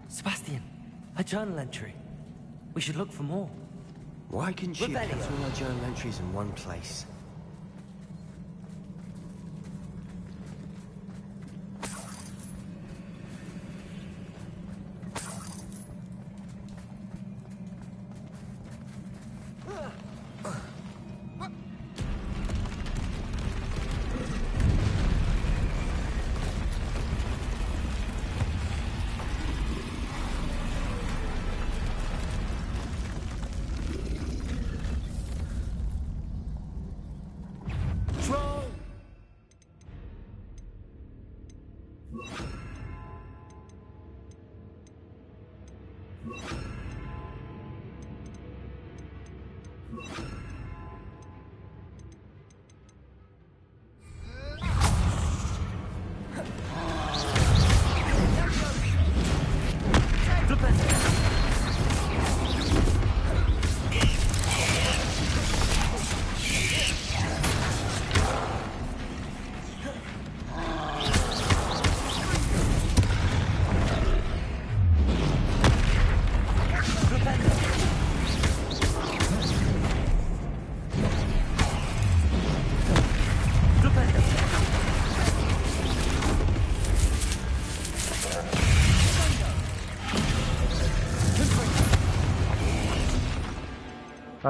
Speaker 4: Sebastian, a journal entry. We should look for more.
Speaker 10: Why couldn't she have
Speaker 4: Revelio.
Speaker 10: kept all our journal entries in one place?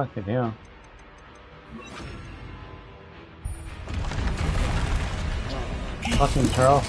Speaker 6: Fucking hell. Fucking troll.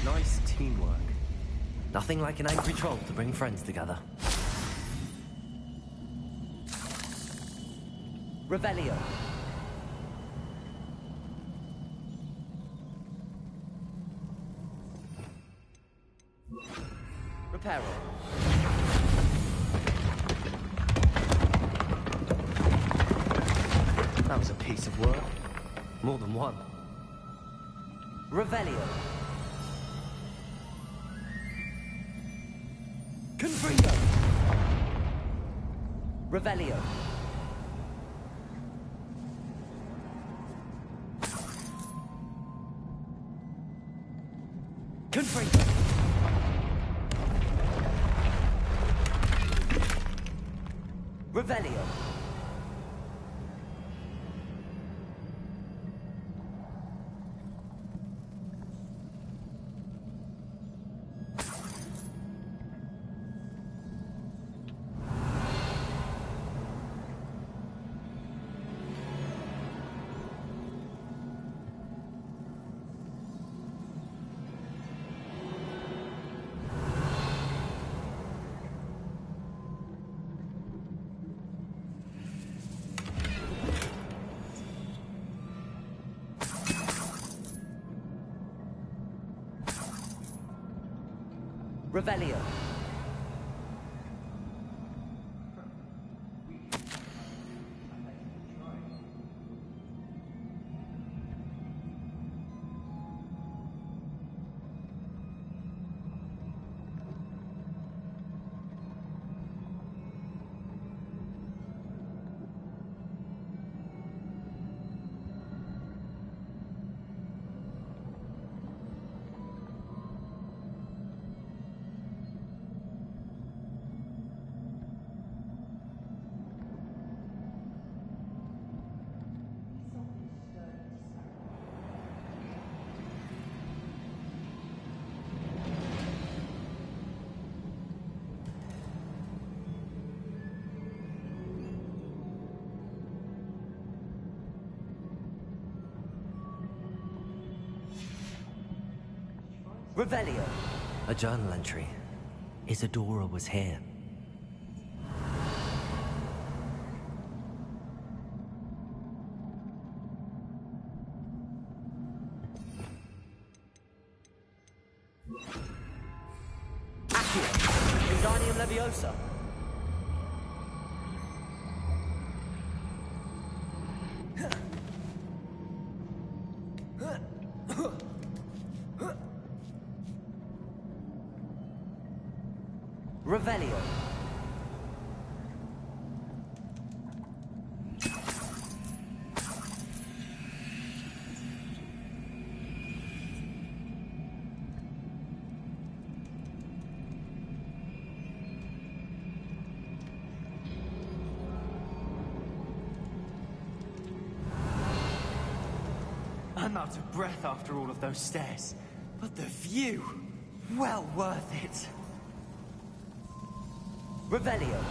Speaker 4: Nice teamwork. Nothing like an angry troll to bring friends together. Revelio. Reparo. That was a piece of work. More than one. Revelio. Confringo. Revelio. Confringo. Revelio. Revelio. Revelio. A journal entry. Isadora was here. Accio. Wingardium Leviosa. Revelio.
Speaker 11: I'm out of breath after all of those stairs, but the view, well worth it.
Speaker 4: Revelio.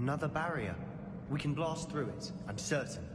Speaker 10: Another barrier. We can blast through it, I'm certain.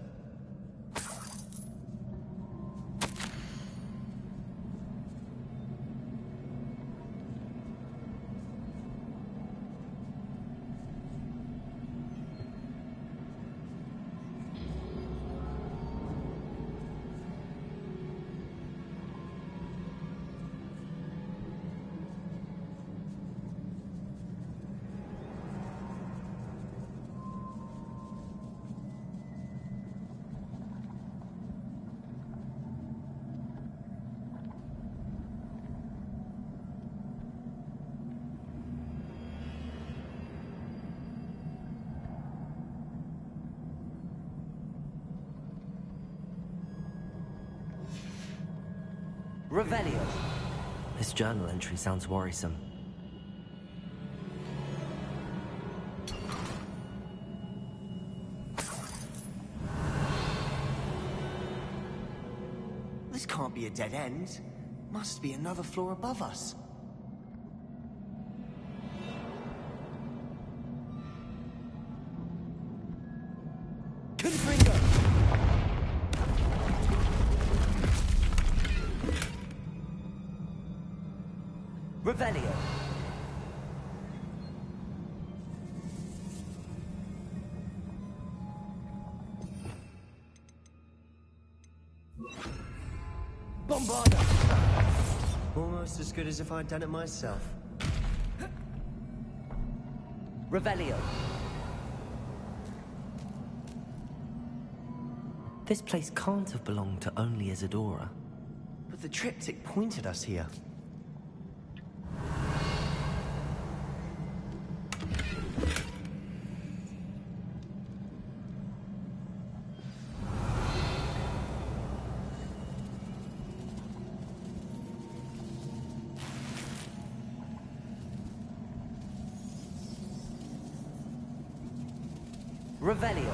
Speaker 4: Revelio. This journal entry sounds worrisome.
Speaker 10: This can't be a dead end. Must be another floor above us. Confringo! Revelio. Bombarda! Almost as good as if I'd done it myself. Revelio.
Speaker 4: This place can't have belonged to only Isadora.
Speaker 10: But the triptych pointed us here.
Speaker 4: Revelio.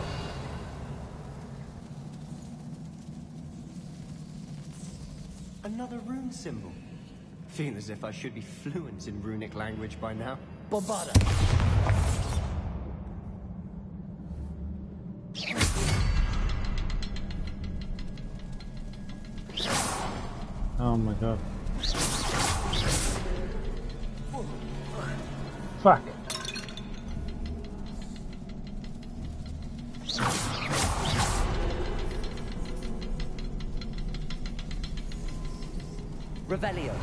Speaker 10: Another rune symbol. Feel as if I should be fluent in runic language by now.
Speaker 4: Bombarda.
Speaker 6: Oh my god. Fuck.
Speaker 4: Revelio.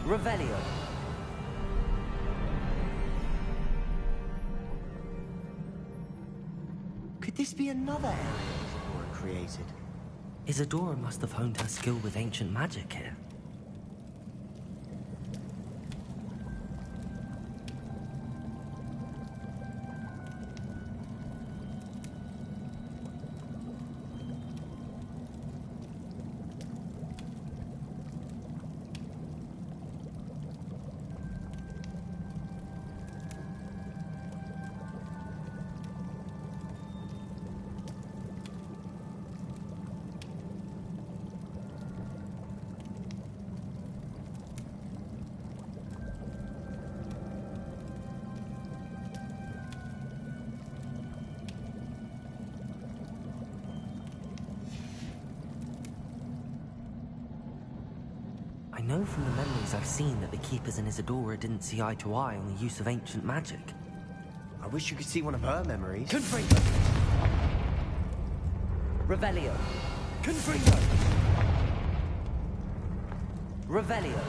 Speaker 4: Revelio.
Speaker 10: Could this be another area Isadora created?
Speaker 4: Isadora must have honed her skill with ancient magic here. I know from the memories I've seen that the Keepers and Isadora didn't see eye to eye on the use of ancient magic.
Speaker 10: I wish you could see one of her memories.
Speaker 4: Confringo! Revelio! Confringo! Revelio!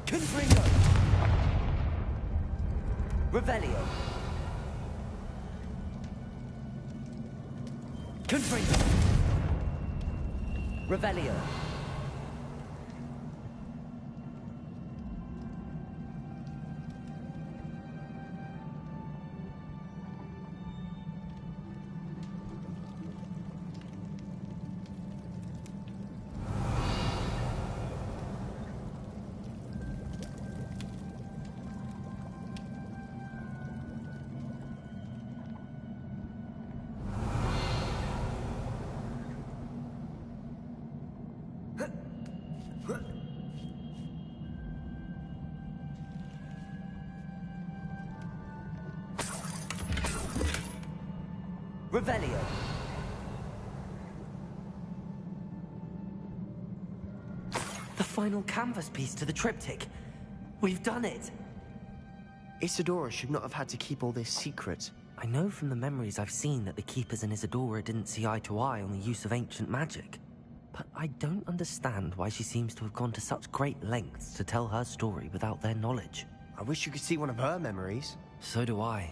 Speaker 4: Confringo! Revelio! Confringo! Revelio! Revelio. The final canvas piece to the triptych. We've done it.
Speaker 10: Isadora should not have had to keep all this secret.
Speaker 4: I know from the memories I've seen that the Keepers and Isadora didn't see eye to eye on the use of ancient magic. But I don't understand why she seems to have gone to such great lengths to tell her story without their knowledge.
Speaker 10: I wish you could see one of her memories.
Speaker 4: So do I.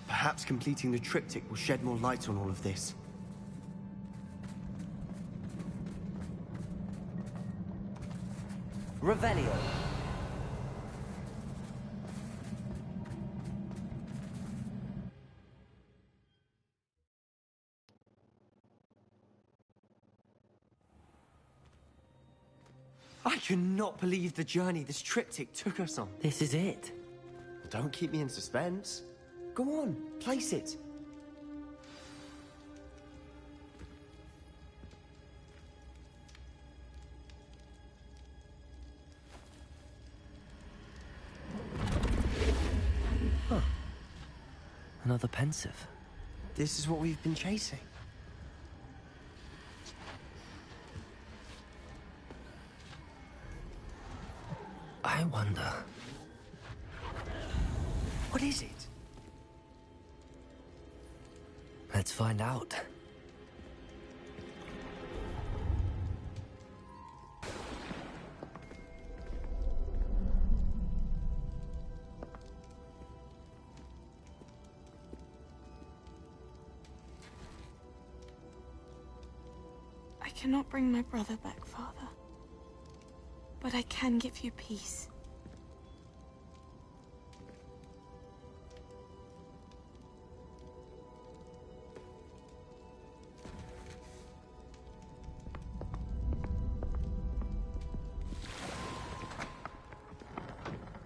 Speaker 10: Perhaps completing the triptych will shed more light on all of this.
Speaker 4: Revelio.
Speaker 10: I cannot believe the journey this triptych took us on.
Speaker 4: This is it.
Speaker 10: Don't keep me in suspense. Go on, place it.
Speaker 4: Huh. Another pensive.
Speaker 10: This is what we've been chasing.
Speaker 4: I wonder...
Speaker 10: What is it?
Speaker 4: Let's find out.
Speaker 23: I cannot bring my brother back, Father. But I can give you peace.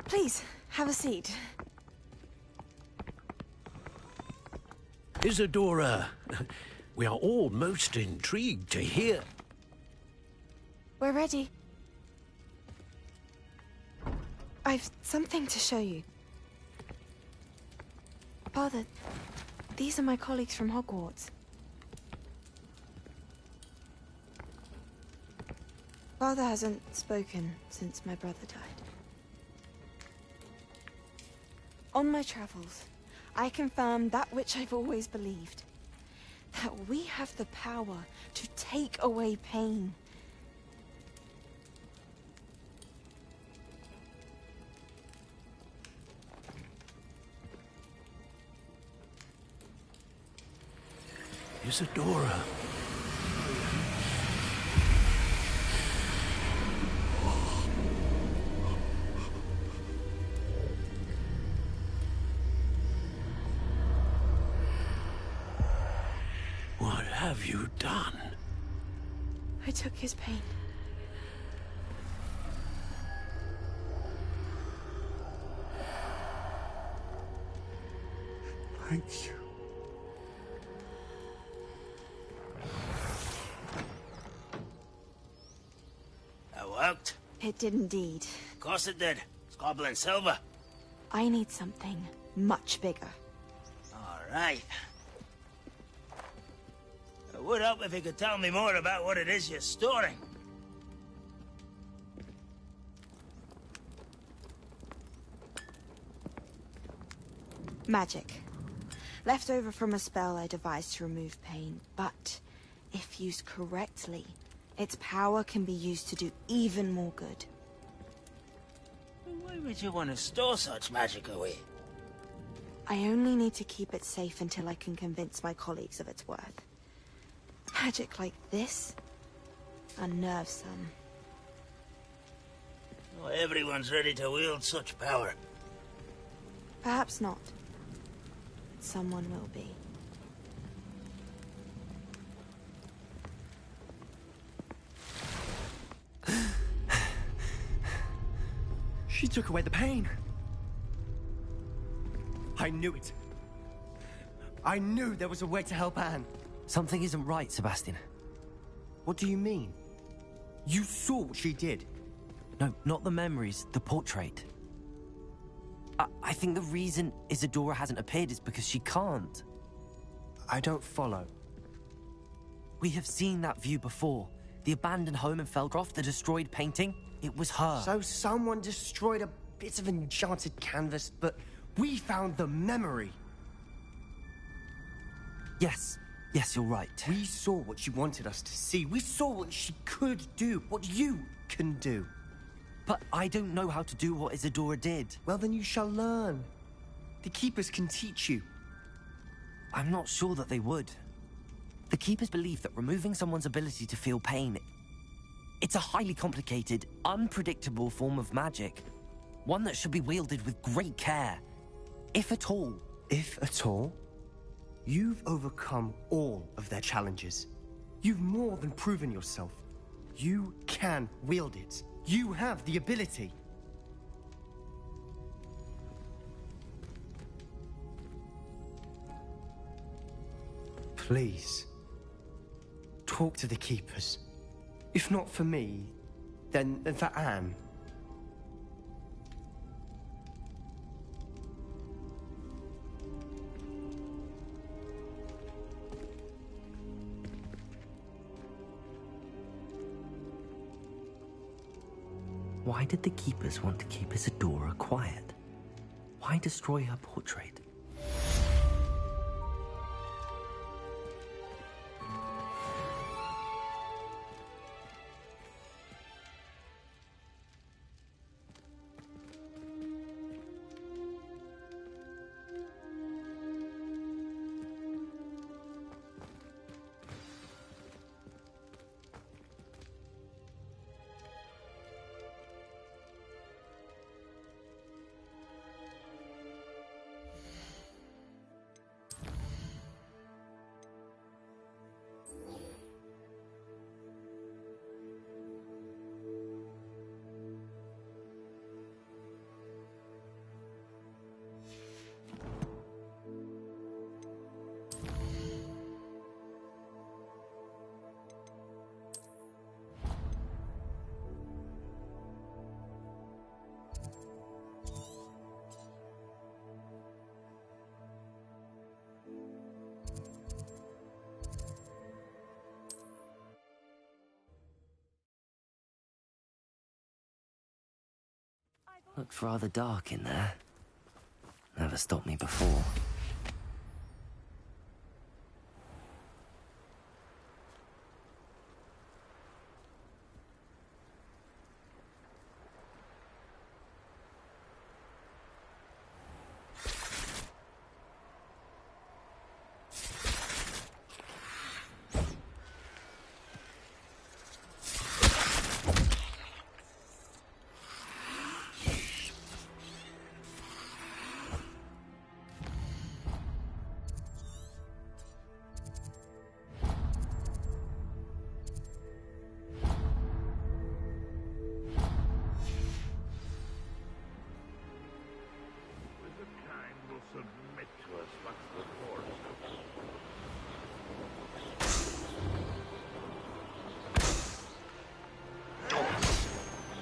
Speaker 23: Please, have a seat.
Speaker 2: Isadora, we are all most intrigued to hear.
Speaker 23: We're ready. I've something to show you. Father, these are my colleagues from Hogwarts. Father hasn't spoken since my brother died. On my travels, I confirmed that which I've always believed. That we have the power to take away pain.
Speaker 2: Isadora. What have you done?
Speaker 23: I took his pain.
Speaker 2: Thank you.
Speaker 1: That worked?
Speaker 23: It did indeed.
Speaker 1: Of course it did. It's goblin silver.
Speaker 23: I need something much bigger.
Speaker 1: All right. It would help if you could tell me more about what it is you're storing.
Speaker 23: Magic. Left over from a spell I devised to remove pain, but if used correctly, its power can be used to do even more good.
Speaker 1: Why would you want to store such magic away?
Speaker 23: I only need to keep it safe until I can convince my colleagues of its worth. Magic like this unnerves some.
Speaker 1: Not everyone's ready to wield such power.
Speaker 23: Perhaps not. Someone will be.
Speaker 10: She took away the pain. I knew it. I knew there was a way to help Anne.
Speaker 4: Something isn't right, Sebastian.
Speaker 10: What do you mean? You saw what she did.
Speaker 4: No, not the memories, the portrait. I think the reason Isadora hasn't appeared is because she can't.
Speaker 10: I don't follow.
Speaker 4: We have seen that view before. The abandoned home in Feldcroft, the destroyed painting. It was her.
Speaker 10: So someone destroyed a bit of enchanted canvas, but we found the memory.
Speaker 4: Yes. Yes, you're right.
Speaker 10: We saw what she wanted us to see. We saw what she could do, what you can do.
Speaker 4: But I don't know how to do what Isadora did.
Speaker 10: Well, then you shall learn. The Keepers can teach you.
Speaker 4: I'm not sure that they would. The Keepers believe that removing someone's ability to feel pain, it's a highly complicated, unpredictable form of magic. One that should be wielded with great care. If at all.
Speaker 10: If at all? You've overcome all of their challenges. You've more than proven yourself. You can wield it. You have the ability. Please, talk to the Keepers. If not for me, then for Anne.
Speaker 4: Why did the Keepers want to keep Isadora quiet? Why destroy her portrait? Looks rather dark in there. Never stopped me before.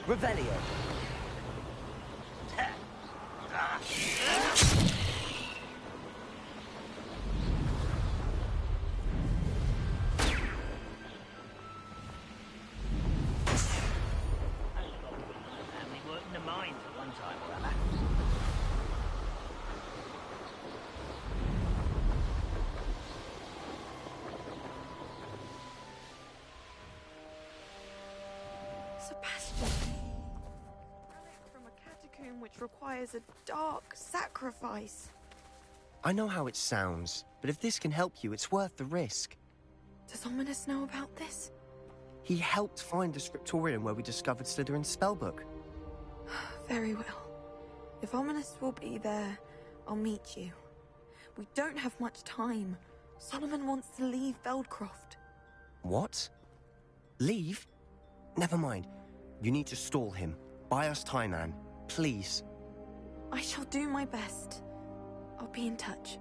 Speaker 4: Revelio.
Speaker 23: Sebastian. Relic from a catacomb which requires a dark sacrifice.
Speaker 10: I know how it sounds, but if this can help you, it's worth the risk.
Speaker 23: Does Ominous know about this?
Speaker 10: He helped find the scriptorium where we discovered Slytherin's spellbook.
Speaker 23: Very well. If Ominous will be there, I'll meet you. We don't have much time. Solomon wants to leave Feldcroft.
Speaker 10: What? Leave? Never mind. You need to stall him. Buy us time, Anne. Please.
Speaker 23: I shall do my best. I'll be in touch.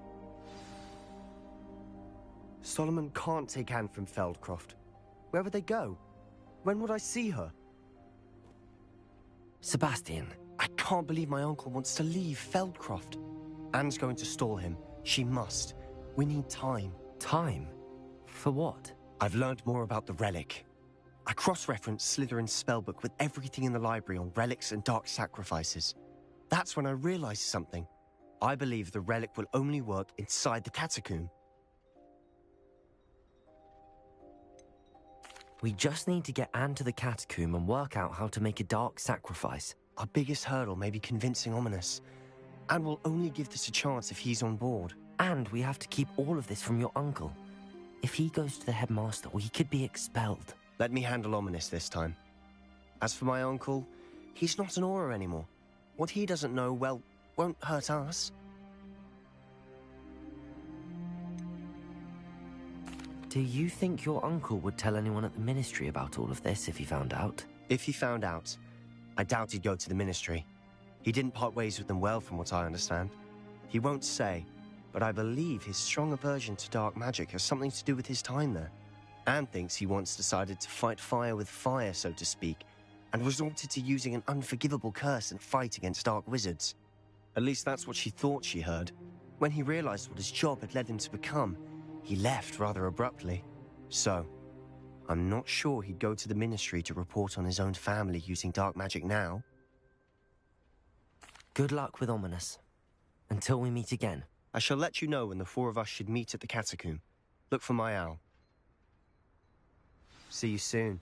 Speaker 10: Solomon can't take Anne from Feldcroft. Where would they go? When would I see her?
Speaker 4: Sebastian.
Speaker 10: I can't believe my uncle wants to leave Feldcroft. Anne's going to stall him. She must. We need time.
Speaker 4: Time? For what?
Speaker 10: I've learned more about the relic. I cross-referenced Slytherin's spellbook with everything in the library on relics and dark sacrifices. That's when I realized something. I believe the relic will only work inside the catacomb.
Speaker 4: We just need to get Anne to the catacomb and work out how to make a dark sacrifice.
Speaker 10: Our biggest hurdle may be convincing Ominous. And we'll only give this a chance if he's on board.
Speaker 4: And we have to keep all of this from your uncle. If he goes to the headmaster, we could be expelled.
Speaker 10: Let me handle Ominous this time. As for my uncle, he's not an Auror anymore. What he doesn't know, well, won't hurt us.
Speaker 4: Do you think your uncle would tell anyone at the Ministry about all of this if he found out?
Speaker 10: If he found out, I doubt he'd go to the Ministry. He didn't part ways with them well, from what I understand. He won't say, but I believe his strong aversion to dark magic has something to do with his time there. Anne thinks he once decided to fight fire with fire, so to speak, and resorted to using an unforgivable curse in fight against dark wizards. At least that's what she thought she heard. When he realized what his job had led him to become, he left rather abruptly. So, I'm not sure he'd go to the Ministry to report on his own family using dark magic now.
Speaker 4: Good luck with Ominous. Until we meet again.
Speaker 10: I shall let you know when the four of us should meet at the catacomb. Look for my owl. See you soon.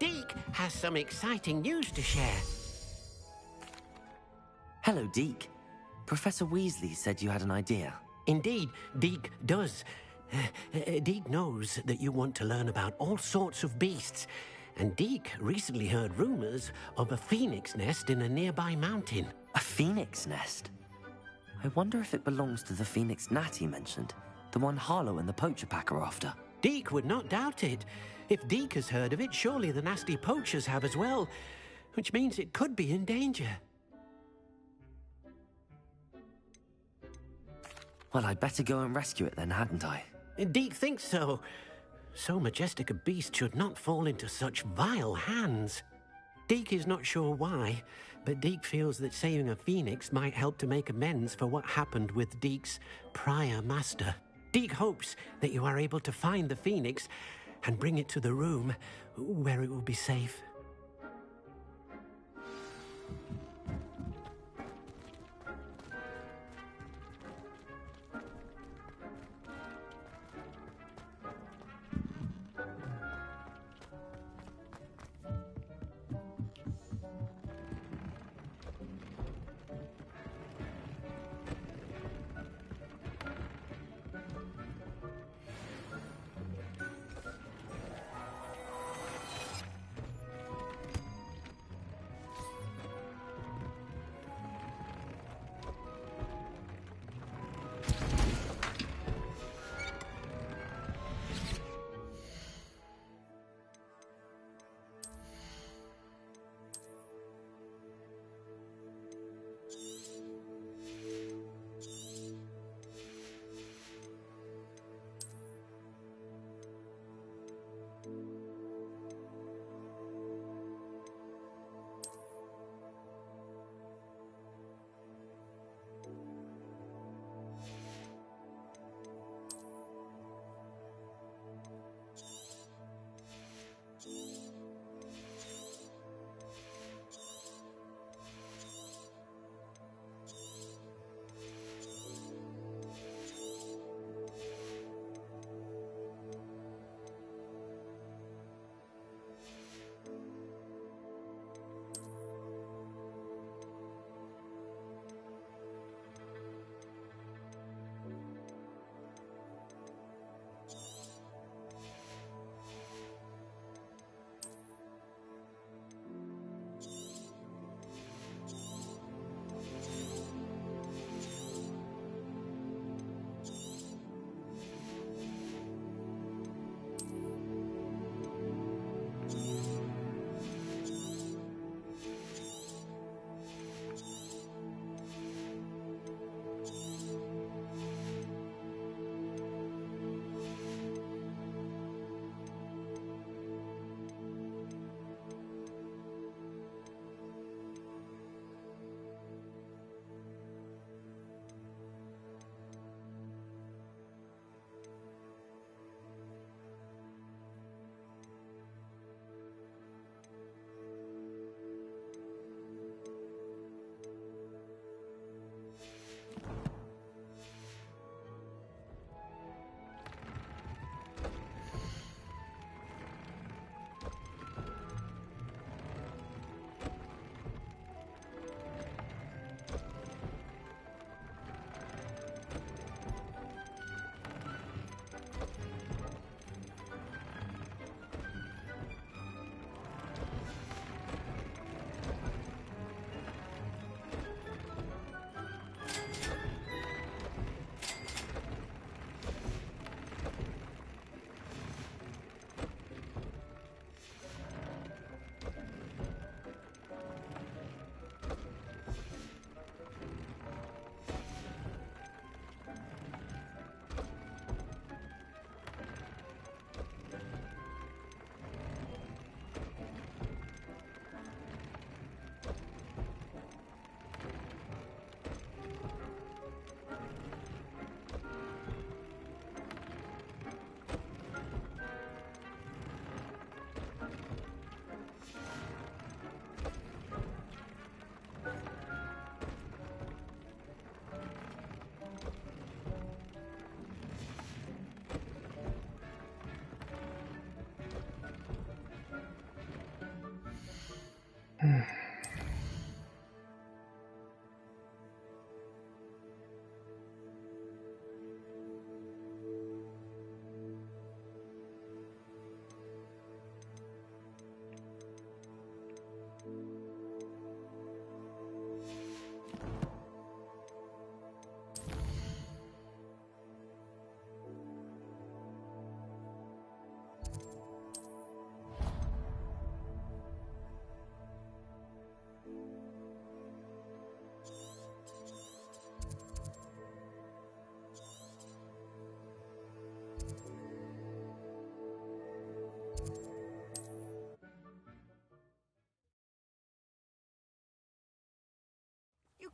Speaker 1: Deke has some exciting news to share.
Speaker 4: Hello, Deke. Professor Weasley said you had an idea.
Speaker 1: Indeed, Deke does. Deke knows that you want to learn about all sorts of beasts, and Deke recently heard rumors of a phoenix nest in a nearby mountain.
Speaker 4: A phoenix nest? I wonder if it belongs to the phoenix gnat he mentioned, the one Harlow and the poacher pack are after.
Speaker 1: Deke would not doubt it. If Deke has heard of it, surely the nasty poachers have as well, which means it could be in danger.
Speaker 4: Well, I'd better go and rescue it then, hadn't I?
Speaker 1: Deke thinks so. So majestic a beast should not fall into such vile hands. Deke is not sure why, but Deke feels that saving a phoenix might help to make amends for what happened with Deke's prior master. Deke hopes that you are able to find the phoenix and bring it to the room where it will be safe.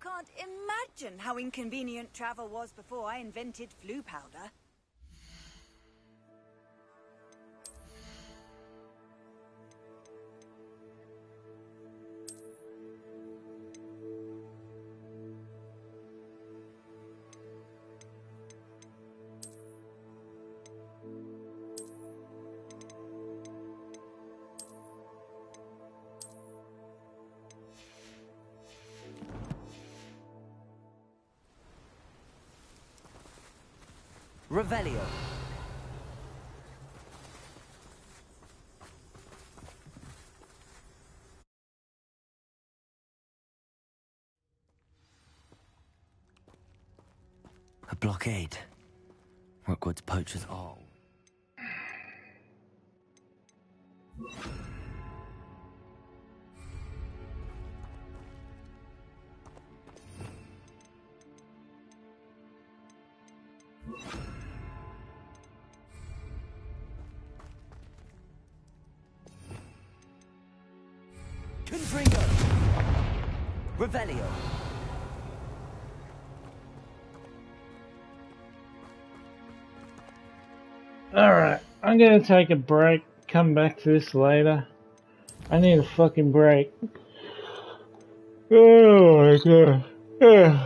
Speaker 8: can't imagine how inconvenient travel was before I invented flu powder.
Speaker 4: Revelio. A blockade. Rookwood's poachers all. Confringo! Revelio!
Speaker 6: Alright, I'm gonna take a break, come back to this later. I need a fucking break. Oh my god. Yeah.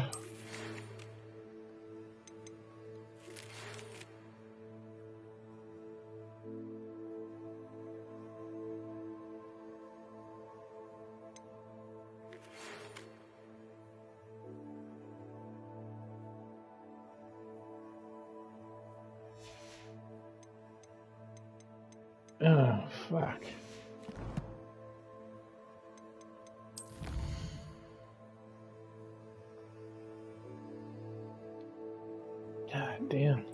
Speaker 6: Oh, fuck. God damn.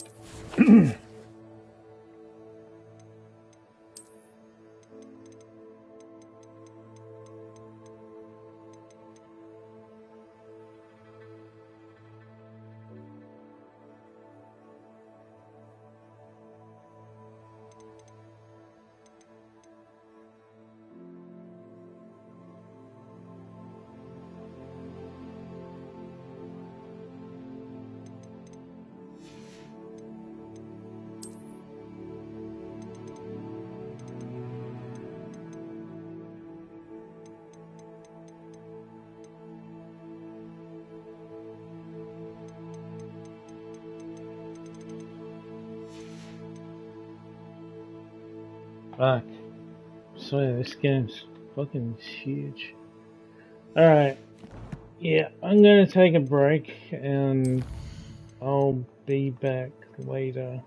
Speaker 6: Fuck. So this game's fucking huge. Alright. Yeah, I'm gonna take a break and I'll be back later.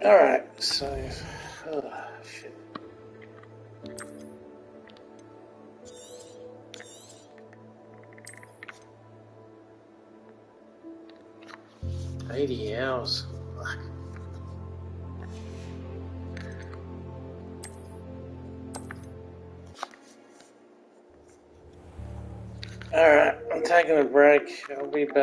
Speaker 6: Alright, so... Oh, shit. $80. Fuck. Alright, I'm taking a break. I'll be back.